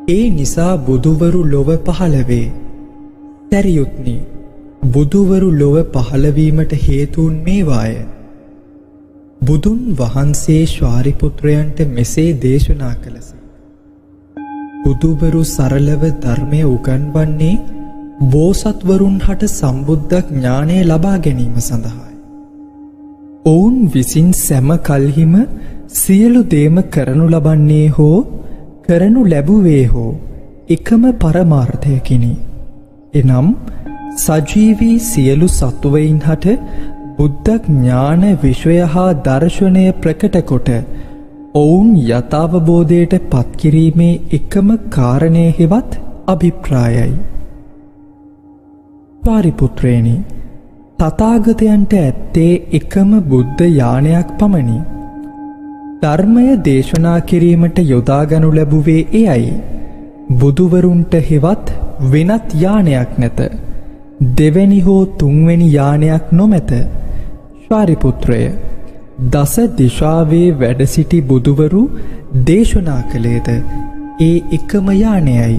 ඒ නිසා බුදුවරු ලොව පහළ වේ. සැරියුත්නි, බුදුවරු ලොව පහළවීමට හේතුන් මේවාය. බුදුන් වහන්සේ ශාරිපුත්‍රයන්ට මෙසේ දේශනා කළසේ. බුදුවරු සරලව ධර්මය උගන්වන්නේ බෝසත්වරුන් හට සම්බුද්ධ ඥානය ලබා ගැනීම සඳහායි. ඔවුන් විසින් සෑම කල්හිම සියලු දේම කරනු ලබන්නේ හෝ කරනු ලැබුවේ හෝ එකම පරමාර්ථයකිනි. එනම් සජීවී සියලු සත්වයින් හට බුද්ධ ඥාන විශ්වය හා දර්ශනය ප්‍රකට කොට ඔවුන් යථාවබෝධයට පත්කිරීමේ එකම කාරණය හෙවත් අභිප්‍රායයි. පාරිපුත්‍රේනි, තථාගතයන්ට ඇත්තේ එකම බුද්ධ යානයක් පමණි. ධර්මය දේශනා කිරීමට යොදාගනු ලැබුවේ එයයි. බුදුවරුන්ට හෙවත් වෙනත් යානයක් නැත. දෙවැනි හෝ තුන්වැනි යානයක් නොමැත. ශාරිපුත්‍රය, දස දිශාවේ වැඩ සිටි බුදුවරු දේශනා කළේද ඒ එකම යානයයි.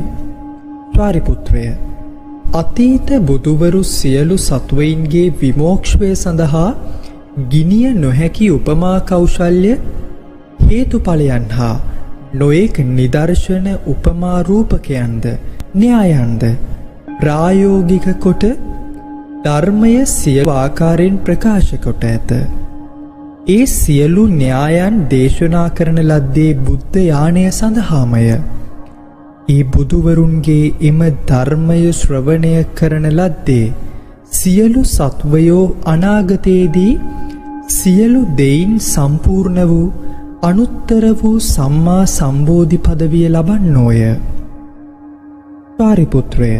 ශාරිපුත්‍රය, අතීත බුදුවරු සියලු සත්වයින්ගේ විමෝක්ෂය සඳහා ගිනිය නොහැකි උපමා කෞශල්‍ය හේතුඵලයන් හා නොයෙක් නිදර්ශන උපමා රූපකයන්ද න්‍යායන්ද ප්‍රායෝගික කොට ධර්මය සියලු ආකාරයෙන් ප්‍රකාශ කොට ඇත. ඒ සියලු න්‍යායන් දේශනා කරන ලද්දේ බුද්ධ යානය සඳහාමය. ඒ බුදුවරුන්ගේ එම ධර්මය ශ්‍රවණය කරන ලද්දේ සියලු සත්වයෝ අනාගතයේදී සියලු දෙයින් සම්පූර්ණ වූ අනුත්තර වූ සම්මා සම්බෝධි පදවිය ලබන්නෝය. පාරිපුත්‍රය,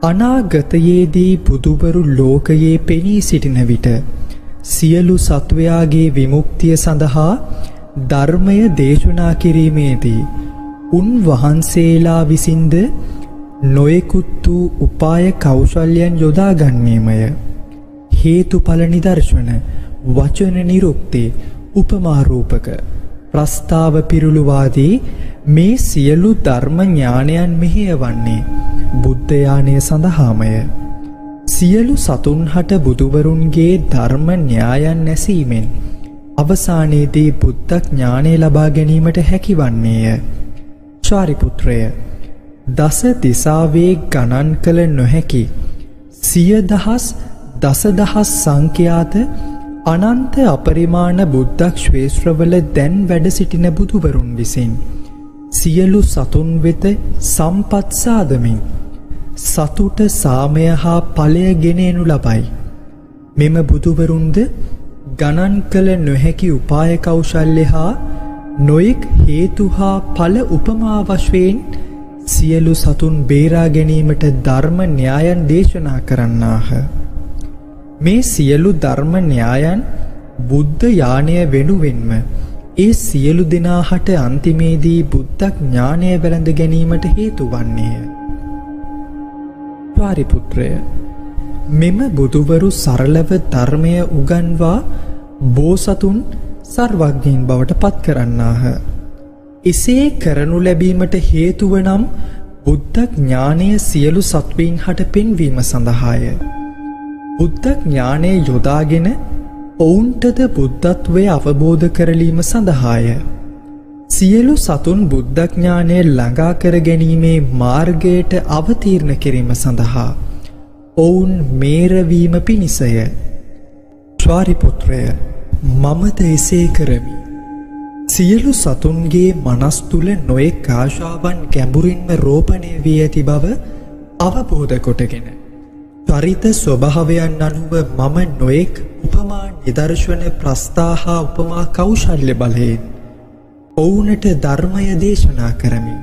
අනාගතයේදී බුදුවරු ලෝකයේ පෙනී සිටින විට සියලු සත්වයාගේ විමුක්තිය සඳහා ධර්මය දේශනා කිරීමේදී උන්වහන්සේලා විසින්ද නොයෙකුත් වූ උපාය කෞශල්‍යයන් යොදා ගන්නේමය. හේතුඵල නිදර්ශන, වචන නිරුක්ති, උපමා රූපක, ප්‍රස්තාව පිරුළුවාදී මේ සියලු ධර්ම ඥානයන් මෙහෙයවන්නේ බුද්ධ යානය සඳහාමය. සියලු සතුන් හට බුදුවරුන්ගේ ධර්ම න්‍යායන් නැසීමෙන් අවසානයේදී බුද්ධ ඥානය ලබා ගැනීමට හැකිවන්නේය. සාරිපුත්‍රය, දස දිසාවේ ගණන් කළ නොහැකි සිය දහස් දසදහස් සංඛ්‍යාත අනන්ත අපරිමාණ බුද්ධ ක්ෂේත්‍රවල දැන් වැඩ සිටින බුදුවරුන් විසින් සියලු සතුන් වෙත සම්පත් සාදමින් සතුට සාමය හා ඵලය ගෙන එනු ලබයි. මෙම බුදුවරුන්ද ගණන් කළ නොහැකි උපාය කෞශල්‍ය හා නොයෙක් හේතු හා ඵල උපමා වශයෙන් සියලු සතුන් බේරා ගැනීමට ධර්ම න්‍යායන් දේශනා කරන්නාහ. මේ සියලු ධර්ම න්‍යායන් බුද්ධ යානය වෙනුවෙන්ම ඒ සියලු දෙනා හට අන්තිමේදී බුද්ධ ඥානය වැළඳ ගැනීමට හේතු වන්නේය. පාරිපුත්‍රය, මෙම බුදුවරු සරලව ධර්මය උගන්වා බෝසතුන් සර්වඥයින් බවට පත් කරන්නාහ. එසේ කරනු ලැබීමට හේතුව නම් බුද්ධ ඥානය සියලු සත්වයින් හට පෙන්වීම සඳහාය. බුද්ධ ඥානය යොදාගෙන ඔවුන්ටද බුද්ධත්වය අවබෝධ කරලීම සඳහාය. සියලු සතුන් බුද්ධ ඥානය ළඟා කර ගැනීමේ මාර්ගයට අවතීර්ණ කිරීම සඳහා ඔවුන් මේරවීම පිණිසය. ස්වාරිපුත්‍රය, මමද එසේ කරමි. සියලු සතුන්ගේ මනස් තුල නොයෙක් ආශාවන් ගැඹුරින්ම රෝපණය වී ඇති බව අවබෝධ කොටගෙන චරිත ස්වභාවයන් අනුව මම නොයෙක් උපමා නිදර්ශන ප්‍රස්තාහා උපමා කෞශල්‍ය බලයෙන් ඔවුනට ධර්මය දේශනා කරමි.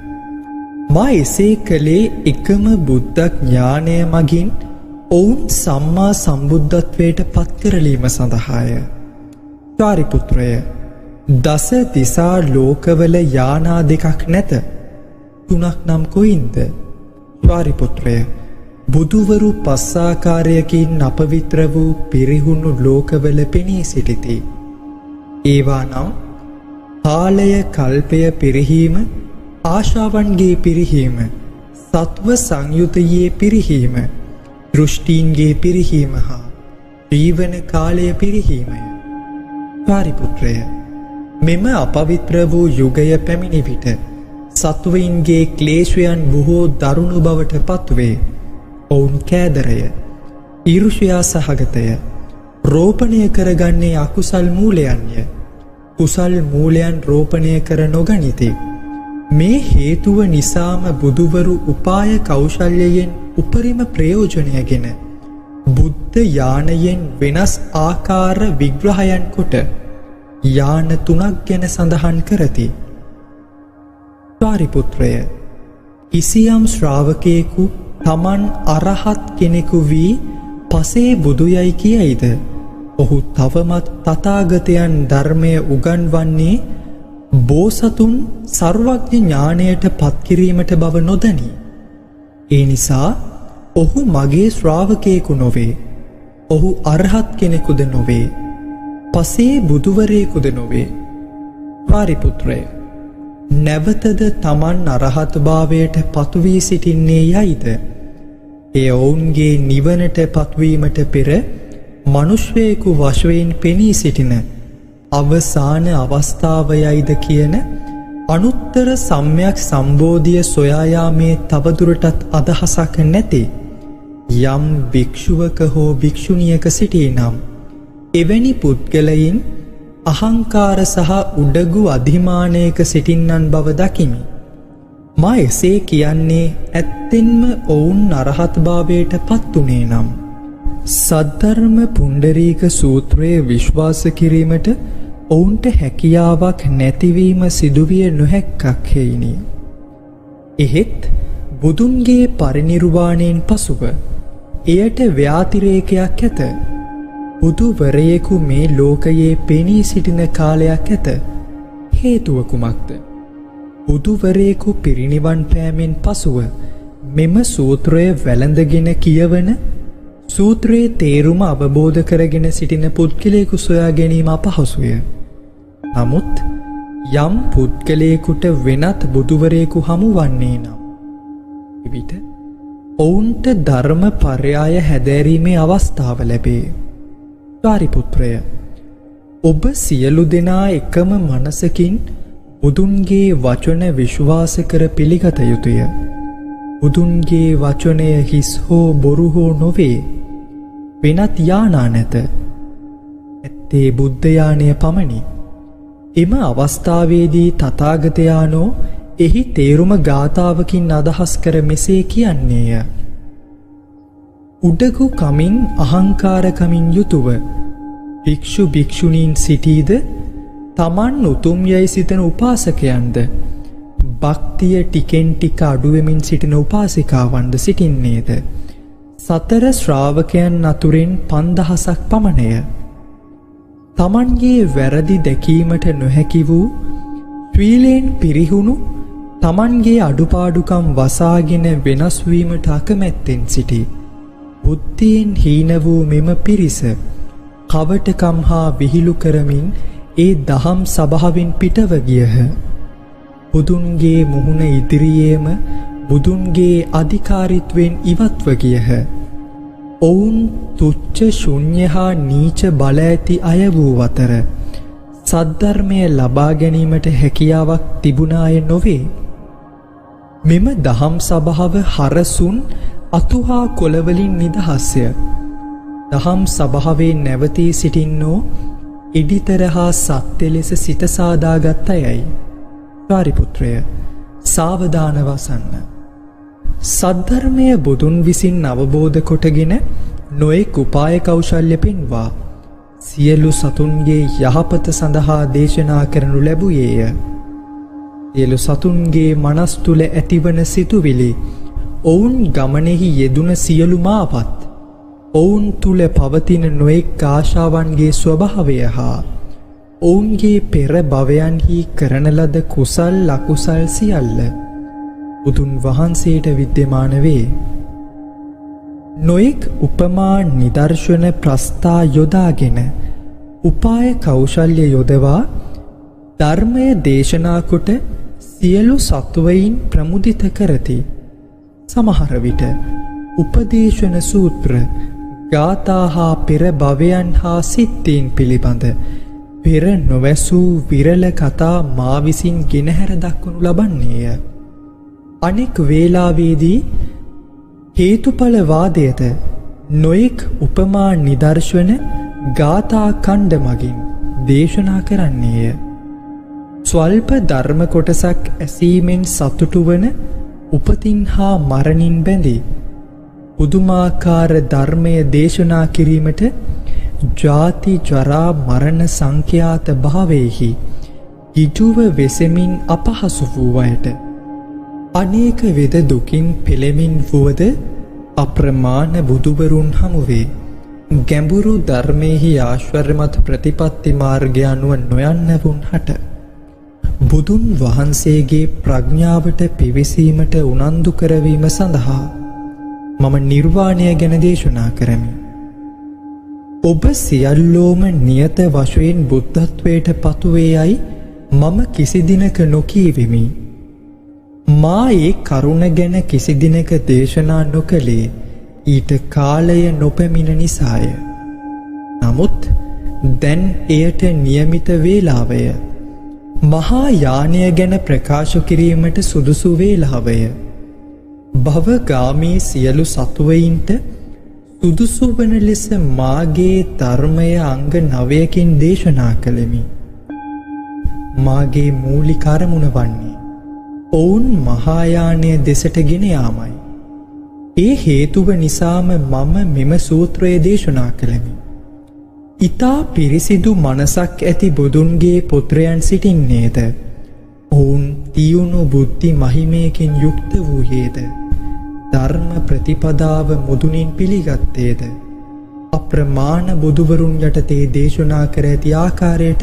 මා එසේ කළේ එකම බුද්ධ ඥානය මගින් ඔවුන් සම්මා සම්බුද්ධත්වයට පත් කරලීම සඳහාය. සාරිපුත්‍රය, දස දිසා ලෝකවල යානා දෙකක් නැත. තුනක් නම් කොයින්ද? සාරිපුත්‍රය, බුදුවරු පස්සාකාරයකින් අපවිත්‍ර වූ පිරිහුණු ලෝකවල පෙනී සිටිති. ඒවා නම් කාලය කල්පය පිරිහීම, ආශාවන්ගේ පිරිහීම, සත්ව සංයුතයේ පිරිහීම, දෘෂ්ටීන්ගේ පිරිහීම හා ජීවන කාලය පිරිහීමය. පාරිපුත්‍රය, මෙම අපවිත්‍ර වූ යුගය පැමිණි විට සත්වයින්ගේ ක්ලේශයන් බොහෝ දරුණු බවට පත්වේ. ඔවුන් කෑදරය, ඊර්ෂ්‍යා සහගතය, රෝපණය කරගන්නේ අකුසල් මූලයන්ය. කුසල් මූලයන් රෝපණය කර නොගනිති. මේ හේතුව නිසාම බුදුවරු උපාය කෞශල්‍යයෙන් උපරිම ප්‍රයෝජනයගෙන බුද්ධ යානයෙන් වෙනස් ආකාර විග්‍රහයන් කොට යාන 3ක් ගැන සඳහන් කරති. පාරිපුත්‍රය, කිසියම් ශ්‍රාවකයෙකු තමන් අරහත් කෙනෙකු වී පසේ බුදුයයි කියයිද ඔහු තවමත් තථාගතයන් ධර්මය උගන්වන්නේ බෝසතුන් සර්වඥ ඥානයට පත්කිරීමට බව නොදනී. ඒ නිසා ඔහු මගේ ශ්‍රාවකයෙකු නොවේ. ඔහු අරහත් කෙනෙකුද නොවේ. පසේ බුදුවරයෙකුද නොවේ. පාරිපුත්‍රය, නැවතද තමන් අරහත් භාවයට පත්වී සිටින්නේ යයිද? එය ඔවුන්ගේ නිවනට පත්වීමට පෙර මනුෂ්‍යයෙකු වශයෙන් පෙනී සිටින අවසාන අවස්ථාවයයිද කියන අනුත්තර සම්‍යක් සම්බෝධිය සොයා යාමේ තවදුරටත් අදහසක් නැති යම් භික්ෂුවක හෝ භික්ෂුණියක සිටී නම් එවැනි පුද්ගලයින් අහංකාර සහ උඩගු අධිමානයක සිටින්නන් බව දකිමි. මා එසේ කියන්නේ ඇත්තෙන්ම ඔවුන් අරහත්භාවයට පත්වුණේ නම් සද්ධර්ම පුණ්ඩරීක සූත්‍රයේ විශ්වාස කිරීමට ඔවුන්ට හැකියාවක් නැතිවීම සිදුවිය නොහැක්කක් හේිනි. එහෙත් බුදුන්ගේ පරිනිර්වාණයෙන් පසුව එයට ව්‍යාතිරේකයක් ඇත. බුදුවරයෙකු මේ ලෝකයේ පෙනී සිටින කාලයක් ඇත. හේතුව කුමක්ද? බුදුවරයෙකු පිරිනිවන් පෑමෙන් පසුව මෙම සූත්‍රය වැළඳගෙන කියවන සූත්‍රයේ තේරුම අවබෝධ කරගෙන සිටින පුද්ගලයෙකු සොයා ගැනීම අපහසුය. නමුත් යම් පුද්ගලයෙකුට වෙනත් බුදුවරයෙකු හමු වන්නේ නම් එවිට ඔවුන්ට ධර්ම පර්යාය හැදෑරීමේ අවස්ථාව ලැබේ. සාරිපුත්‍රය, ඔබ සියලු දෙනා එකම මනසකින් බුදුන්ගේ වචන විශ්වාස කර පිළිගත යුතුය. බුදුන්ගේ වචනය හිස් හෝ බොරු හෝ නොවේ. වෙනත් යානා නැත. ඇත්තේ බුද්ධයානය පමණි. එම අවස්ථාවේදී තථාගතයානෝ එහි තේරුම ගාථාවකින් අදහස් කර මෙසේ කියන්නේය. උඩගු කමින් අහංකාරකමින් යුතුව භික්ෂු භික්ෂුණීන් සිටීද තමන් උතුම් යයි සිතන උපාසකයන්ද භක්තිය ටිකෙන් ටික අඩුවෙමින් සිටින උපාසිකාවන්ද සිටින්නේද සතර ශ්‍රාවකයන් අතුරෙන් 5000ක් පමණය. තමන්ගේ වැරදි දැකීමට නොහැකි වූ ශ්‍රීලයෙන් පිරිහුණු තමන්ගේ අඩුපාඩුකම් වසාගෙන වෙනස්වීමට අකමැත්තෙන් සිටි බුද්ධියෙන් හීන වූ මෙම පිරිස කවටකම් හා විහිළු කරමින් ඒ දහම් සභාවෙන් පිටව ගියහ. බුදුන්ගේ මුහුණ ඉදිරියේම බුදුන්ගේ අධිකාරීත්වයෙන් ඉවත්ව ගියහ. ඔවුන් තුච්ච ශුන්‍ය හා නීච බල ඇති අය වූ අතර සද්ධර්මය ලබා ගැනීමට හැකියාවක් තිබුණාය නොවේ. මෙම දහම් සභාව හරසුන් අතුහා කොළවලින් නිදහස්ය. දහම් සභාවේ නැවතී සිටින්නෝ ඉඩිතර හා සත්‍ය ලෙස සිත සාදාගත් අයයි. සාරිපුත්‍රය, සාවධාන වසන්න. සද්ධර්මය බුදුන් විසින් අවබෝධ කොටගෙන නොයෙක් උපාය කෞශල්‍ය පෙන්වා සියලු සතුන්ගේ යහපත සඳහා දේශනා කරනු ලැබුයේය. සියලු සතුන්ගේ මනස් තුල ඇතිවන සිතුවිලි, ඔවුන් ගමනෙහි යෙදුන සියලු මාපත්, ඔවුන් තුල පවතින නොයෙක් ආශාවන්ගේ ස්වභාවය හා ඔවුන්ගේ පෙර භවයන්හි කරන ලද කුසල් අකුසල් සියල්ල බුදුන් වහන්සේට විද්‍යමාන වේ. නොයෙක් උපමා නිදර්ශන ප්‍රස්ථා යොදාගෙන උපාය කෞශල්‍ය යොදවා ධර්මය දේශනා කොට සියලු සත්වයින් ප්‍රමුදිත කරති. සමහර විට උපදේශන සූත්‍ර, ගාථා හා පෙර භවයන් හා සිත්තීන් පිළිබඳ පෙර නොවැසූ විරල කතා මා විසින් ගෙනහැර දක්වනු ලබන්නේය. අනෙක් වේලාවේදී හේතුඵල වාදයද නොයෙක් උපමා නිදර්ශන ගාථා ඛණ්ඩ මගින් දේශනා කරන්නේය. ස්වල්ප ධර්ම කොටසක් ඇසීමෙන් සතුටු වන උපතින් හා මරණින් බැඳී පුදුමාකාර ධර්මය දේශනා කිරීමට ජාති ජරා මරණ සංඛ්‍යාත භාවයෙහි ගිජුව වෙසෙමින් අපහසු වූ අයට අනේක විද දුකින් පෙළෙමින් වුවද අප්‍රමාණ බුදුවරුන් හමුවේ ගැඹුරු ධර්මයෙහි ආශ්චර්යමත් ප්‍රතිපත්ති මාර්ගය අනුව නොයන්නවුන් හට බුදුන් වහන්සේගේ ප්‍රඥාවට පිවිසීමට උනන්දු කරවීම සඳහා මම නිර්වාණය ගැන දේශනා කරමි. ඔබ සියල්ලෝම නියත වශයෙන් බුද්ධත්වයට පතුවේ යයි මම කිසි දිනක නොකීවෙමි. මා ඒ කරුණ ගැන කිසි දිනක දේශනා නොකළේ ඊට කාලය නොපැමිණ නිසාය. නමුත් දැන් එයට නියමිත වේලාවය. මහා යානය ගැන ප්‍රකාශ කිරීමට සුදුසු වේලාවය. භවගාමී සියලු සතුවයින්ට සුදුසු වන ලෙස මාගේ ධර්මය අංග 9කින් දේශනා කළෙමි. මාගේ මූලික අරමුණ වන්නේ ඔවුන් මහායානය දෙසට ගෙන යාමයි. ඒ හේතුව නිසාම මම මෙම සූත්‍රය දේශනා කළෙමි. ඊතා පිරිසිදු මනසක් ඇති බුදුන්ගේ පුත්‍රයන් සිටින්නේද? ඔවුන් තියුණු බුද්ධි මහිමයකින් යුක්ත වූයේද? ධර්ම ප්‍රතිපදාව මුදුනින් පිළිගත්තේද? අප්‍රමාණ බුදුවරුන් යටතේ දේශනා කර ඇති ආකාරයට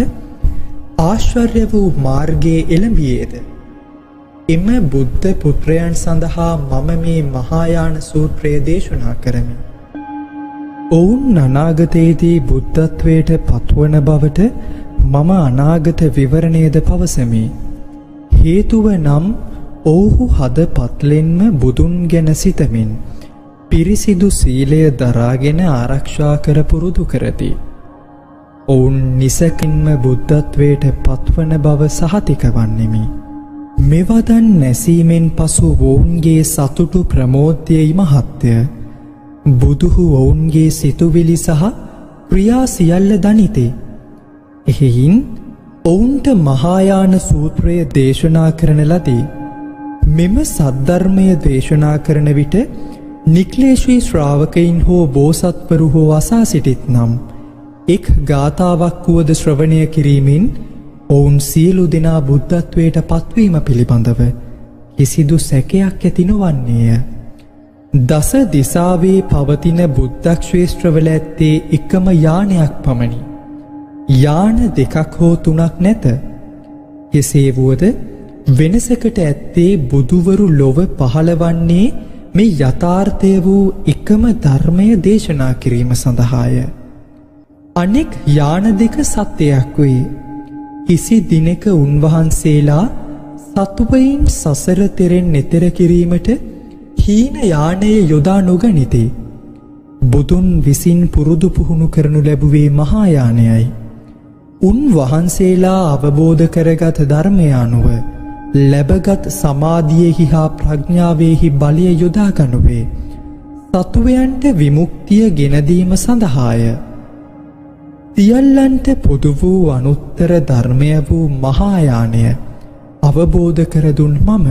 ආශ්චර්ය වූ මාර්ගයේ එළඹියේද? එම බුද්ධ පුත්‍රයන් සඳහා මම මේ මහායාන සූත්‍රය දේශනා කරමි. ඔවුන් අනාගතයේදී බුද්ධත්වයට පත්වන බවට මම අනාගත විවරණයද පවසමි. හේතුව නම් ඔවුහු හද පත්ලෙන්ම බුදුන් ගැන සිතමින් පිරිසිදු සීලය දරාගෙන ආරක්ෂා කර පුරුදු කරති. ඔවුන් නිසකින්ම බුද්ධත්වයට පත්වන බව සහතික වන්නෙමි. මෙවදන් නැසීමෙන් පසු ඔවුන්ගේ සතුටු ප්‍රමෝදයයි මහත්ය. බුදුහු ඔවුන්ගේ සිතුවිලි සහ ක්‍රියා සියල්ල දනිති. එහෙයින් ඔවුන්ට මහායාන සූත්‍රය දේශනා කරන ලදී. මෙම සද්ධර්මය දේශනා කරන විට නික්ලේශී ශ්‍රාවකයින් හෝ බෝසත්වරු හෝ අසා සිටිත් නම් එක් ගාථාවක් වුවද ශ්‍රවණය කිරීමෙන් ඔවුන් සියලු දෙනා බුද්ධත්වයට පත්වීම පිළිබඳව කිසිදු සැකයක් ඇති නොවන්නේය. දස දිසාවේ පවතින බුද්ධක්ෂේත්‍රවල ඇත්තේ එකම යානයක් පමණි. යාන දෙකක් හෝ තුනක් නැත. කෙසේ වුවද වෙනසකට ඇත්තේ බුදුවරු ලොව පහළවන්නේ මේ යථාර්ථය වූ එකම ධර්මය දේශනා කිරීම සඳහාය. අනෙක් යාන දෙක සත්‍යයක් වේ. කිසි දිනක උන්වහන්සේලා සතුවයින් සසර තෙරෙන් එතෙර කිරීමට හීන යානයේ යොදා නොගනිති. බුදුන් විසින් පුරුදු පුහුණු කරනු ලැබුවේ මහායානයයි. උන්වහන්සේලා අවබෝධ කරගත් ධර්මය අනුව ලැබගත් සමාධියෙහි හා ප්‍රඥාවෙහි බලය යොදා ගනුවේ සතුවයන්ට විමුක්තිය ගෙනදීම සඳහාය. සියල්ලන්ට පොදු වූ අනුත්තර ධර්මය වූ මහායානය අවබෝධ කරදුන් මම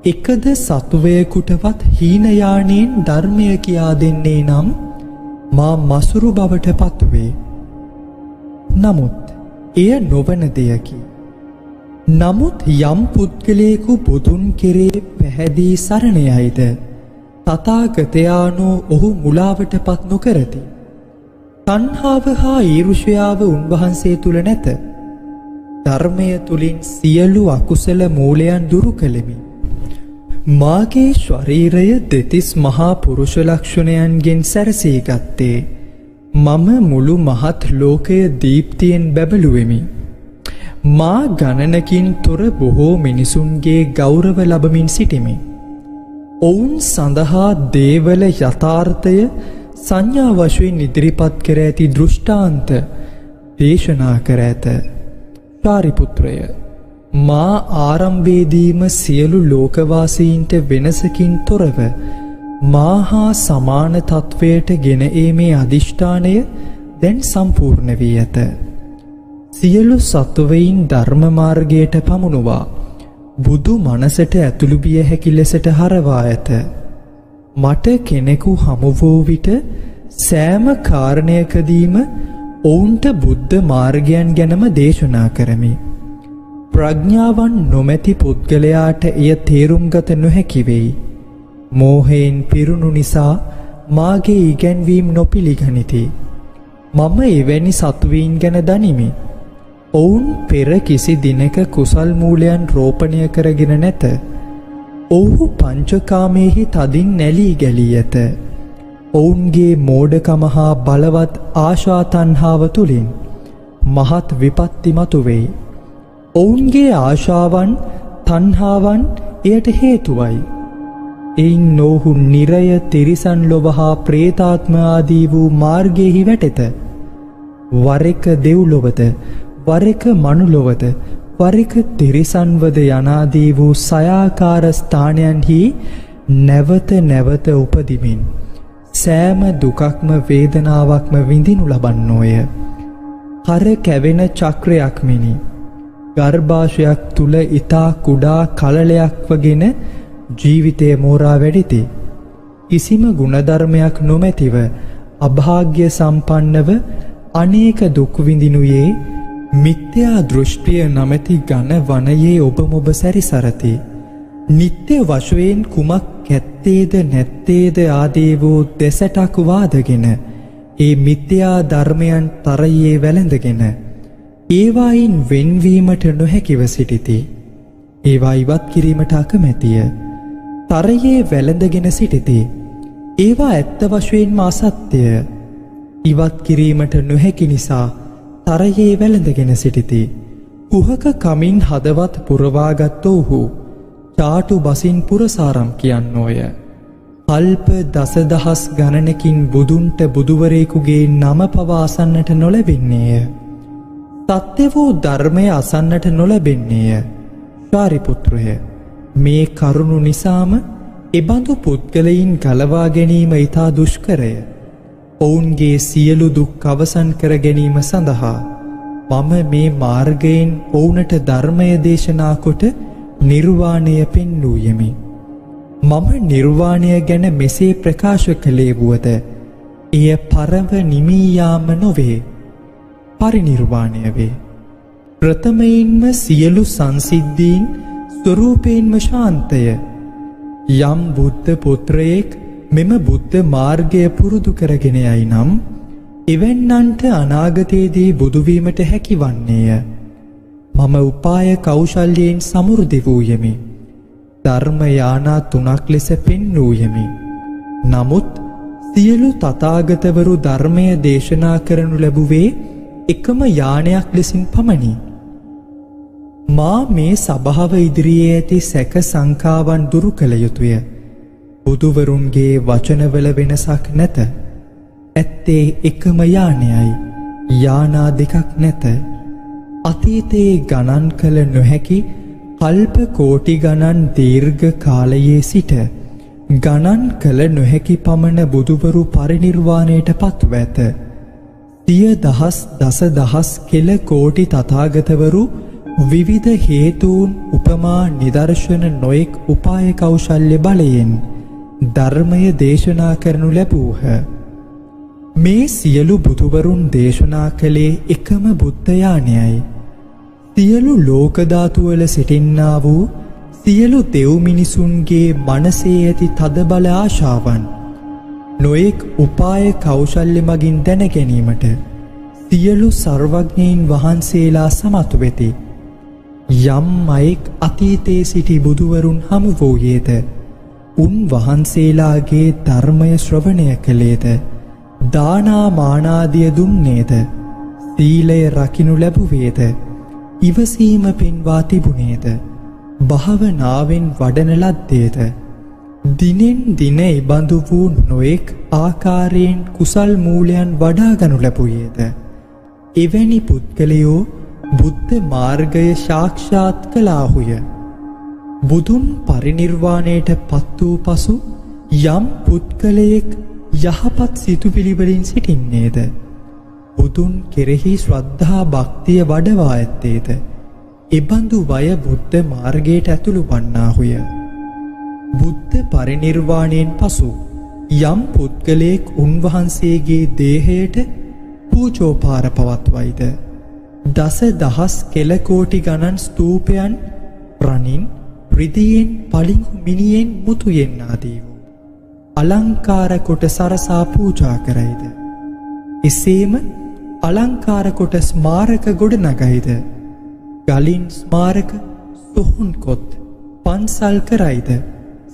එකද සතුවයකුටවත් හීනයානයෙන් ධර්මය කියා දෙන්නේ නම් මා මසුරු බවට පත්වේ. නමුත් එය නොවන දෙයකි. නමුත් යම් පුද්ගලයෙකු බුදුන් කෙරේ පැහැදී සරණයයිද තථාගතයාණෝ ඔහු මුලාවට පත් නොකරති. තණ්හාව හා ඊර්ෂ්‍යාව උන්වහන්සේ තුල නැත. ධර්මය තුලින් සියලු අකුසල මූලයන් දුරු කළෙමි. මාගේ ශරීරය දෙතිස් මහා පුරුෂ ලක්ෂණයන්ගෙන් සැරසී ගත්තේ මම මුළු මහත් ලෝකය දීප්තියෙන් බැබළුවෙමි. මා ගණනකින් තොර බොහෝ මිනිසුන්ගේ ගෞරව ලබමින් සිටිමි. ඔවුන් සඳහා දේවල යථාර්ථය සංඥා වශයෙන් ඉදිරිපත් කර ඇති දෘෂ්ටාන්ත දේශනා කර ඇත. සාරිපුත්‍රය, මා ආරම්භයේදීම සියලු ලෝකවාසීන්ට වෙනසකින් තොරව මා හා සමාන තත්වයට ගෙන ඒමේ අධිෂ්ඨානය දැන් සම්පූර්ණ වී ඇත. සියලු සත්වයින් ධර්ම මාර්ගයට පමුණුවා බුදු මනසට ඇතුළු විය හැකි ලෙසට හරවා ඇත. මට කෙනෙකු හමු වූ විට සෑම කාරණයකදීම ඔවුන්ට බුද්ධ මාර්ගයන් ගැනම දේශනා කරමි. ප්‍රඥාවන් නොමැති පුද්ගලයාට එය තේරුම් ගත නොහැකි වෙයි. මෝහයෙන් පිරුණු නිසා මාගේ ඉගැන්වීම් නොපිළිගනිති. මම එවැනි සතුවීන් ගැන දනිමි. ඔවුන් පෙර කිසි දිනක කුසල් මූලයන් රෝපණය කරගෙන නැත. ඔවුහු පංචකාමයෙහි තදින් නැලී ගැලී ඇත. ඔවුන්ගේ මෝඩකම හා බලවත් ආශා තණ්හාව තුළින් මහත් විපත්ති මතුවෙයි. ඔවුන්ගේ ආශාවන් තණ්හාවන් එයට හේතුවයි. එයින් නොහු නිරය තිරිසන් ලොව හා ප්‍රේතාත්ම ආදී වූ මාර්ගයෙහි වැටෙත. වර එක දෙව්ලොවද, වර එක මනුලොවද, වර එක තිරිසන්වද යනාදී වූ සයාකාර ස්ථානයන්හි නැවත නැවත උපදිමින් සෑම දුකක්ම වේදනාවක්ම විඳිනු ලබන්නෝය. කර කැවෙන චක්‍රයක් මෙනි ගර්භාෂයක් තුල ඊතා කුඩා කලලයක් වගෙන ජීවිතය මෝරා වැඩිති. කිසිම ගුණධර්මයක් නොමැතිව අභාග්‍ය සම්පන්නව අනේක දුක් විඳිනුයේ මිත්‍යා දෘෂ්ටිය නමැති ඝන වනයේ ඔබ මොබ සැරිසරති. නිත්‍ය වශයෙන් කුමක් ඇත්තේද නැත්තේද ආදී වූ දෙසටක් වාදගෙන ඒ මිත්‍යා ධර්මයන් තරයේ වැළඳගෙන ඒවායින් වෙන්වීමට නොහැකිව සිටිති. ඒවා ඉවත් කිරීමට අකමැතිය. තරයේ වැළඳගෙන සිටිති. ඒවා ඇත්ත වශයෙන්ම අසත්‍යය. ඉවත් කිරීමට නොහැකි නිසා තරයේ වැළඳගෙන සිටිති. කුහක කමින් හදවත් පුරවාගත් ඔවුහු චාටු බසින් පුරසාරම් කියන්නෝය. කල්ප දසදහස් ගණනකින් බුදුන්ට බුදුවරයෙකුගේ නම පවා අසන්නට නොලැබෙන්නේය. සත්‍ය වූ ධර්මය අසන්නට නොලැබෙන්නේය. ශාරිපුත්‍රය, මේ කරුණු නිසාම එබඳු පුද්ගලයින් ගලවා ගැනීම ඉතා දුෂ්කරය. ඔවුන්ගේ සියලු දුක් අවසන් කර ගැනීම සඳහා මම මේ මාර්ගයෙන් ඔවුනට ධර්මය දේශනා කොට නිර්වාණය පෙන්වූයෙමි. මම නිර්වාණය ගැන මෙසේ ප්‍රකාශ කළේ වුවද එය පරව නිමී යාම නොවේ, පරිනිර්වාණය වේ. ප්‍රථමයෙන්ම සියලු සංසිද්ධීන් ස්වරූපයෙන්ම ශාන්තය. යම් බුද්ධ පුත්‍රයෙක් මෙම බුද්ධ මාර්ගය පුරුදු කරගෙන යයි නම් එවැන්නන්ට අනාගතයේදී බුදුවීමට හැකිවන්නේය. මම උපාය කෞශල්‍යයෙන් සමෘද්ධි වූයෙමි. ධර්ම යානා 3ක් ලෙස පෙන්වූයෙමි. නමුත් සියලු තථාගතවරු ධර්මය දේශනා කරනු ලැබුවේ එකම යානයක් ලෙසින් පමණි. මා මේ සභාව ඉදිරියේ ඇති සැක සංකාවන් දුරු කළ යුතුය. බුදුවරුන්ගේ වචනවල වෙනසක් නැත. ඇත්තේ එකම යානයයි. යානා දෙකක් නැත. අතීතයේ ගණන් කළ නොහැකි කල්ප කෝටි ගණන් දීර්ඝ කාලයේ සිට ගණන් කළ නොහැකි පමණ බුදුවරු පරිනිර්වාණයට පත්ව ඇත. සිය දහස් දසදහස් කෙල කෝටි තථාගතවරු විවිධ හේතුන් උපමා නිදර්ශන නොයෙක් උපාය කෞශල්‍ය බලයෙන් ධර්මය දේශනා කරනු ලැබූහ. මේ සියලු බුදුවරුන් දේශනා කළේ එකම බුද්ධ යානයයි. සියලු ලෝක ධාතුවල සිටින්නා වූ සියලු දෙව් මිනිසුන්ගේ මනසේ ඇති තදබල ආශාවන් නොයෙක් උපාය කෞශල්‍ය මගින් දැන ගැනීමට සියලු සර්වඥයින් වහන්සේලා සමත් වෙති. යම් අයෙක් අතීතයේ සිටි බුදුවරුන් හමු වූයේද උන් වහන්සේලාගේ ධර්මය ශ්‍රවණය කළේද, දානා මානාදිය දුන්නේද, සීලය රකිනු ලැබුවේද, ඉවසීම පෙන්වා තිබුණේද, භාවනාවෙන් වඩන ලද්දේද, දිනෙන් දින ඉබඳු වූ නොයෙක් ආකාරයෙන් කුසල් මූලයන් වඩාගනු ලැබුවේද, එවැනි පුද්ගලයෝ බුද්ධ මාර්ගය සාක්ෂාත් කළාහුය. බුදුන් පරිනිර්වාණයට පත් වූ පසු යම් පුද්ගලයෙක් යහපත් සිතුවිලිවලින් සිටින්නේද, බුදුන් කෙරෙහි ශ්‍රද්ධා භක්තිය වඩවා ඇත්තේද, එබඳු වය බුද්ධ මාර්ගයට ඇතුළු වන්නාහුය. බුද්ධ පරිනිර්වාණයෙන් පසු යම් පුද්ගලයෙක් උන්වහන්සේගේ දේහයට පූජෝපාර පවත්වයිද, දස දහස් කෙල කෝටි ගණන් ස්තූපයන් රණින්, රිදියෙන්, පලිඟු මිනියෙන්, මුතුයෙන් ආදී වූ අලංකාර කොට සරසා පූජා කරයිද, එසේම අලංකාර කොට ස්මාරක ගොඩනගයිද, ගලින් ස්මාරක සොහොන් කොත් පන්සල් කරයිද,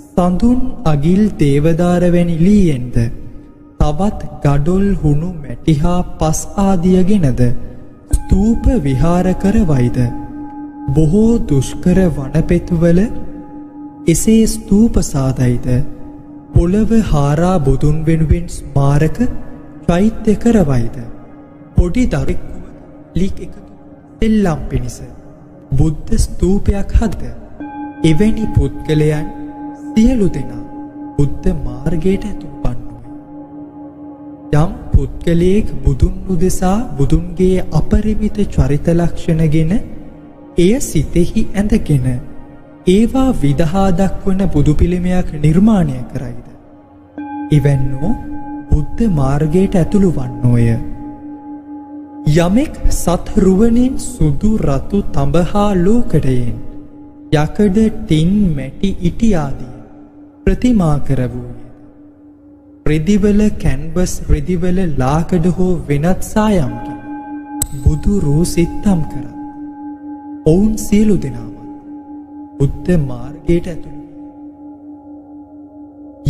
සඳුන් අගිල් දේවදාර වැනි ලීයෙන්ද තවත් ගඩොල් හුණු මැටි හා පස් ආදියගෙනද ස්තූප විහාර කරවයිද, බොහෝ දුෂ්කර වනපෙත්වල එසේ ස්තූප සාදයිද, පොළව හාරා බුදුන් වෙනුවෙන් ස්මාරක චෛත්‍ය කරවයිද, පොඩි දරුවෙකු ලික් එකතු දෙල්ලම් පිණිස බුද්ධ ස්තූපයක් හද එවැනි පුද්ගලයන් සියලු දෙනා බුද්ධ මාර්ගයට ඇතුළු වන්නෝය. යම් පුද්ගලයෙක් බුදුන් උදෙසා බුදුන්ගේ අපරිමිත චරිත ලක්ෂණගෙන එය සිතෙහි ඇඳගෙන ඒවා විදහා දක්වන බුදු පිළිමයක් නිර්මාණය කරයිද එවැන්නෝ බුද්ධ මාර්ගයට ඇතුළු වන්නෝය. යමෙක් සත් රුවනින් සුදු රතු තඹ හා ලෝකඩයෙන් යකඩ ටින් මැටි ඉටි ආදී ප්‍රතිමා කරවූයේ රෙදිවල කැන්වස් රෙදිවල ලාකඩ හෝ වෙනත් සායම්කින් බුදු රූ සිත්තම් කරත් ඔවුන් සියලු දෙනාම බුද්ධ මාර්ගයට ඇතුළු.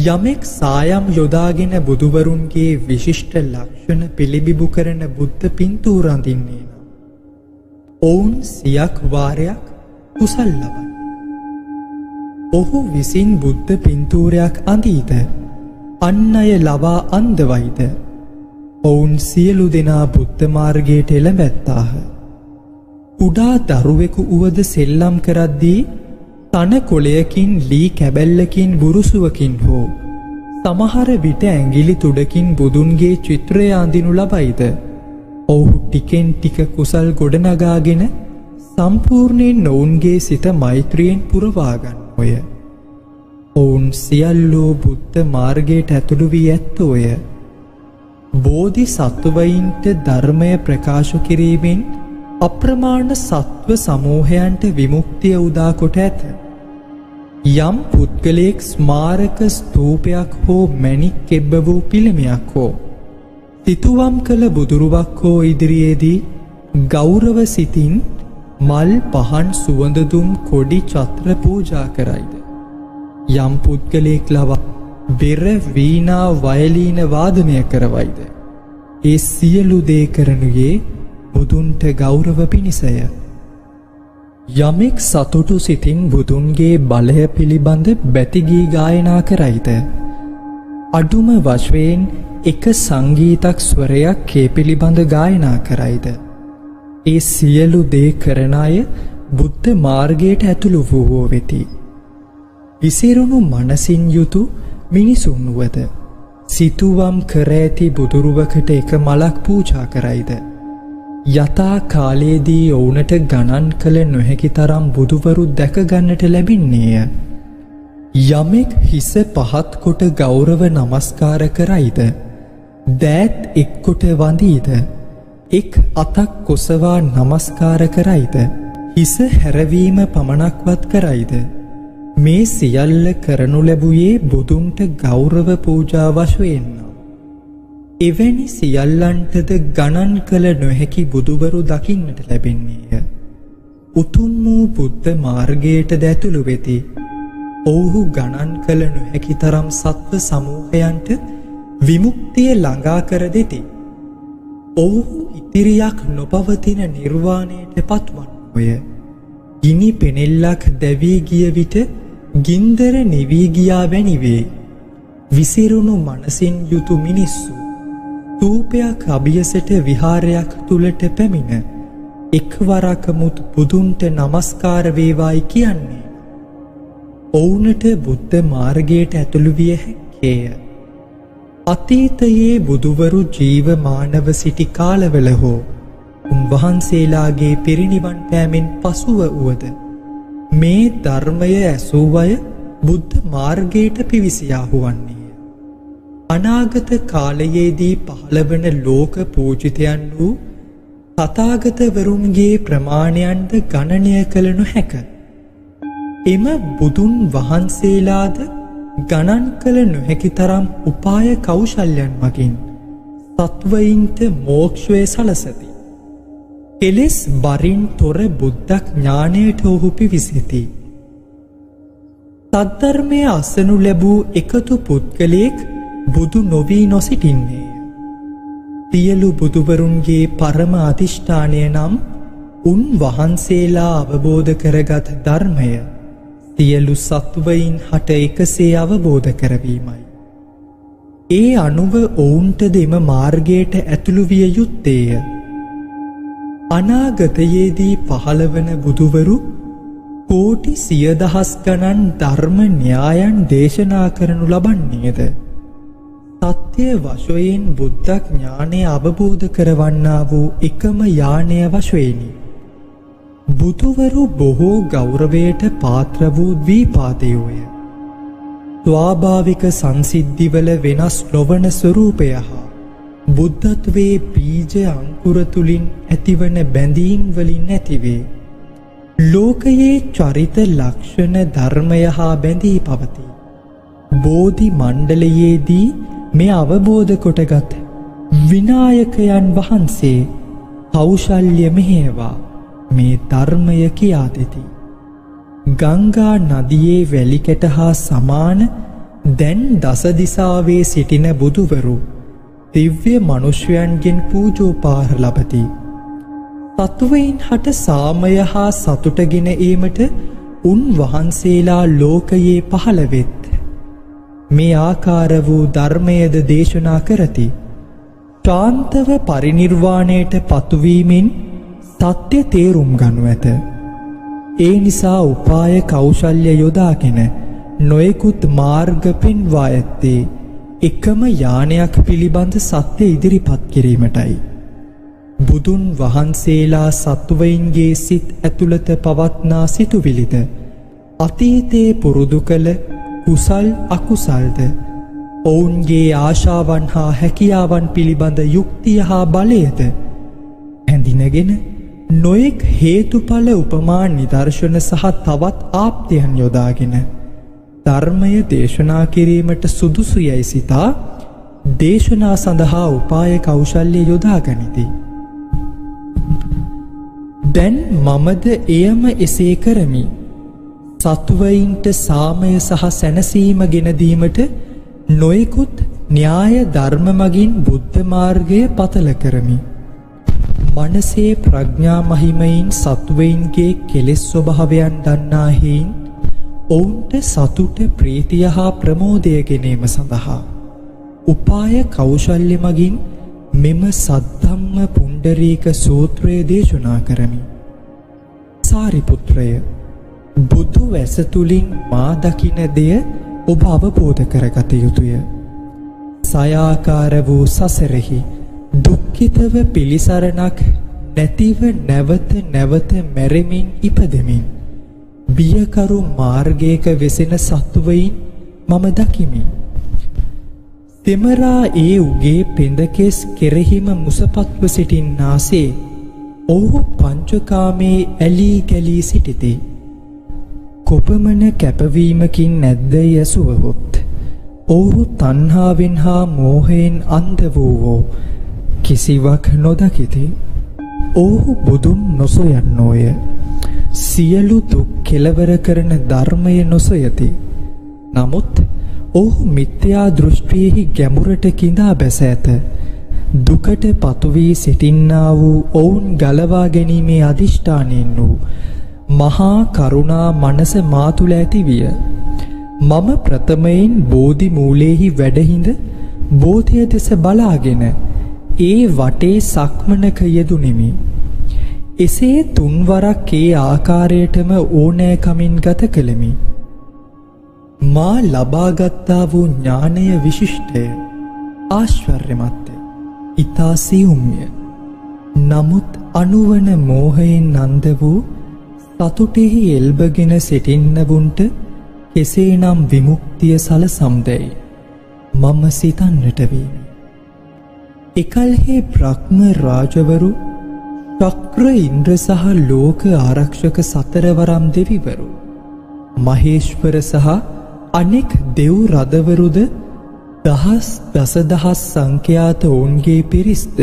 යමෙක් සායම් යොදාගෙන බුදුවරුන්ගේ විශිෂ්ට ලක්ෂණ පිළිබිඹු කරන බුද්ධ පින්තූර අඳින්නේ නම් ඔවුන් සියක් වාරයක් කුසල් ලබයි. ඔහු විසින් බුද්ධ පින්තූරයක් අඳීද අන් අය ලවා අන්දවයිද ඔවුන් සියලු දෙනා බුද්ධ මාර්ගයට එළඹැත්තාහ. කුඩා දරුවෙකු වුවද සෙල්ලම් කරද්දී තන කොළයකින් ලී කැබැල්ලකින් බුරුසුවකින් හෝ සමහර විට ඇඟිලි තුඩකින් බුදුන්ගේ චිත්‍රය අඳිනු ලබයිද ඔහු ටිකෙන් ටික කුසල් ගොඩනගාගෙන සම්පූර්ණයෙන් ඔවුන්ගේ සිත මෛත්‍රියෙන් පුරවාගන්නෝය. ඔවුන් සියල්ලෝ බුද්ධ මාර්ගයට ඇතුළු වී ඇත්තෝය. බෝධි සත්වයින්ට ධර්මය ප්‍රකාශ කිරීමෙන් අප්‍රමාණ සත්ව සමූහයන්ට විමුක්තිය උදා කොට ඇත. යම් පුද්ගලයෙක් ස්මාරක ස්තූපයක් හෝ මැණික් එබ්බ වූ පිළිමයක් හෝ සිතුවම් කළ බුදුරුවක් හෝ ඉදිරියේදී ගෞරව සිතින් මල් පහන් සුවඳදුම් කොඩි චත්‍ර පූජා කරයිද යම් පුද්ගලයෙක් ලවා බෙර වීණා වයලීන වාදනය කරවයිද ඒ සියලු දේ කරනුයේ බුදුන්ට ගෞරව පිණිසය. යමෙක් සතුටු සිතින් බුදුන්ගේ බලය පිළිබඳ බැතිගී ගායනා කරයිද අඩුම වශයෙන් එක සංගීතක් ස්වරයක් ඒ පිළිබඳ ගායනා කරයිද ඒ සියලු දේ කරන අය බුද්ධ මාර්ගයට ඇතුළු වූවෝ වෙති. විසිරුණු මනසින් යුතු මිනිසුන් වුවද සිතුවම් කර ඇති බුදුරුවකට එක මලක් පූජා කරයිද යථා කාලයේදී ඔවුනට ගණන් කළ නොහැකි තරම් බුදුවරු දැකගන්නට ලැබින්නේය. යමෙක් හිස පහත් කොට ගෞරව නමස්කාර කරයිද දෑත් එක් කොට වඳීද එක් අතක් කොසවා නමස්කාර කරයිද හිස හැරවීම පමණක්වත් කරයිද මේ සියල්ල කරනු ලැබුයේ බුදුන්ට ගෞරව පූජා වශයෙන්. එවැනි සියල්ලන්ටද ගණන් කළ නොහැකි බුදුවරු දකින්නට ලැබෙන්නේය. උතුම් වූ බුද්ධ මාර්ගයට ඇතුළු වෙති. ඔවුහු ගණන් කළ නොහැකි තරම් සත්ව සමූහයන්ට විමුක්තිය ළඟා කර දෙති. ඔවුහු ඉතිරියක් නොපවතින නිර්වාණයට පත්වන්නෝය. ගිනි පෙනෙල්ලක් දැවී ගිය විට ගින්දර නිවී ගියා වැනිවේ. විසිරුණු මනසින් යුතු මිනිස්සු තූපයක් අභියසට විහාරයක් තුළට පැමිණ එක්වරකමුත් බුදුන්ට නමස්කාර වේවායි කියන්නේ. ඔවුනට බුද්ධ මාර්ගයට ඇතුළු විය හැක්කේය. අතීතයේ බුදුවරු ජීවමානව සිටි කාලවල හෝ උන්වහන්සේලාගේ පිරිනිවන් පෑමෙන් පසුව වුවද මේ ධර්මය ඇසූ අය බුද්ධ මාර්ගයට පිවිසියාහු වන්නේය. අනාගත කාලයේදී පහළවන ලෝක පූජිතයන් වූ තථාගතවරුන්ගේ ප්‍රමාණයන්ද ගණනය කළ නොහැක. එම බුදුන් වහන්සේලාද ගණන් කළ නොහැකි තරම් උපාය කෞශල්‍යන් මගින් සත්වයින්ට මෝක්ෂය සලසති. කෙලෙස් බරින් තොර බුද්ධ ඥානයට ඔහු පිවිසෙති. සද්ධර්මය අසනු ලැබූ එකතු පුද්ගලයෙක් බුදු නොවී නොසිටින්නේය. සියලු බුදුවරුන්ගේ පරම අධිෂ්ඨානය නම් උන් වහන්සේලා අවබෝධ කරගත් ධර්මය සියලු සත්වයින් හට එකසේ අවබෝධ කරවීමයි. ඒ අනුව ඔවුන්ට දෙම මාර්ගයට ඇතුළු විය යුත්තේය. අනාගතයේදී පහළවන බුදුවරු කෝටි 100,000 ගණන් ධර්ම න්‍යායන් දේශනා කරනු ලබන්නේද සත්‍ය වශයෙන් බුද්ධ ඥානය අවබෝධ කරවන්නා වූ එකම යානය වශයෙනි. බුදුවරු බොහෝ ගෞරවයට පාත්‍ර වූ ද්වීපාදයෝය. ස්වාභාවික සංසිද්ධිවල වෙනස් නොවන ස්වරූපය හා බුද්ධත්වයේ බීජ අංකුර තුලින් ඇතිවන බැඳීම් වලින් ඇතිවේ. ලෝකයේ චරිත ලක්ෂණ ධර්මය හා බැඳී පවතී. බෝධි මණ්ඩලයේදී මේ අවබෝධ කොටගත් විනායකයන් වහන්සේ කෞශල්‍ය මෙහෙවා මේ ධර්මය කියා දෙති. ගංගා නදියේ වැලිකැට හා සමාන දැන් දස දිසාවේ සිටින බුදුවරු දිව්‍ය මනුෂ්‍යයන්ගෙන් පූජෝපහාර ලබති. සතුවයින් හට සාමය හා සතුටගෙන ඒමට උන් වහන්සේලා ලෝකයේ පහළ වෙත්. මේ ආකාර වූ ධර්මයද දේශනා කරති. ශාන්තව පරිනිර්වාණයට පතුවීමෙන් සත්‍ය තේරුම් ගනු ඇත. ඒ නිසා උපාය කෞශල්‍ය යොදාගෙන නොයෙකුත් මාර්ග පෙන්වා ඇත්තේ එකම යානයක් පිළිබඳ සත්‍ය ඉදිරිපත් කිරීමටයි. බුදුන් වහන්සේලා සත්වයින්ගේ සිත් ඇතුළත පවත්නා සිතුවිලිද අතීතයේ පුරුදු කළ කුසල් අකුසල්ද ඔවුන්ගේ ආශාවන් හා හැකියාවන් පිළිබඳ යුක්තිය හා බලයද ඇඳිනගෙන නොයෙක් හේතුඵල උපමා නිදර්ශන සහ තවත් ආප්තයන් යොදාගෙන ධර්මය දේශනා කිරීමට සුදුසු යයි සිතා දේශනා සඳහා උපාය කෞශල්‍ය යොදා ගනිති. දැන් මමද එයම එසේ කරමි. සත්වයින්ට සාමය සහ සැනසීම ගෙන දීමට නොයෙකුත් න්‍යාය ධර්ම මගින් බුද්ධ මාර්ගය පතල කරමි. මනසේ ප්‍රඥා මහිමයින් සත්වයින්ගේ කෙලෙස් ස්වභාවයන් දන්නා හේයින් ඔවුන්ට සතුට ප්‍රීතිය හා ප්‍රමෝදය ගෙනීම සඳහා උපාය කෞශල්‍ය මගින් මෙම සද්ධම්ම පුණ්ඩරීක සූත්‍රය දේශනා කරමි. සාරිපුත්‍රය, බුදු වැස තුලින් මා දකින දෙය ඔබ අවබෝධ කරගත යුතුය. සයාකාර වූ සසරෙහි දුක්ඛිතව පිළිසරණක් නැතිව නැවත නැවත මැරෙමින් ඉපදෙමින් බියකරු මාර්ගයක වෙසෙන සත්වයින් මම දකිමි. තෙමරා ඒ උගේ පෙඳකෙස් කෙරෙහිම මුසපත්ව සිටින්නාසේ ඔහු පංචකාමේ ඇලී ගැලී සිටිති. කොපමණ කැපවීමකින් නැද්ද යසුවහොත් ඔහු තණ්හාවෙන් හා මෝහයෙන් අන්ධ වූවෝ කිසිවක් නොදකිති. ඔහු බුදුන් නොසොයන්නෝය. සියලු දුක් කෙලවර කරන ධර්මය නොසොයති. නමුත් ඔහු මිත්‍යා දෘෂ්ටියෙහි ගැඹුරට කිඳා බැස ඇත. දුකට පතුවී සිටින්නා වූ ඔවුන් ගලවා ගැනීමේ අධිෂ්ඨානයෙන් වූ මහා කරුණා මනස මා තුළ ඇතිවිය. මම ප්‍රථමයෙන් බෝධි මූලයෙහි වැඩහිඳ බෝධිය දෙස බලාගෙන ඒ වටේ සක්මනක යෙදුණෙමි. එසේ තුන්වරක් ඒ ආකාරයටම ඕනෑකමින් ගත කළෙමි. මා ලබාගත්තා වූ ඥානය විශිෂ්ටය, ආශ්චර්යමත්ය, ඉතා සියුම්ය. නමුත් අනුවන මෝහයෙන් නන්ද වූ සතුටෙහි එල්බගෙන සිටින්නවුන්ට කෙසේනම් විමුක්තිය සලසම්දැයි මම සිතන්නට වීමි. එකල්හි බ්‍රහ්ම රාජවරු, චක්‍ර ඉන්ද්‍ර සහ ලෝක ආරක්ෂක සතරවරම් දෙවිවරු, මහේශ්වර සහ අනෙක් දෙව් රදවරුද දහස් දසදහස් සංඛ්‍යාත ඔවුන්ගේ පිරිස්ද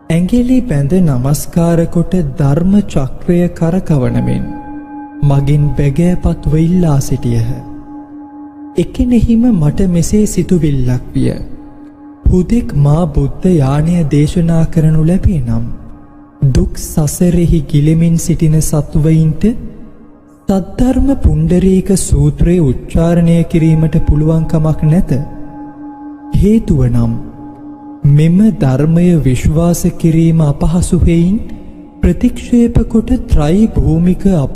ඇඟිලි බැඳ නමස්කාර කොට ධර්ම චක්‍රය කරකවනමින් මගින් බැගෑපත්ව ඉල්ලා සිටියහ. එකෙනෙහිම මට මෙසේ සිතුවිල්ලක් විය. හුදෙක් මා බුද්ධ යානය දේශනා කරනු ලැබේ නම් දුක් සසරෙහි ගිලෙමින් සිටින සත්වයින්ට සද්ධර්ම පුණ්ඩරීක සූත්‍රයේ උච්චාරණය කිරීමට පුළුවන්කමක් නැත. හේතුව නම් මෙම ධර්මය විශ්වාස කිරීම අපහසු හේයින් ප්‍රතික්ෂේප කොට ත්‍රයි භූමික අප